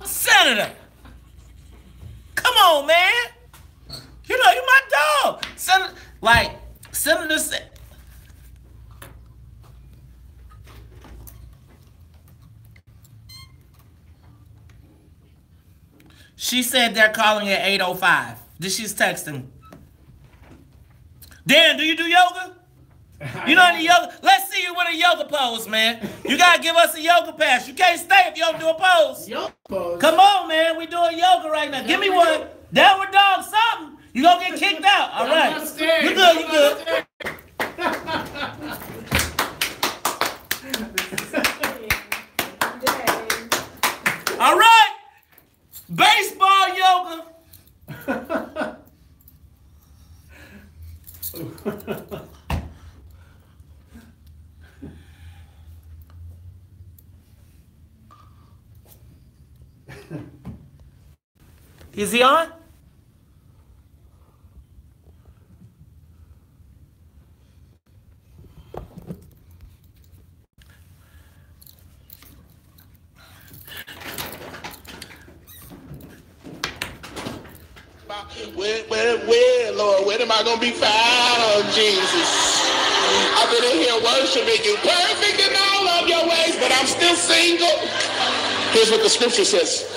Senator, come on, man. You know, you're my dog. Senator said. She said they're calling at 8:05. She's texting. Dan, do you do yoga? You know any yoga? Let's see you with a yoga pose, man. You gotta give us a yoga pass. You can't stay if you don't do a pose. Yoga pose? Come on, man. We doing yoga right now. Give me one. Downward dog, something. You gonna get kicked out. All right. You good, you good. All right. Baseball yoga. Is he on? Where, Lord, when am I going to be found, Jesus? I've been in here worshiping you, perfect in all of your ways, but I'm still single. Here's what the scripture says.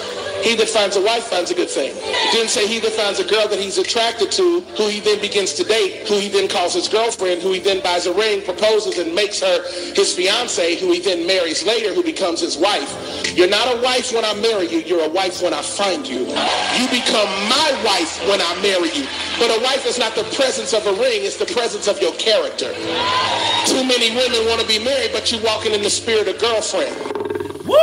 He that finds a wife finds a good thing. It didn't say he that finds a girl that he's attracted to, who he then begins to date, who he then calls his girlfriend, who he then buys a ring, proposes, and makes her his fiance, who he then marries later, who becomes his wife. You're not a wife when I marry you. You're a wife when I find you. You become my wife when I marry you. But a wife is not the presence of a ring. It's the presence of your character. Too many women want to be married, but you're walking in the spirit of girlfriend. Woo,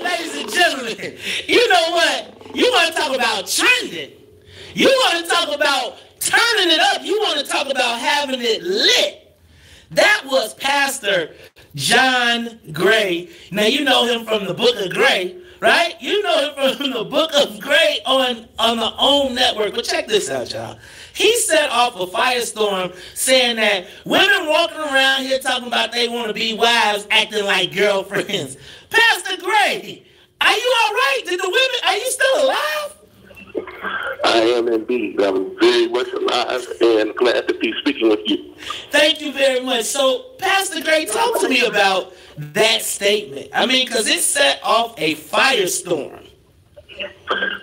ladies and gentlemen. You know what? You want to talk about trending. You want to talk about turning it up. You want to talk about having it lit. That was Pastor John Gray. Now, you know him from the Book of Gray, right? You know him from the Book of Gray on the OWN network. But check this out, y'all. He set off a firestorm saying that women walking around here talking about they want to be wives acting like girlfriends. Pastor Gray, are you all right? Did the women, are you still alive? I am indeed. I'm very much alive and glad to be speaking with you. Thank you very much. So, Pastor Gray, talk to me about that statement. I mean, because it set off a firestorm.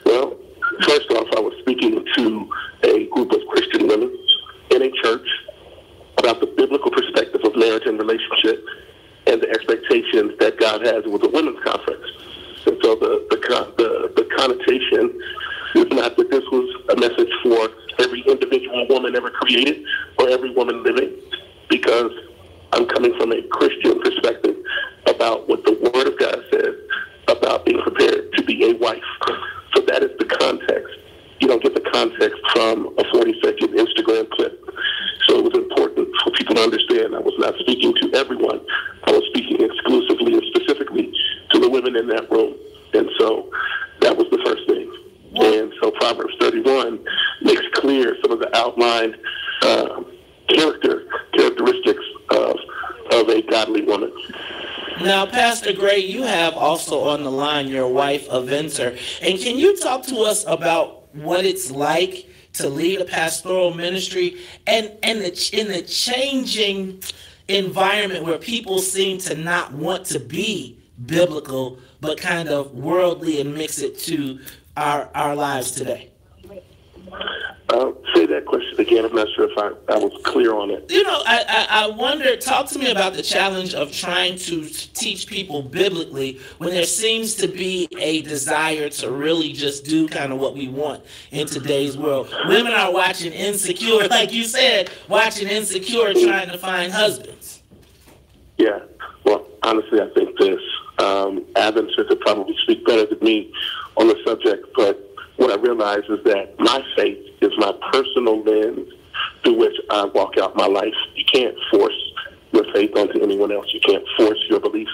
Well, first off, I was speaking to a group of Christian women in a church about the biblical perspective of marriage and relationship and the expectations that God has with the women's conference. And so the connotation is not that this was a message for every individual woman ever created or every woman living, because I'm coming from a Christian perspective about what the Word of God says about being prepared to be a wife. So that is the context. You don't get the context from a 40-second Instagram clip. So it was important for people to understand I was not speaking to everyone. I was speaking exclusively and specifically to the women in that room. And so that was the first thing. And so Proverbs 31 makes clear some of the outlined characteristics of a godly woman. Now, Pastor Gray, you have also on the line your wife, Aventer. And can you talk to us about what it's like to lead a pastoral ministry and in the changing environment where people seem to not want to be biblical, but kind of worldly and mix it to our lives today? Say that question again. I'm not sure if I was clear on it. You know, I wonder, talk to me about the challenge of trying to teach people biblically when there seems to be a desire to really just do kind of what we want in today's world. Women are watching Insecure, like you said, watching Insecure trying to find husbands. Yeah. Well, honestly, I think this. Adventure could probably speak better than me on the subject, but what I realize is that my faith is my personal lens through which I walk out my life. You can't force your faith onto anyone else. You can't force your beliefs.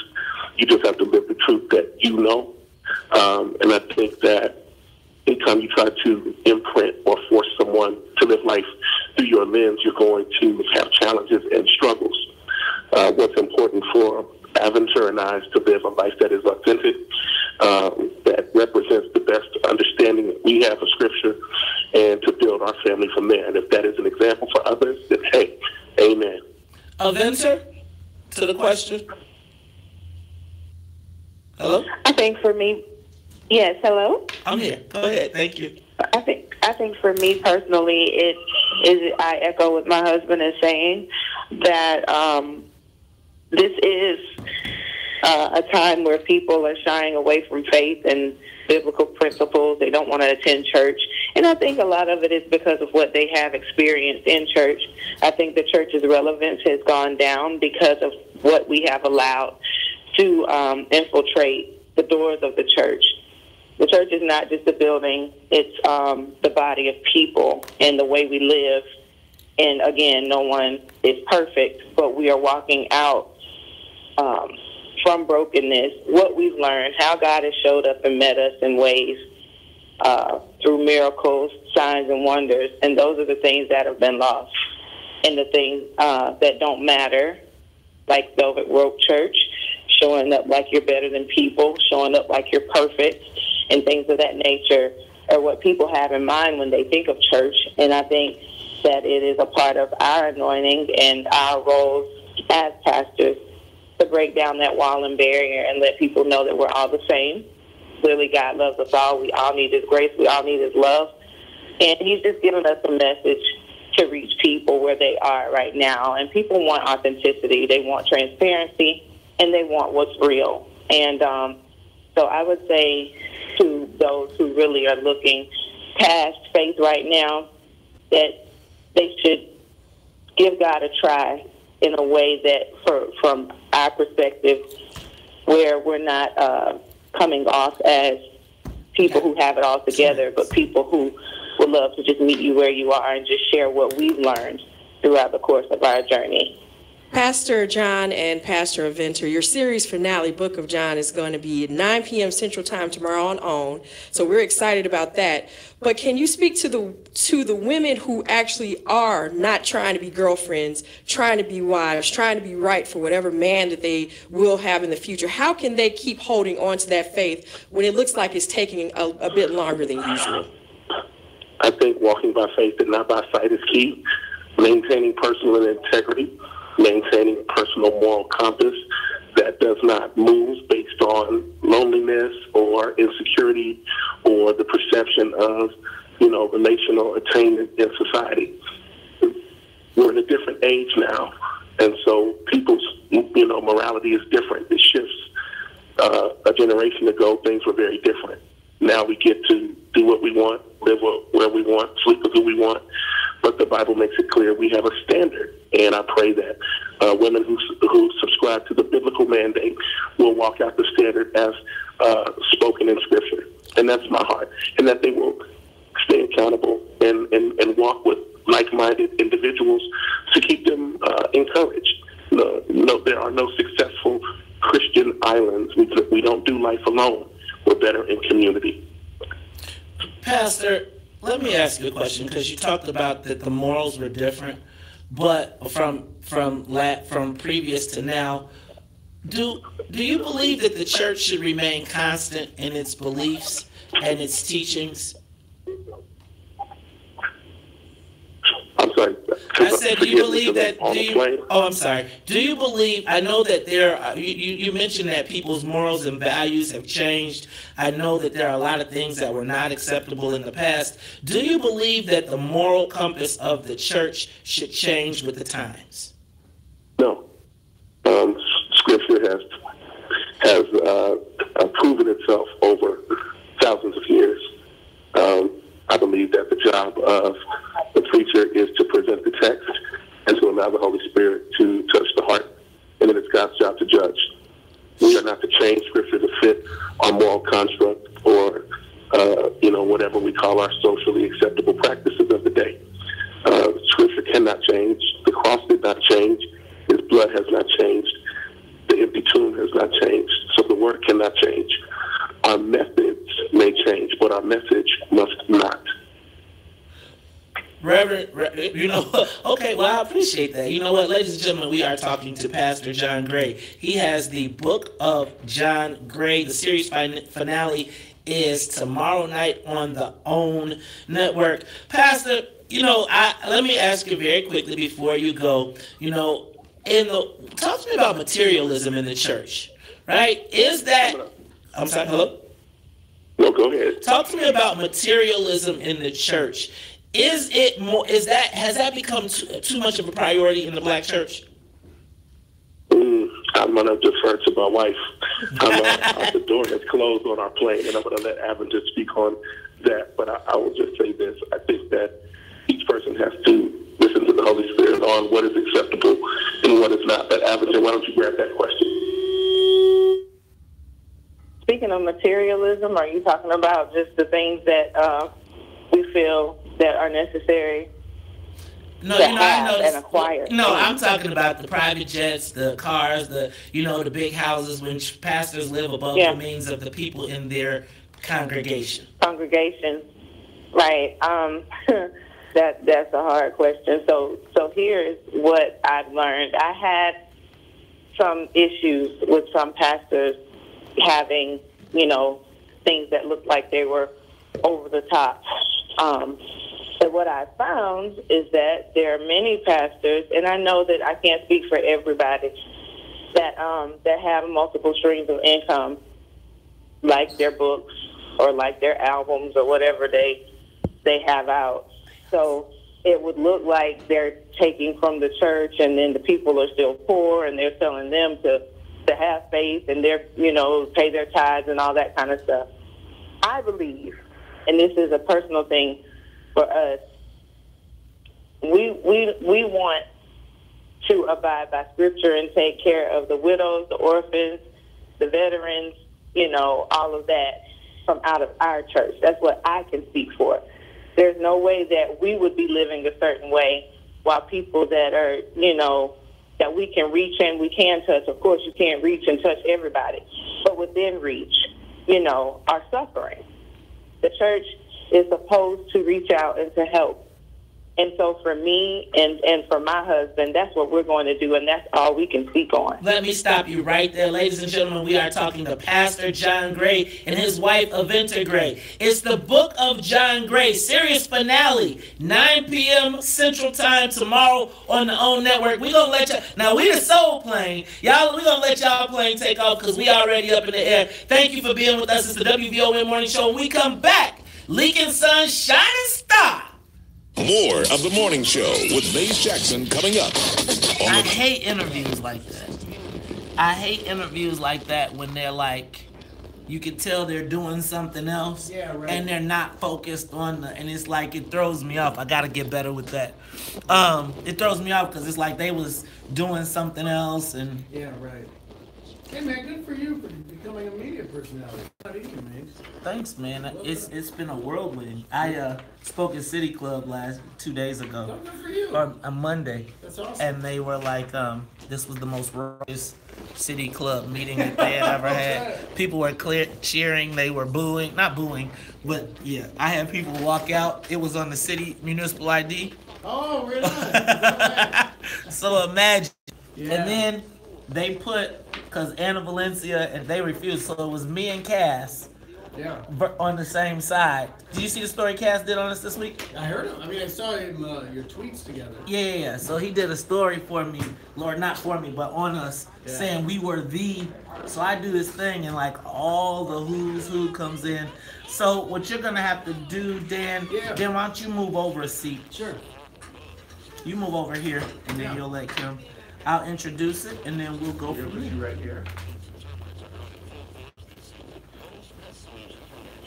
You just have to live the truth that you know. And I think that anytime you try to imprint or force someone to live life through your lens, you're going to have challenges and struggles. What's important for Aventure and I is to live a life that is authentic, that represents the best understanding that we have of Scripture, and to build our family from there. And if that is an example for others, then hey, amen. Aventure, to the question. Hello? I think for me, yes, hello? I'm here. Go ahead. Thank you. I think for me personally, I echo what my husband is saying, that this is a time where people are shying away from faith and biblical principles. They don't want to attend church. And I think a lot of it is because of what they have experienced in church. I think the church's relevance has gone down because of what we have allowed to infiltrate the doors of the church. The church is not just a building. It's the body of people and the way we live. And again, no one is perfect, but we are walking out from brokenness, what we've learned, how God has showed up and met us in ways through miracles, signs, and wonders. And those are the things that have been lost. And the things that don't matter, like Velvet Rope Church, showing up like you're better than people, showing up like you're perfect, and things of that nature are what people have in mind when they think of church. And I think that it is a part of our anointing and our roles as pastors to break down that wall and barrier and let people know that we're all the same. Clearly, God loves us all. We all need His grace. We all need His love. And He's just given us a message to reach people where they are right now. And people want authenticity. They want transparency, and they want what's real. And so I would say to those who really are looking past faith right now that they should give God a try in a way that, from our perspective, where we're not coming off as people who have it all together, but people who would love to just meet you where you are and just share what we've learned throughout the course of our journey. Pastor John and Pastor Aventer, your series finale, Book of John, is going to be at 9 p.m. Central Time tomorrow on. So we're excited about that. But can you speak to the women who actually are not trying to be girlfriends, trying to be wives, trying to be right for whatever man that they will have in the future? How can they keep holding on to that faith when it looks like it's taking a bit longer than usual? I think walking by faith and not by sight is key. Maintaining personal integrity, maintaining a personal moral compass that does not move based on loneliness or insecurity or the perception of, relational attainment in society. We're in a different age now, and so people's, morality is different. It shifts. A generation ago, things were very different. Now we get to do what we want, live where we want, sleep with who we want. But the Bible makes it clear we have a standard. And I pray that women who subscribe to the biblical mandate will walk out the standard as spoken in Scripture. And that's my heart. And that they will stay accountable and walk with like-minded individuals to keep them encouraged. No, there are no successful Christian islands. We don't do life alone. We're better in community. Pastor, let me ask you a question, because you talked about that the morals were different, but from previous to now, do you believe that the church should remain constant in its beliefs and its teachings? I'm sorry. I said, do you believe that? I'm sorry. Do you believe? I know that there. You mentioned that people's morals and values have changed. I know that there are a lot of things that were not acceptable in the past. Do you believe that the moral compass of the church should change with the times? No. Scripture has proven itself over thousands of years. I believe that the job of the preacher is to present the text and to allow the Holy Spirit to touch the heart, and then it's God's job to judge. We are not to change Scripture to fit our moral construct or, whatever we call our socially acceptable practices of the day. Scripture cannot change. The cross did not change. His blood has not changed. The empty tomb has not changed. So the word cannot change. Our methods may change, but our message must not. Reverend, okay, well, I appreciate that. You know what, ladies and gentlemen, we are talking to Pastor John Gray. He has the Book of John Gray. The series finale is tomorrow night on the OWN network. Pastor, let me ask you very quickly before you go, talk to me about materialism in the church, right? I'm sorry, hello? No, go ahead. Talk to me about materialism in the church. Has that become too much of a priority in the black church? I'm going to defer to my wife. The door has closed on our plane, and I'm going to let Avenger speak on that. But I will just say this. I think that each person has to listen to the Holy Spirit on what is acceptable and what is not. But Avenger, why don't you grab that question? Speaking of materialism, are you talking about just the things that we feel that are necessary to have and acquire? No, I'm talking about the private jets, the cars, the big houses when pastors live above the means of the people in their congregation. Right. That's a hard question. So here's what I've learned. I had some issues with some pastors having, things that looked like they were over the top. And what I found is that there are many pastors, and I know that I can't speak for everybody, that have multiple streams of income, like their books or like their albums or whatever they have out. So it would look like they're taking from the church, and then the people are still poor, and they're telling them to have faith, and they're pay their tithes and all that kind of stuff. I believe, and this is a personal thing for us, we want to abide by Scripture and take care of the widows, the orphans, the veterans, all of that from out of our church. That's what I can speak for. There's no way that we would be living a certain way while people that are, that we can reach and we can touch. Of course, you can't reach and touch everybody, but within reach, are suffering. The church is supposed to reach out and to help. And so for me and for my husband, that's what we're going to do, and that's all we can speak on. Let me stop you right there. Ladies and gentlemen, we are talking to Pastor John Gray and his wife, Aventa Gray. It's the Book of John Gray, series finale, 9 p.m. Central Time tomorrow on the OWN network. We're going to let y'all, now we the soul plane. We're going to let y'all plane take off because we already up in the air. Thank you for being with us. It's the WVON Morning Show. When we come back, Leaking Sun, Shining Star. More of the morning show with Maze Jackson coming up. I hate interviews like that. I hate interviews like that when they're like, you can tell they're doing something else, and they're not focused on and it's like, it throws me off. I got to get better with that. It throws me off because it's like they was doing something else. And yeah, right. Hey, man, good for you for becoming a media personality. Not easy, man. Thanks, man. It's been a whirlwind. I spoke at City Club 2 days ago. Good for you. Or a Monday. That's awesome. And they were like, this was the most raucous City Club meeting that they had ever had. People were cheering. They were booing. Not booing, but yeah. I had people walk out. It was on the city municipal ID. Oh, really? So imagine. Yeah. And then they put, because Anna Valencia, and they refused, so it was me and Cass on the same side. Did you see the story Cass did on us this week? I heard him. I mean, I saw him, your tweets together. Yeah. So he did a story for me, Lord, not for me, but on us, saying we were the. So I do this thing, and like all the who's who comes in. So what you're gonna have to do, Dan? Dan, why don't you move over a seat? Sure. You move over here, and then you'll let Kim. I'll introduce it, and then we'll go from there. Right here.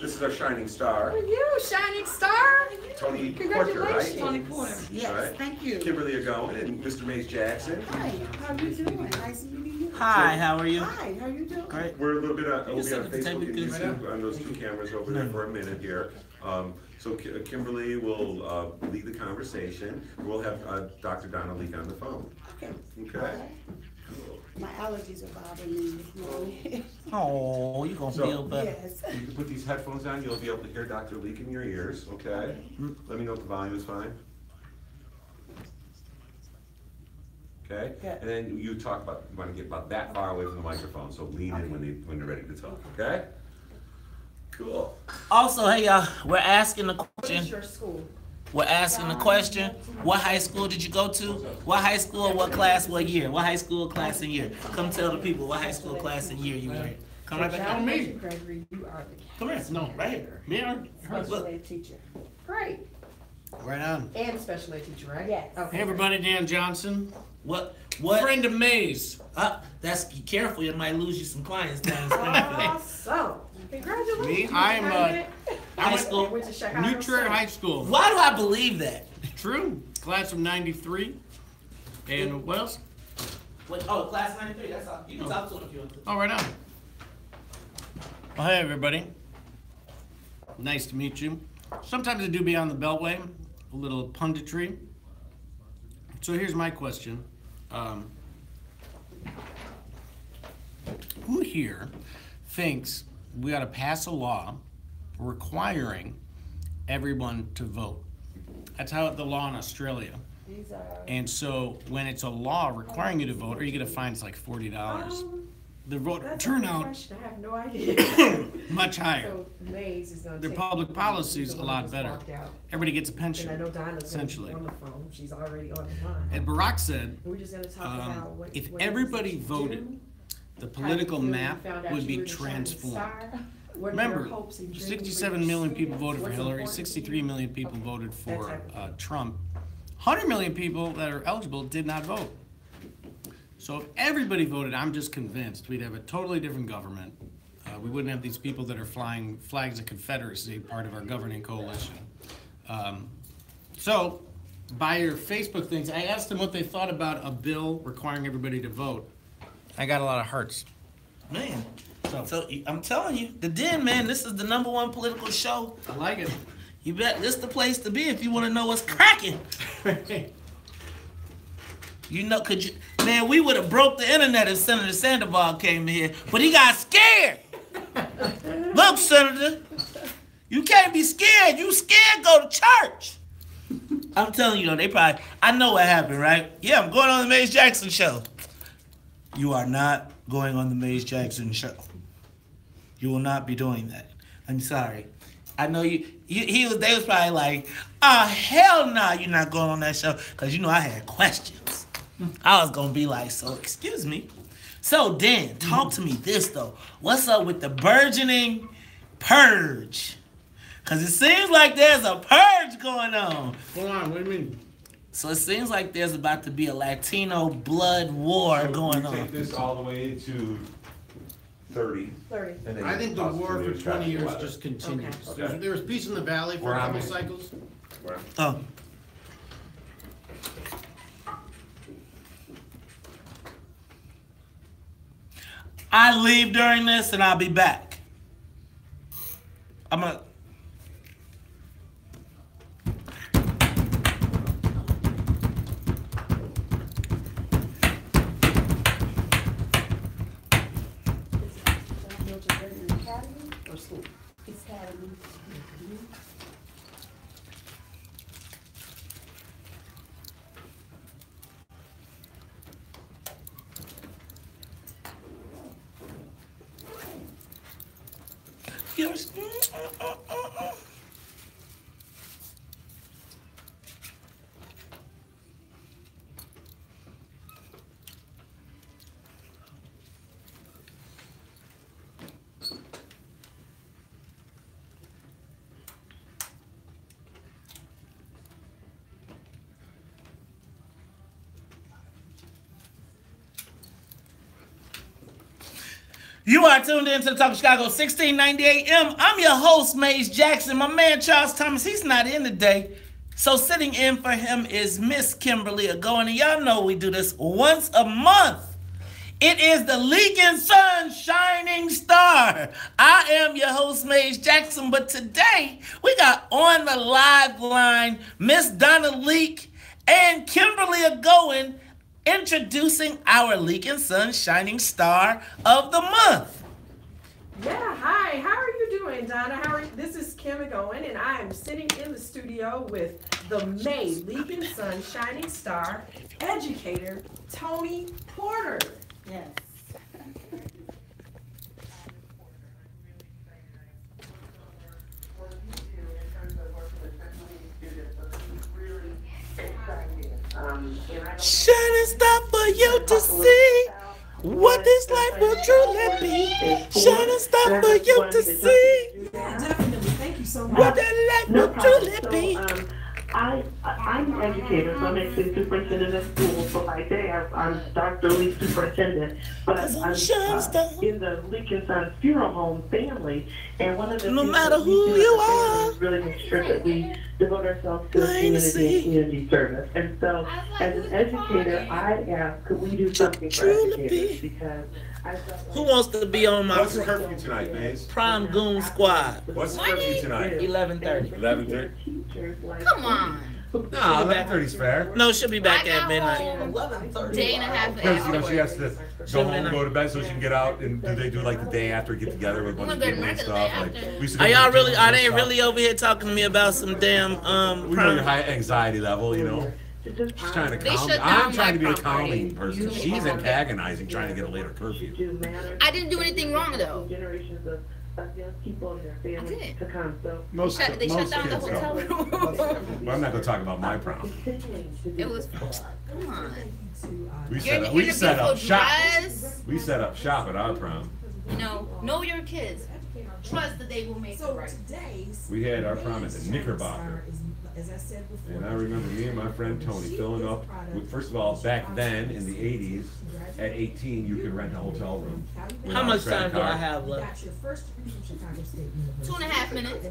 This is our shining star. Who are you, shining star? Tony Porter, right? Tony Porter. Yes, thank you. Kimberly Agoin and Mr. Mays Jackson. Hi, how are you doing? Nice meeting you. Hi, how are you? Hi, how are you doing? Great. We're a little bit we'll be on Facebook and YouTube on those two cameras over there for a minute here. So Kimberly will lead the conversation. We'll have Dr. Donna Leak on the phone. Okay. Okay. My allergies are bothering me this morning. Oh, you're going to feel better. Yes. You can put these headphones on. You'll be able to hear Dr. Leak in your ears, okay? Let me know if the volume is fine. Okay? Good. And then you talk about, you want to get about that far away from the microphone, so lean in when you're ready to talk, okay? Cool. Also, hey y'all, we're asking the What question. is your school? We're asking the question, what high school did you go to? What high school, what class, what year? What high school, class, and year? Come tell the people what high school, class, and year you were in. Come right back Tell here. me. Gregory, you are the Come here. No, right here. Me or her? special ed teacher. Great. Right on. And special ed teacher, right? Yes. Okay. Hey everybody, Dan Johnson. What? Friend of Mays. That's careful. You might lose you some clients down Awesome. Congratulations. Me? I'm high school. Went to Chicago New Trier State. High School. Why do I believe that? True. Class of 93. And what else? What, class 93. That's all. You can talk to him if you want to. Oh, right on. Well, hey everybody. Nice to meet you. Sometimes I do be on the Beltway, a little punditry. So here's my question. Who here thinks we ought to pass a law requiring everyone to vote? That's how the law in Australia. And so when it's a law requiring you to vote, or you get a fine, it's like $40. The vote turnout, I have no idea. much higher. So Mays is gonna Their take public policy is the a one lot that's better. walked out. Everybody gets a And I pension, know Donna's gonna be essentially. on the phone. She's already on the line. And Barack said, We're just gonna talk about what. if what it is everybody that you voted, do, the how you political feel you map found out would you be were the shining transformed. star. What are your Remember, hopes and dreams for 67 your million people students? voted for What's Hillary, important to 63 you? million people voted That for type of Trump. 100 million people that are eligible did not vote. So if everybody voted, I'm just convinced we'd have a totally different government. We wouldn't have these people that are flying flags of Confederacy, part of our governing coalition. So, by your Facebook things, I asked them what they thought about a bill requiring everybody to vote. I got a lot of hearts. Man. So I'm telling you, the Den, man, this is the #1 political show. I like it. You bet this the place to be if you want to know what's cracking. You know, man, we would have broke the internet if Senator Sandoval came here, but he got scared. Look, Senator, you can't be scared. You scared, go to church. I'm telling you, though, they probably, I know what happened, right? Yeah, I'm going on the Mays Jackson show. You are not going on the Mays Jackson show. You will not be doing that. I'm sorry. I know they was probably like, oh, hell no, you're not going on that show. Because, you know, I had questions. I was going to be like, so, excuse me. So, Dan, talk to me this, though. What's up with the burgeoning purge? Because it seems like there's a purge going on. Hold on, what do you mean? So it seems like there's about to be a Latino blood war going on. Take this all the way to 30. 30. And then I think the war for 20 years weather. just continues. Okay. There was peace in the valley for Where a am couple I? cycles. Where? Oh. I leave during this and I'll be back. I'm gonna. Or school? Academy. Yours. You are tuned in to the Talk of Chicago, 1690 AM. I'm your host, Maze Jackson. My man, Charles Thomas, he's not in today. So sitting in for him is Miss Kimberly Agoin. And y'all know we do this once a month. It is the Leaking Sun Shining Star. I am your host, Maze Jackson. But today, we got on the live line Miss Donna Leak and Kimberly Agoin, introducing our Leaking Sun Shining Star of the month. Yeah, hi. How are you doing, Donna? This is Kim Agoin, and I am sitting in the studio with the May Leaking Sun Shining Star educator, Tony Porter. Yes. Shining star for you to see what this life will truly be. Shining star for you to see. Yeah, definitely. Thank you so much. What that life will truly be. I'm an educator, so I'm actually superintendent of schools. So by day, I'm Dr. Lee superintendent. But I'm in the Leaking Sun Funeral Home family. And one of the things that we do is really make sure that we devote ourselves to community and community service. And so as an educator, I asked, could we do something for educators? Because I felt like... Who wants to be on my What's the curfew tonight, Maze? Prime Goon Squad? What's the curfew tonight? 11:30. 11:30? Come on. No, 11:30 is fair. No, she'll be back at midnight. 11:30. Day and a half Because, you know, she has to go home and go to bed so she can get out. And do they do like the day after, get together with a bunch of people and stuff? Like, we used to Are go y'all to really? dinner Are and they stuff. really over here talking to me about some damn We know your high anxiety level, you know. She's trying to calm me. I'm trying to be a calming person. She's antagonizing, trying to get a later curfew. I didn't do anything wrong though. Generations of young people and their families to come. So They shut down the hotel room. Well, I'm not going to talk about my prom. It was. Come on. We set up shop. Dress. We set up shop at our prom. You know your kids. Trust that they will make it right. We had our prom at the Knickerbocker. As I said before, And I remember me and my friend Tony filling up with, first of all, back then in the 80s, at 18, you could rent a hotel room. How much time do I have left? 2.5 minutes.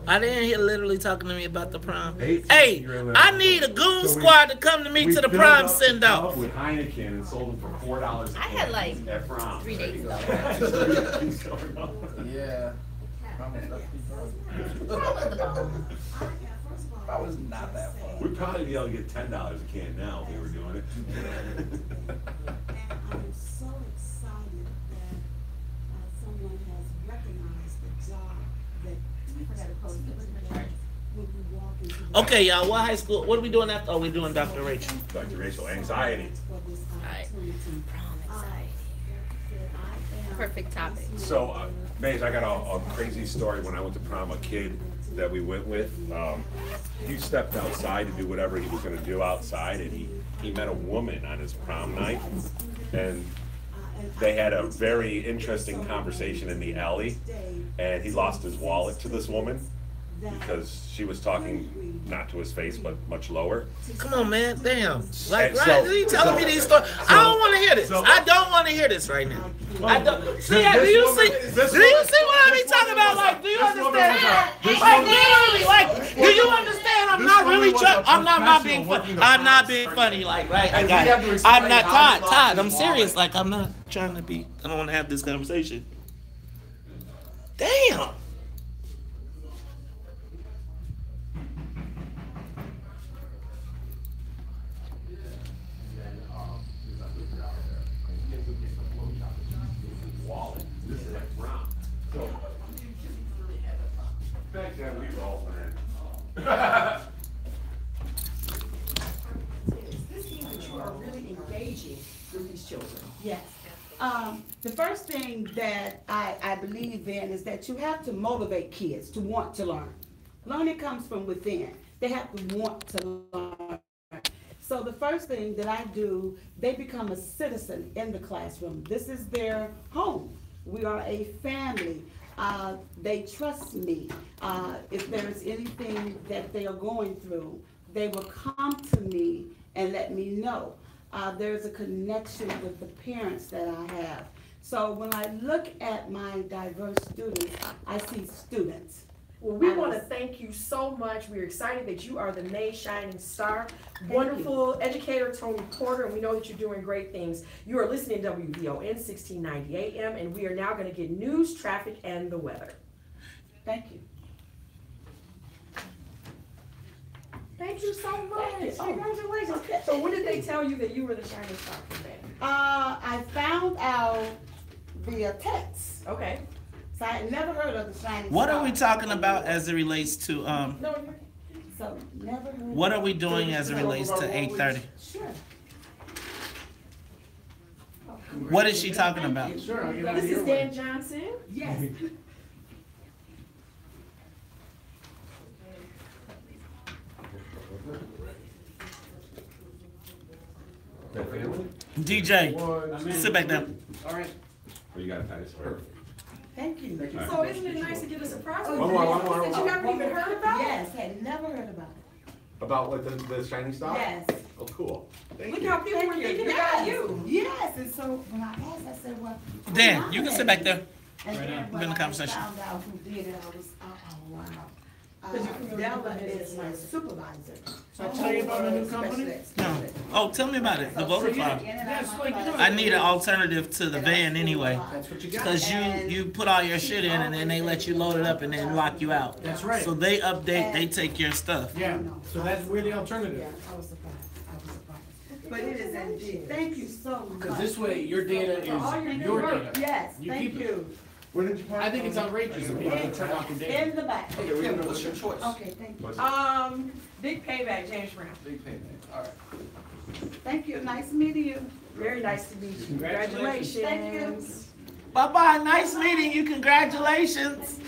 I didn't hear literally talking to me about the prom. 18, Hey, I need a goon squad to come to me to the prom send off. With Heineken and sold them for $4. I had like at prom. 3 days ago. Yeah. I was not that far. We'd probably be able to get $10 a can now if we were doing it. I'm so excited that someone has recognized the job that when you walk into the Okay, y'all. What high school? What are we doing after? Oh, we're doing Dr. Rachel. Dr. Rachel, anxiety. Perfect topic. So, Maze, I got a crazy story. When I went to prom, a kid that we went with, he stepped outside to do whatever he was going to do outside, and he met a woman on his prom night, and they had a very interesting conversation in the alley, and he lost his wallet to this woman because she was talking not to his face but much lower. Come on, man. Damn. Like, And right? so- You telling me these stories? I don't want to hear this. I don't want to hear this right now. I don't. See, do you see? Do you see what I be talking about? Like, do you understand? Like, literally, like, do you understand? I'm not really trying. I'm not being funny. I'm not being funny. Like, right? I got it. I'm not Todd. I'm serious. Like, I'm not trying to be. I don't want to have this conversation. Damn. Back then, we were all friends. This means that you are really engaging with these children. Yes. The first thing that I believe in is that you have to motivate kids to want to learn. Learning comes from within. They have to want to learn. So the first thing that I do, they become a citizen in the classroom. This is their home. We are a family. They trust me. If there's anything that they are going through, they will come to me and let me know. There's a connection with the parents that I have. So when I look at my diverse students, I see students. Well, we want to thank you so much. We're excited that you are the May's Shining Star. Wonderful educator, Tony Porter, and we know that you're doing great things. You are listening to WVON 1690 AM, and we are now going to get news, traffic, and the weather. Thank you. Thank you so much. Thank you. Congratulations. So when did they tell you that you were the Shining Star for that? I found out via text. Okay. So I had never heard of the Shining What Star. are we talking about as it relates to So never heard. what are we doing as it relates to 8:30? Sure. What is she talking about? Sure, I'll get out This of your is way. Dan Johnson. Yes. DJ, sit back down. All right. Oh, you got it, Titus. Perfect. Thank you. So isn't it nice to get a surprise One more. that you haven't even heard about? Yes, had never heard about it. About what, the Shining Star? Yes. Oh, cool. Thank Look you. how people were thinking about you. Yes, and so when I asked, I said, well. Dan, you can sit back there. And Right then now. when We're in the I conversation. found out who did it, I was, oh, wow. Because Della is my supervisor. So I tell you about my new company? No. Oh, tell me about it. The voter farm. That's like, I need an alternative to the van anyway. That's what you got. Because you put all your shit in and then they let you load it up and then lock you out. That's right. So they update, they take your stuff. Yeah, so that's we're the alternative. Yeah, I was surprised. But it is indeed. Thank you so much. Because this way, your data is your data. Yes, You thank keep it. you. Where did you park? I think it's outrageous if people can turn off your data. In the back. Okay, what's your choice? Okay, thank you. Big payback, James Brown. Big payment, all right. Thank you, nice meeting you. Very nice to meet you. Congratulations. Congratulations. Thank you. Bye-bye. Nice meeting you. Congratulations.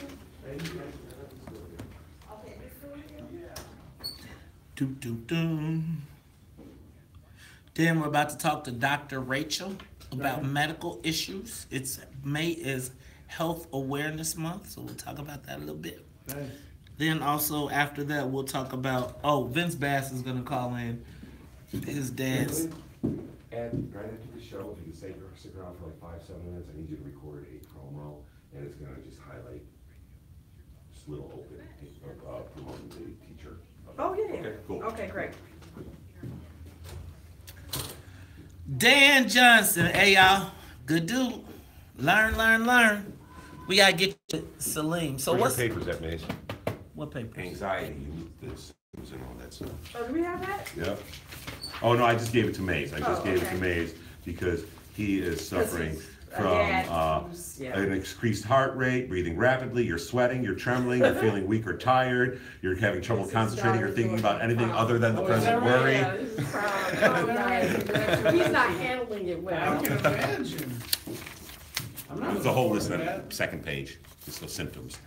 Then we're about to talk to Dr. Rachel about medical issues. May is Health Awareness Month, so we'll talk about that a little bit. Nice. Then also after that, we'll talk about, Vince Bass is gonna call in his dad's. And right after the show, if you can stick around for like 5-7 minutes, I need you to record a promo, and it's gonna just highlight just a little open of promoting the teacher. Oh, yeah. Okay, cool. Okay, great. Dan Johnson, hey y'all, good dude. Learn. We gotta get to Salim. So Where's your papers at, Mace? What papers? Anxiety, the symptoms and all that stuff. Oh, do we have that? Yep. Oh, no, I just gave it to Maze. I just Oh, gave it okay. to Maze because he is suffering he's a from dad who's- yeah. an increased heart rate, breathing rapidly, you're sweating, you're trembling, you're feeling weak or tired, you're having trouble concentrating or thinking about anything other than the present worry. Yeah, this is proud. He's not handling it well. I can imagine. I'm not There's a whole looking list on forward to the second page, just the symptoms.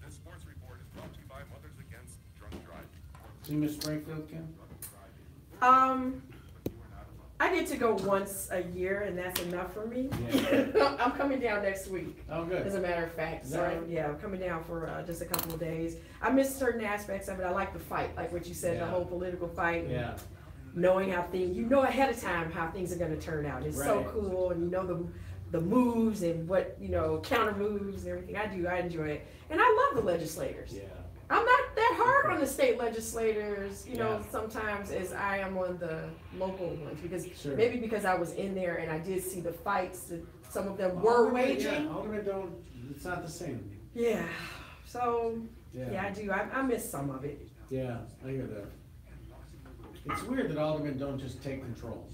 This sports report is brought to you by Mothers Against Drunk Driving. See Miss Springfield, Kim? I get to go once a year, and that's enough for me. Yeah. I'm coming down next week. Oh, good. As a matter of fact, Is that so right? yeah, I'm coming down for just a couple of days. I miss certain aspects of it. I like the fight, like what you said, the Yeah. whole political fight. and Yeah. Knowing how things, you know ahead of time how things are going to turn out. It's so Right. cool, and you know the moves and what counter moves and everything. I enjoy it, and I love the legislators. Yeah. I'm not that hard on the state legislators, Yeah. sometimes as I am on the local ones, because Sure. maybe because I was in there and I did see the fights that some of them were waging. Aldermen don't, it's not the same. Yeah, so, Yeah. yeah, I do. I miss some of it. Yeah, I hear that. It's weird that aldermen don't just take control.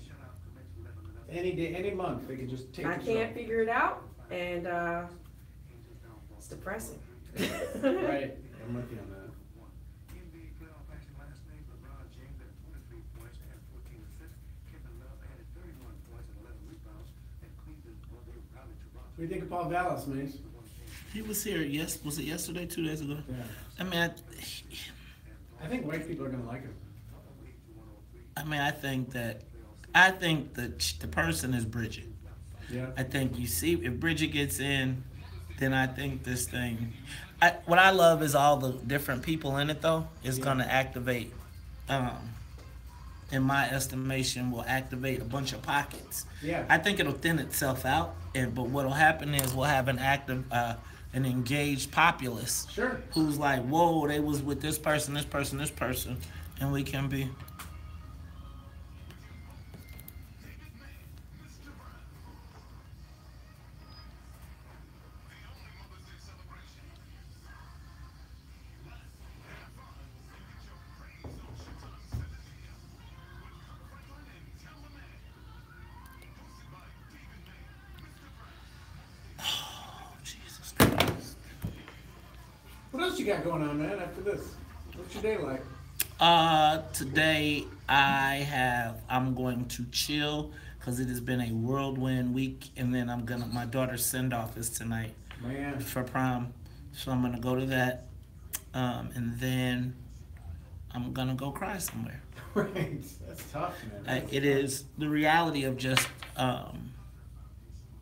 Any day, any month, they could just take I control. can't figure it out, and it's depressing. Right, I'm with you on do you think of Paul Vallis, Mace? He was here, was it yesterday, 2 days ago? Yeah. I mean, I think white people are going to like him. I mean, I think the person is Bridget. Yeah. I think you see, if Bridget gets in, then I think this thing, what I love is all the different people in it, though, is going to activate, in my estimation, will activate a bunch of pockets. Yeah. I think it'll thin itself out, but what'll happen is we'll have an active, an engaged populace. Sure. Who's like, whoa, they was with this person, and we can be. What else you got going on, man, after this? What's your day like? Today I'm going to chill because it has been a whirlwind week, and then my daughter's send-off is tonight. Man. For prom. So I'm gonna go to that. And then I'm gonna go cry somewhere. Right. That's tough, man. It is the reality of just having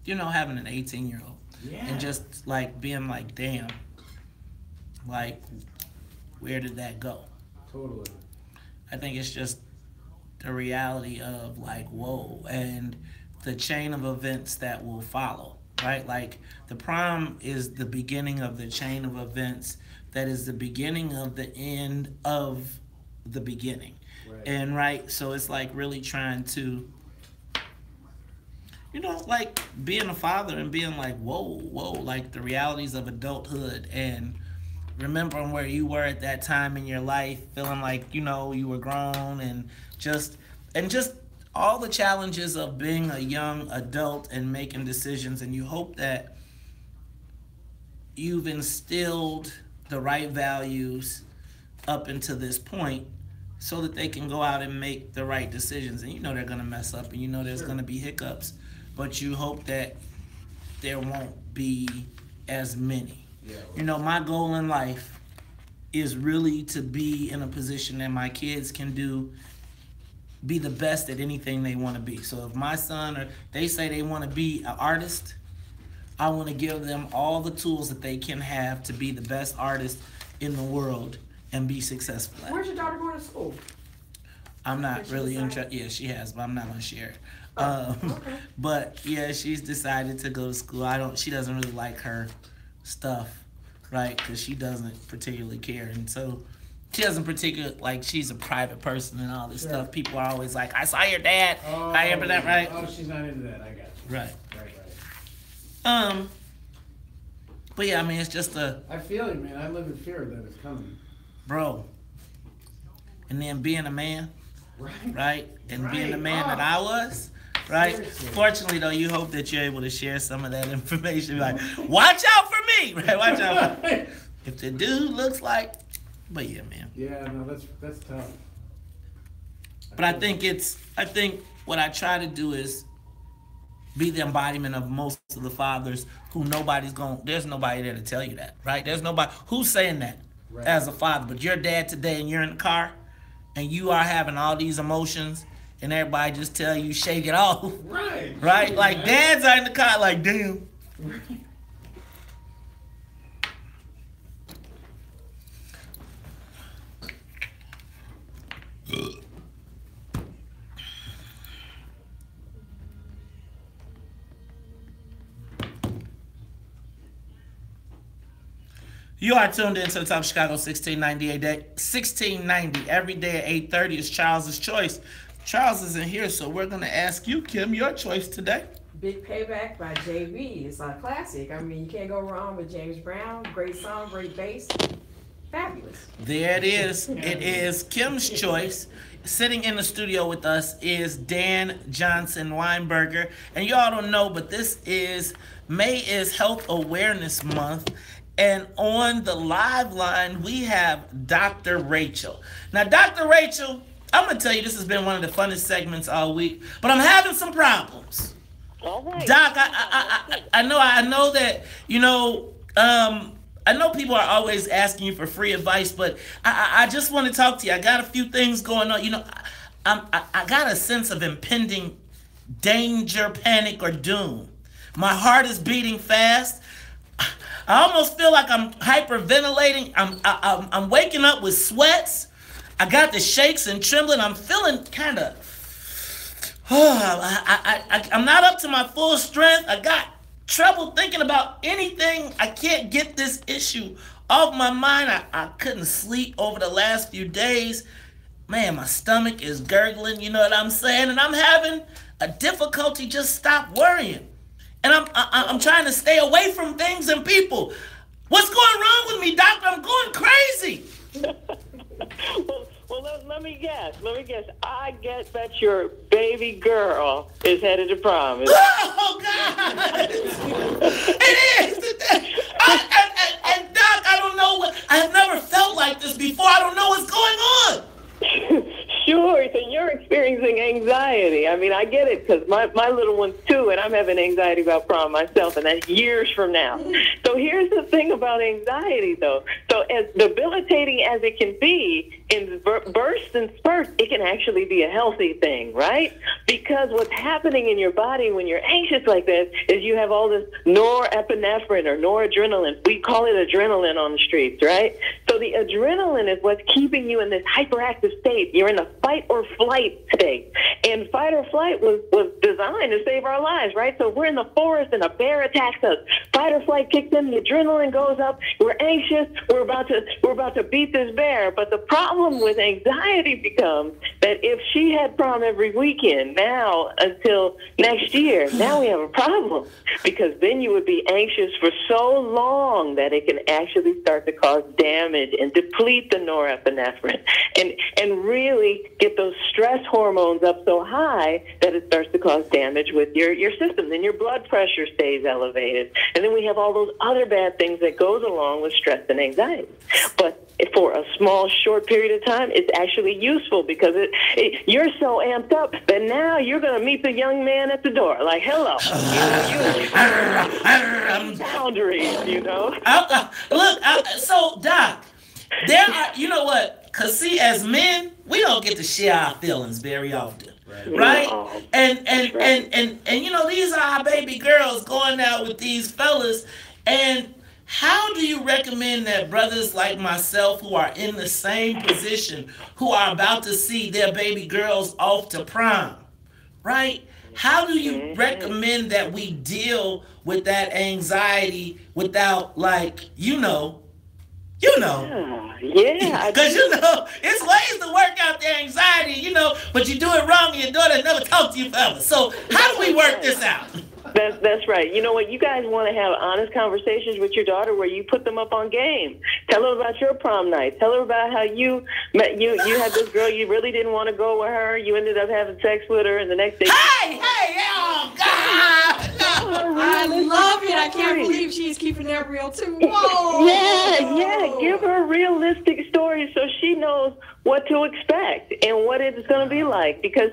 an 18-year-old. Yeah. And just like being like, damn. Like, where did that go? Totally. I think it's just the reality of like, whoa, and the chain of events that will follow, right? Like, the prom is the beginning of the chain of events that is the beginning of the end of the beginning. Right. And so it's like really trying to, like being a father and being like, whoa, like the realities of adulthood and remembering where you were at that time in your life, feeling like, you were grown and just all the challenges of being a young adult and making decisions. And you hope that you've instilled the right values up until this point so that they can go out and make the right decisions. And they're going to mess up and there's going to be hiccups, but you hope that there won't be as many. Yeah. My goal in life is really to be in a position that my kids can be the best at anything they want to be. So if my son they say they want to be an artist, I want to give them all the tools that they can have to be the best artist in the world and be successful at. Where's your daughter going to school? I'm not really interested. Yeah, she has, but I'm not going to share it. Okay. But yeah, she's decided to go to school. She doesn't really like her stuff, right? Because she doesn't particularly care, and so she doesn't particularly like. She's a private person and all this stuff. People are always like, "I saw your dad." I remember that, right? Oh, she's not into that. I got you. Right. Right. But yeah, I mean, it's just I feel you, man. I live in fear that it's coming, bro. And then being a man, right? And being the man that I was. Right? Seriously. Fortunately, though, you hope that you're able to share some of that information. Like, watch out for me! Right? Watch out for me. If the dude looks like... But yeah, man. Yeah, no, that's tough. But I think what I try to do is be the embodiment of most of the fathers who there's nobody there to tell you that, right? There's nobody... Who's saying that as a father? But your dad today and you're in the car and you are having all these emotions and everybody just tell you, shake it off. Right. Right? Like, man. Dads are in the car like, damn. You are tuned in to the Top of Chicago 1690 every day at 8:30 is Charles's Choice. Charles isn't here, so we're going to ask you, Kim, your choice today. Big Payback by JV. It's a classic. I mean, you can't go wrong with James Brown. Great song, great bass. Fabulous. There it is. It is Kim's choice. Sitting in the studio with us is Dan Johnson Weinberger. And you all don't know, but May is Health Awareness Month. And on the live line, we have Dr. Rachel. Now, Dr. Rachel, I'm going to tell you, this has been one of the funnest segments all week, but I'm having some problems. All right. Doc, I know that, I know people are always asking you for free advice, but I just want to talk to you. I got a few things going on. I got a sense of impending danger, panic, or doom. My heart is beating fast. I almost feel like I'm hyperventilating. I'm waking up with sweats. I got the shakes and trembling. I'm feeling kind of, I'm not up to my full strength. I got trouble thinking about anything. I can't get this issue off my mind. I couldn't sleep over the last few days. Man, my stomach is gurgling, you know what I'm saying? And I'm having a difficulty just stop worrying. And I'm trying to stay away from things and people. What's going wrong with me, doctor? I'm going crazy. Well, let me guess. I guess that your baby girl is headed to prom. Oh, God! It is! And Doc, I don't know I have never felt like this before. I don't know what's going on. Sure, so you're experiencing anxiety. I mean, I get it, because my little one's 2, and I'm having anxiety about prom myself, and that's years from now. So here's the thing about anxiety, though. So as debilitating as it can be, in bursts and spurts, it can actually be a healthy thing, right? Because what's happening in your body when you're anxious like this is you have all this norepinephrine or noradrenaline. We call it adrenaline on the streets, right? So the adrenaline is what's keeping you in this hyperactive state. You're in a fight or flight state. And fight or flight was designed to save our lives, right? So we're in the forest and a bear attacks us. Fight or flight kicks in, the adrenaline goes up, we're anxious, we're about to beat this bear. But the problem with anxiety becomes that if she had prom every weekend now until next year, now we have a problem, because then you would be anxious for so long that it can actually start to cause damage and deplete the norepinephrine and really get those stress hormones up so high that it starts to cause damage with your system. Then your blood pressure stays elevated. And then we have all those other bad things that goes along with stress and anxiety. But for a small, short period of time, it's actually useful, because you're so amped up that now you're going to meet the young man at the door. Like, hello. Boundaries, So, Doc, there are, you know what? Because, see, as men, we don't get to share our feelings very often. Right? And these are our baby girls going out with these fellas. And how do you recommend that brothers like myself, who are in the same position, who are about to see their baby girls off to prom, right? How do you recommend that we deal with that anxiety without, Yeah. Because, it's ways to work out the anxiety, but you do it wrong and your daughter never talk to you forever. So how do we work this out? That's right. You know what? You guys want to have honest conversations with your daughter where you put them up on game. Tell her about your prom night. Tell her about how you had this girl, you really didn't want to go with her. You ended up having sex with her, and the next day... Oh, God! I love it. I can't believe she's keeping that real, too. Whoa! Yeah. Give her realistic stories so she knows what to expect and what it's going to be like, because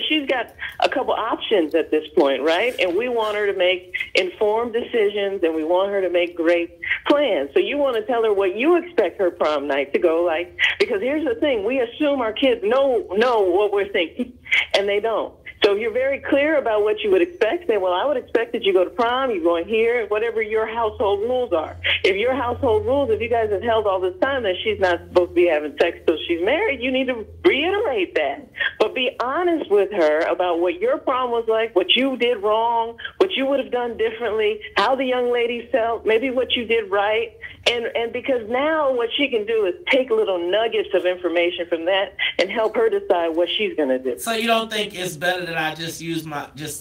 she's got a couple options at this point, right? And we want her to make informed decisions, and we want her to make great plans. So you want to tell her what you expect her prom night to go like, because here's the thing: we assume our kids know what we're thinking, and they don't. So if you're very clear about what you would expect, say, well, I would expect that you go to prom, you're going here, whatever your household rules are. If your household rules, if you guys have held all this time that she's not supposed to be having sex till she's married, you need to reiterate that. But be honest with her about what your prom was like, what you did wrong, what you would have done differently, how the young lady felt, maybe what you did right. And because now what she can do is take little nuggets of information from that and help her decide what she's going to do. So you don't think it's better that I just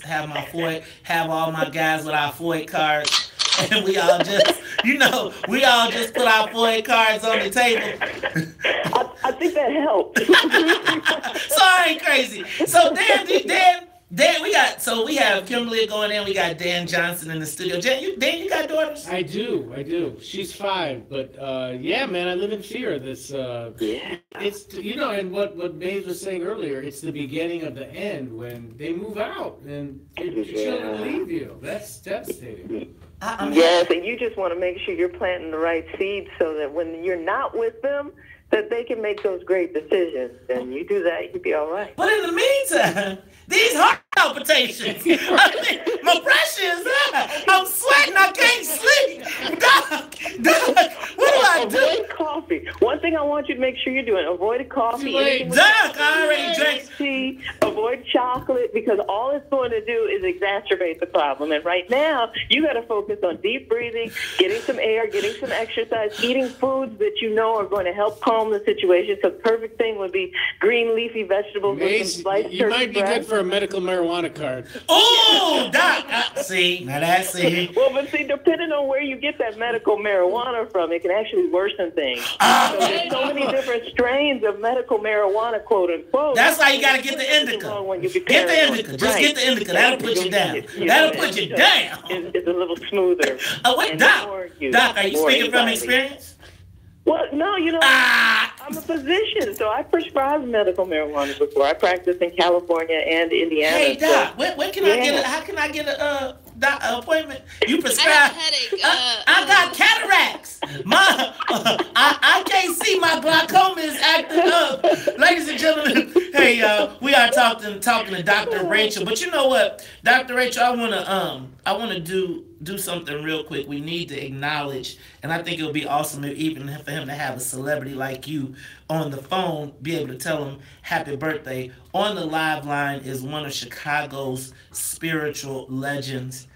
have my FOIA, have all my guys with our FOIA cards, and we all just put our FOIA cards on the table? I think that helps. So I ain't crazy. So Dan, we have Kimberly going in. We got Dan Johnson in the studio. Dan, you got daughters? I do. She's 5, but yeah, man, I live in fear of this. It's and what Maze was saying earlier. It's the beginning of the end when they move out and your children leave you. That's devastating. Yes, and you just want to make sure you're planting the right seeds so that when you're not with them, that they can make those great decisions. And you do that, you'll be all right. But in the meantime, these heart palpitations, my pressure is high. I'm sweating, I can't sleep. Doc, what do I do? Avoid coffee. One thing I want you to make sure you're doing, avoid coffee. Doc, I already drank. Tea, avoid chocolate, because all it's going to do is exacerbate the problem. And right now, you got to focus on deep breathing, getting some air, getting some exercise, eating foods that you know are going to help calm the situation. So the perfect thing would be green leafy vegetables with some sliced you might be good for a medical marijuana card. Oh, Doc! See, now that's it. Well, but see, depending on where you get that medical marijuana from, it can actually worsen things. So there's so many different strains of medical marijuana, quote unquote. That's why you got to get the indica. Get the indica. Just get the indica. That'll put you down. That'll put you down. It's a little smoother. Oh, wait, Doc, are you speaking from experience? Well, no, I'm a physician, so I prescribed medical marijuana before. I practiced in California and Indiana. Hey, Doc, when can I get how can I get a appointment? You prescribe? I have a headache. I got cataracts. I can't see. My glaucoma is acting up. Ladies and gentlemen, hey, we are talking to Dr. Rachel. But you know what, Dr. Rachel, I wanna do something real quick. We need to acknowledge, and I think it would be awesome even for him to have a celebrity like you on the phone, be able to tell him happy birthday. On the live line is one of Chicago's spiritual legends.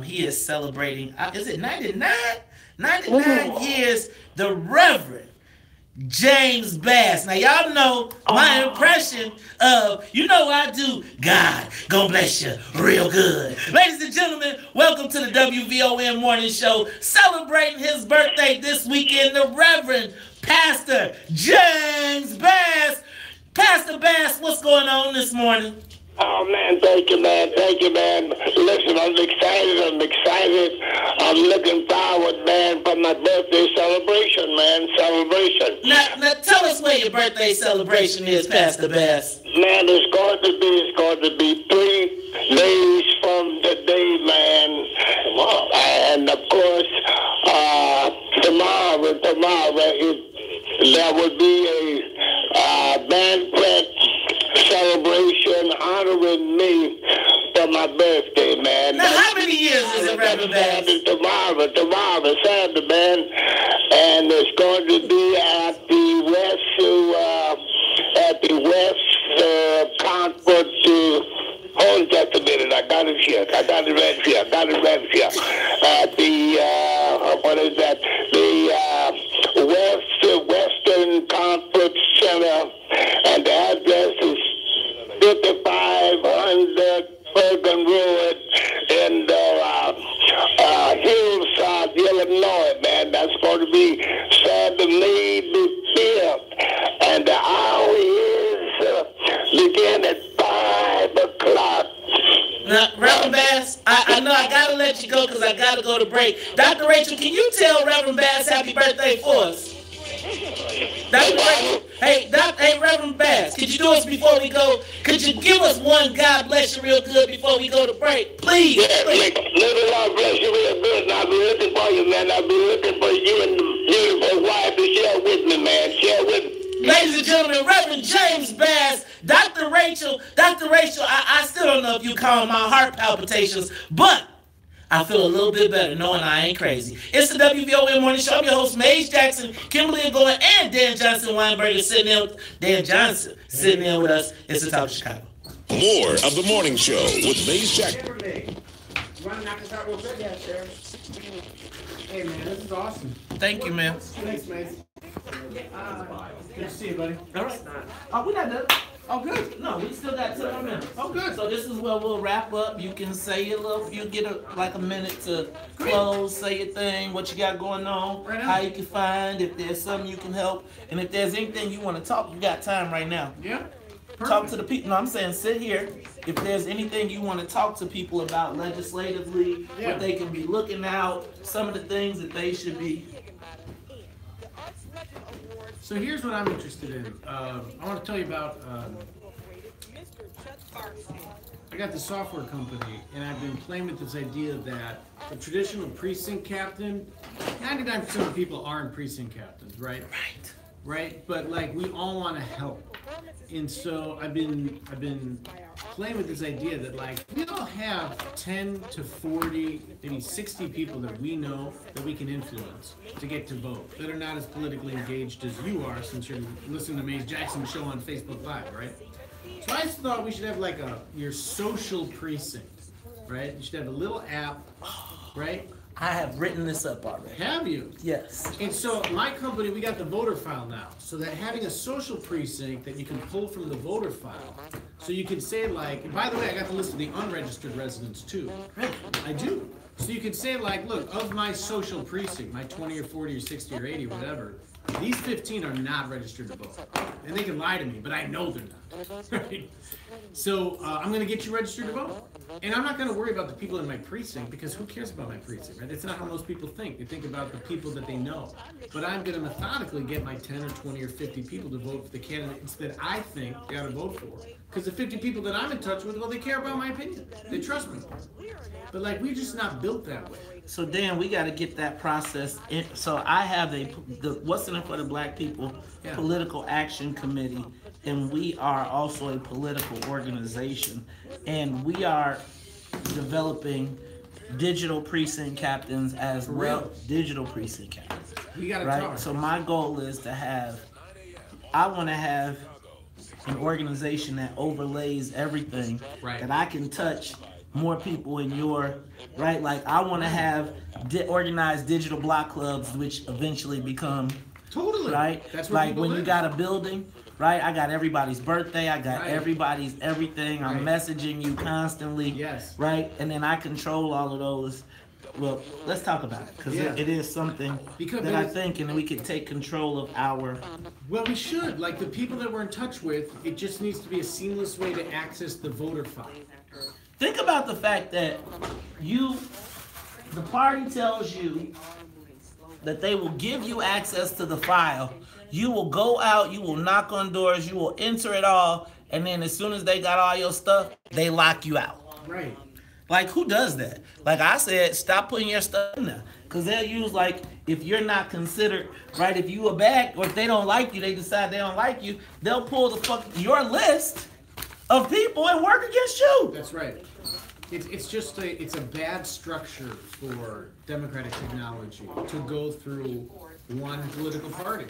He is celebrating, is it 99? 99 years, the Reverend James Bass. Now, y'all know my impression of, you know what I do? God gonna bless you real good. Ladies and gentlemen, welcome to the WVON Morning Show, celebrating his birthday this weekend, the Reverend Pastor James Bass. Pastor Bass, what's going on this morning? Oh, man, thank you, man. Thank you, man. Listen, I'm excited. I'm looking forward, man, for my birthday celebration, man. Celebration. Now tell us where your birthday celebration is, Pastor Bass. Man, it's going to be 3 days from today, man. And, of course, tomorrow, there will be a banquet celebration honoring me for my birthday, man. Now, how many years is it, Reverend Bass? Tomorrow, Saturday, man. And it's going to be at the West Conference. Hold on just a minute. I got it here. At the, what is that? The Western Conference Center. And the address is 5500 Bergen Road in Hillside, Illinois, man. That's going to be Saturday the 5th. And the hour is begin at 5 o'clock. Now, Reverend Bass, I know I got to let you go because I got to go to break. Dr. Rachel, can you tell Reverend Bass happy birthday for us? Dr. Rachel, hey, Reverend Bass, could you do us before we go? Could you give us one God bless you real good before we go to break? Please. Yeah, let the Lord bless you real good, and I'll be looking for you, man. I'll be looking for you and the beautiful wife to share with me, man. Share with me. Ladies and gentlemen, Reverend James Bass, Dr. Rachel, I still don't know if you call my heart palpitations, but I feel a little bit better knowing I ain't crazy. It's the WVON Morning Show. I'm your host, Maze Jackson, Kimberly Goin, and Dan Johnson Weinberger sitting in with us. It's the Talk of Chicago. More of the morning show with Maze Jackson. Hey, man, this is awesome. Thank you, man. Thanks, Maze. Good to see you, buddy. All right. Oh, we're not done. Oh, good. No, we still got 10 minutes. Oh, good. So this is where we'll wrap up. You can say your little, you get a minute to close, say your thing, what you got going on, how you can find, if there's something you can help, and if there's anything you want to talk, you got time right now. Yeah. talk to the people. No, I'm saying sit here. If there's anything you want to talk to people about legislatively, what they can be looking out, some of the things that they should be. So here's what I'm interested in. I want to tell you about. I got the software company, and I've been playing with this idea that the traditional precinct captain, 99% of people aren't precinct captains, right? Right. But like we all want to help, and so I've been playing with this idea that like we all have 10 to 40, maybe 60 people that we know that we can influence to get to vote that are not as politically engaged as you are, since you're listening to Maze Jackson's show on Facebook Live, right? So I thought we should have like your social precinct, right? You should have a little app, right? I have written this up already. Have you? Yes. And so my company, we got the voter file now, so that having a social precinct that you can pull from the voter file, so you can say like, and by the way, I got the list of the unregistered residents too. I do. So you can say like, look, of my social precinct, my 20 or 40 or 60 or 80 or whatever, these 15 are not registered to vote. And they can lie to me, but I know they're not. Right? So I'm going to get you registered to vote. And I'm not going to worry about the people in my precinct, because who cares about my precinct, right? That's not how most people think. They think about the people that they know. But I'm going to methodically get my 10 or 20 or 50 people to vote for the candidates that I think they ought to vote for. Because the 50 people that I'm in touch with, well, they care about my opinion. They trust me. But like, we're just not built that way. So Dan, we got to get that process in. So I have the What's in it for the Black People Political Action Committee, and we are also a political organization, and we are developing digital precinct captains as well. Digital precinct captains. We got to right. So my goal is to have. I want to have an organization that overlays everything that I can touch. More people in your, right? Like I want to have organized digital block clubs, which eventually become, right? That's where like when you got a building, right? I got everybody's birthday, I got everybody's everything. I'm messaging you constantly, right? And then I control all of those. Well, let's talk about it, because it is something that I think, and we can take control of our. Well, we should. Like the people that we're in touch with, it just needs to be a seamless way to access the voter file. Think about the fact that the party tells you that they will give you access to the file. You will go out, you will knock on doors, you will enter it all, and then as soon as they got all your stuff, they lock you out. Right. Like, who does that? Like I said, stop putting your stuff in there. Because they'll use, like, if you're not considered, right, if you are back, or if they don't like you, they decide they don't like you, they'll pull your list of people and work against you. That's right. It's just it's a bad structure for democratic technology to go through one political party.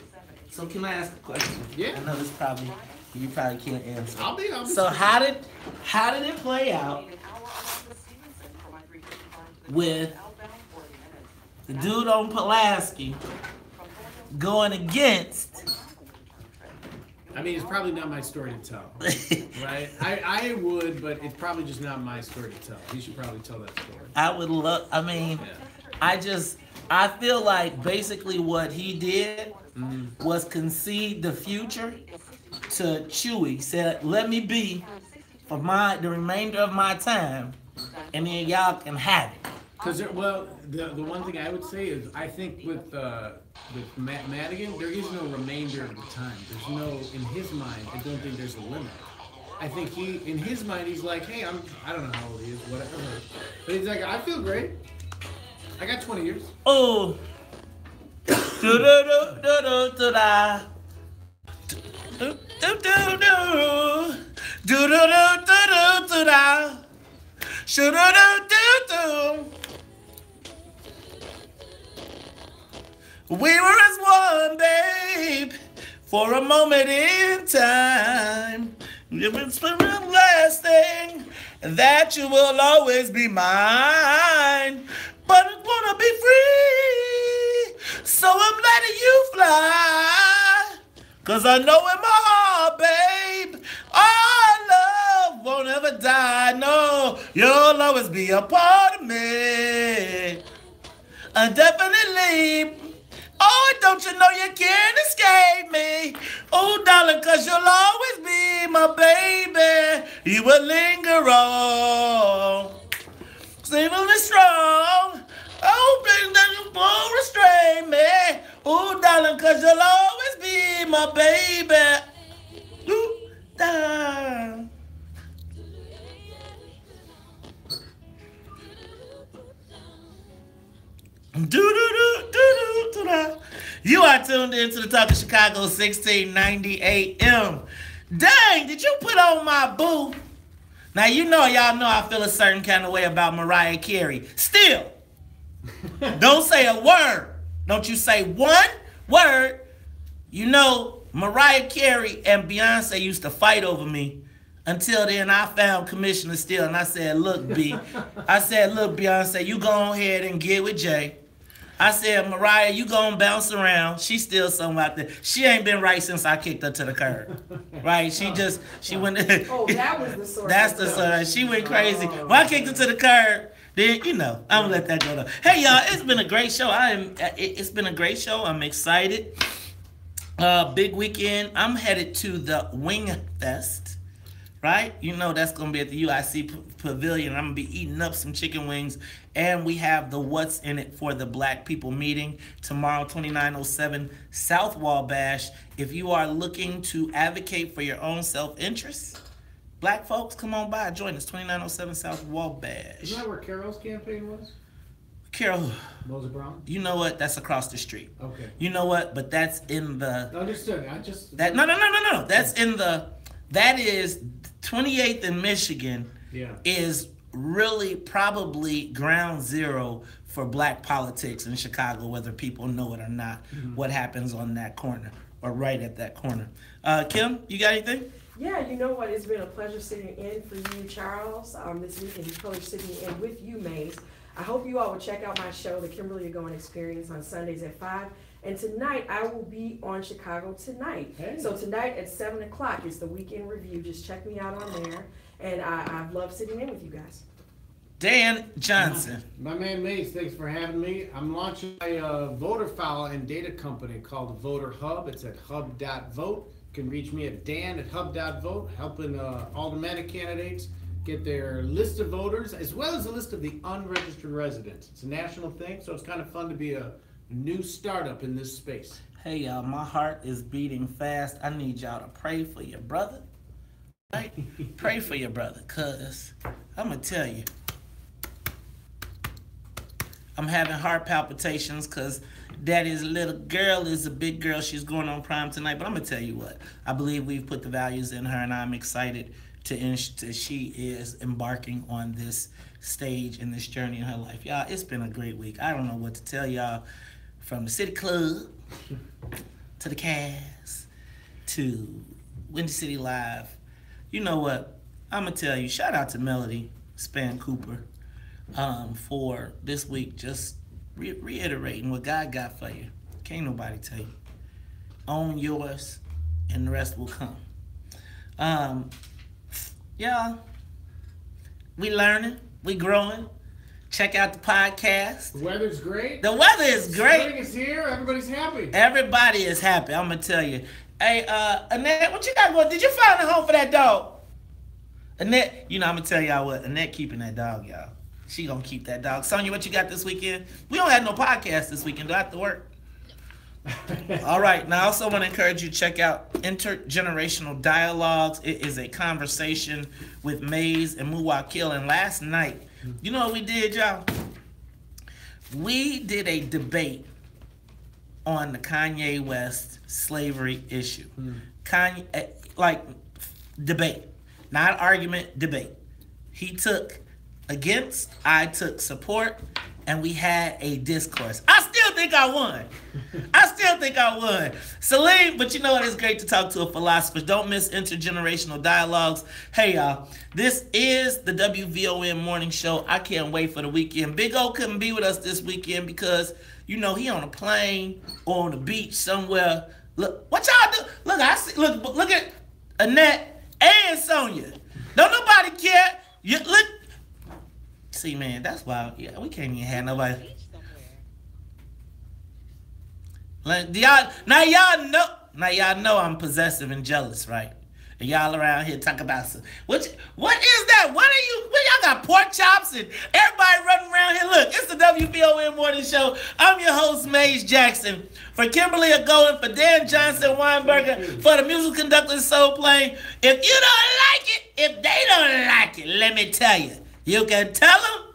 So can I ask a question? Yeah. I know this you probably can't answer. I'll be so how did it play out with the dude on Pulaski going against? I mean, it's probably not my story to tell, right? I would, but it's probably just not my story to tell. You should probably tell that story. I would love, I mean, I feel like basically what he did was concede the future to Chewy. Said, let me be for the remainder of my time, and then y'all can have it. Because, well, the one thing I would say is, I think with Madigan, there is no remainder of the time. There's no, in his mind, I don't think there's a limit. I think in his mind, he's like, hey, I don't know how old he is, whatever. But he's like, I feel great. I got 20 years. Oh. Do-do-do-do-do-do-da. Do-do-do-do. Do-do-do-do-do-do-da. Shoo-do-do-do-do. We were as one, babe, for a moment in time. It's been lasting, that you will always be mine. But I wanna be free, so I'm letting you fly. 'Cause I know in my heart, babe, our love won't ever die. No, you'll always be a part of me. Definitely. Oh, don't you know you can't escape me? Oh, darling, 'cause you'll always be my baby, you will linger on. Stable and strong. Oh, baby, that you won't restrain me. Oh, darling, cause you'll always be my baby. Ooh, darling. You are tuned into the Talk of Chicago, 1690 AM. Dang, did you put on my boo? Now, y'all know I feel a certain kind of way about Mariah Carey. Still, don't say a word. Don't you say one word. You know, Mariah Carey and Beyonce used to fight over me. Until then, I found Commissioner Steele, and I said, look, Beyonce, you go ahead and get with Jay. I said, Mariah, you gonna bounce around. She's still somewhere out there. She ain't been right since I kicked her to the curb. Right? She went. Oh, that was the source. That's the source. She went crazy. When I kicked her to the curb, then, I'm gonna let that go though. Hey, y'all, it's been a great show. It's been a great show. I'm excited. Big weekend. I'm headed to the Wing Fest. Right? That's going to be at the UIC Pavilion. I'm going to be eating up some chicken wings. And we have the What's in It for the Black People meeting tomorrow, 2907 South Wabash. If you are looking to advocate for your own self-interest, black folks, come on by. Join us, 2907 South Wabash. Isn't that where Carol's campaign was? Carol. Moses Brown? You know what? That's across the street. Okay. You know what? But that's in the... Understood. No. That's in the... That is 28th in Michigan is really probably ground zero for black politics in Chicago, whether people know it or not, what happens on that corner or right at that corner. Kim, you got anything? Yeah, you know what? It's been a pleasure sitting in for you, Charles, this week, and it's a pleasure sitting in with you, Maze. I hope you all will check out my show, The Kimberly Going Experience, on Sundays at 5. And tonight, I will be on Chicago Tonight. Hey. So tonight at 7 o'clock is the weekend review. Just check me out on there. And I've loved sitting in with you guys. Dan Johnson. My man Mace, thanks for having me. I'm launching a voter file and data company called Voter Hub. It's at hub.vote. You can reach me at dan@hub.vote, helping aldermanic candidates get their list of voters, as well as a list of the unregistered residents. It's a national thing, so it's kind of fun to be a new startup in this space. Hey, y'all, my heart is beating fast. I need y'all to pray for your brother. Right? Pray for your brother, because I'm going to tell you, I'm having heart palpitations because Daddy's little girl is a big girl. She's going on prime tonight. But I'm going to tell you what. I believe we've put the values in her, and I'm excited she is embarking on this stage in this journey in her life. Y'all, it's been a great week. I don't know what to tell y'all. From the City Club to the cast to Windy City Live. You know what? I'm going to tell you, shout out to Melody Span Cooper for this week just reiterating what God got for you. Can't nobody tell you. Own yours and the rest will come. Y'all, we learning, we growing. Check out the podcast. The weather's great. The weather is great. Spring is here. Everybody's happy. Everybody is happy. I'm going to tell you. Hey, Annette, what you got going? Did you find a home for that dog? Annette, I'm going to tell y'all what. Annette keeping that dog, y'all. She going to keep that dog. Sonya, what you got this weekend? We don't have no podcast this weekend. Do I have to work? All right. Now, I also want to encourage you to check out Intergenerational Dialogues. It is a conversation with Maze and Muwakil. And last night, you know what we did, y'all? We did a debate on the Kanye West slavery issue. Kanye, debate. Not argument, debate. He took against, I took support, and we had a discourse. I still think I won. Salim, but you know what? It's great to talk to a philosopher. Don't miss Intergenerational Dialogues. Hey, y'all. This is the WVON Morning Show. I can't wait for the weekend. Big O couldn't be with us this weekend because, he on a plane or on the beach somewhere. Look, what y'all do? Look, look at Annette and Sonya. Don't nobody care. Look. See, man, that's why we can't even have nobody. Like, y'all know I'm possessive and jealous, right? And y'all around here talk about some. What is that? What y'all got pork chops and everybody running around here? Look, it's the WVON Morning Show. I'm your host, Maze Jackson. For Kimberly Agoin, for Dan Johnson Weinberger, for the musical conductor Soul Plane. If you don't like it, if they don't like it, let me tell you, you can tell them.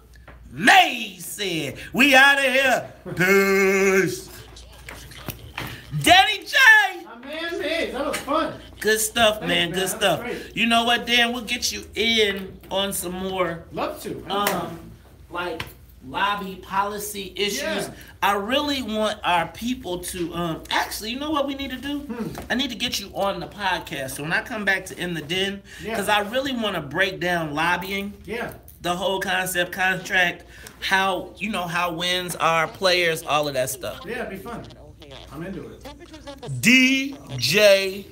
Maze said, we out of here. Peace. Danny J. My man, Maze, that was fun. Good stuff, man. Good stuff. Great. You know what, Dan? We'll get you in on some more. Love to. Like lobby policy issues. Yeah. I really want our people to actually, you know what we need to do? I need to get you on the podcast. So when I come back to In the Den, because I really want to break down lobbying. Yeah. The whole concept, contract, how wins are, players, all of that stuff. Yeah, it'd be fun. I'm into it. DJW.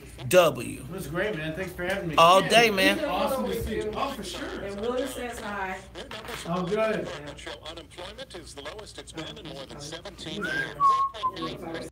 It was great, man. Thanks for having me. All day, man. Awesome to see you. Oh, for sure. And Willie says hi. Oh, good. Unemployment is the lowest it's been in more than 17 years.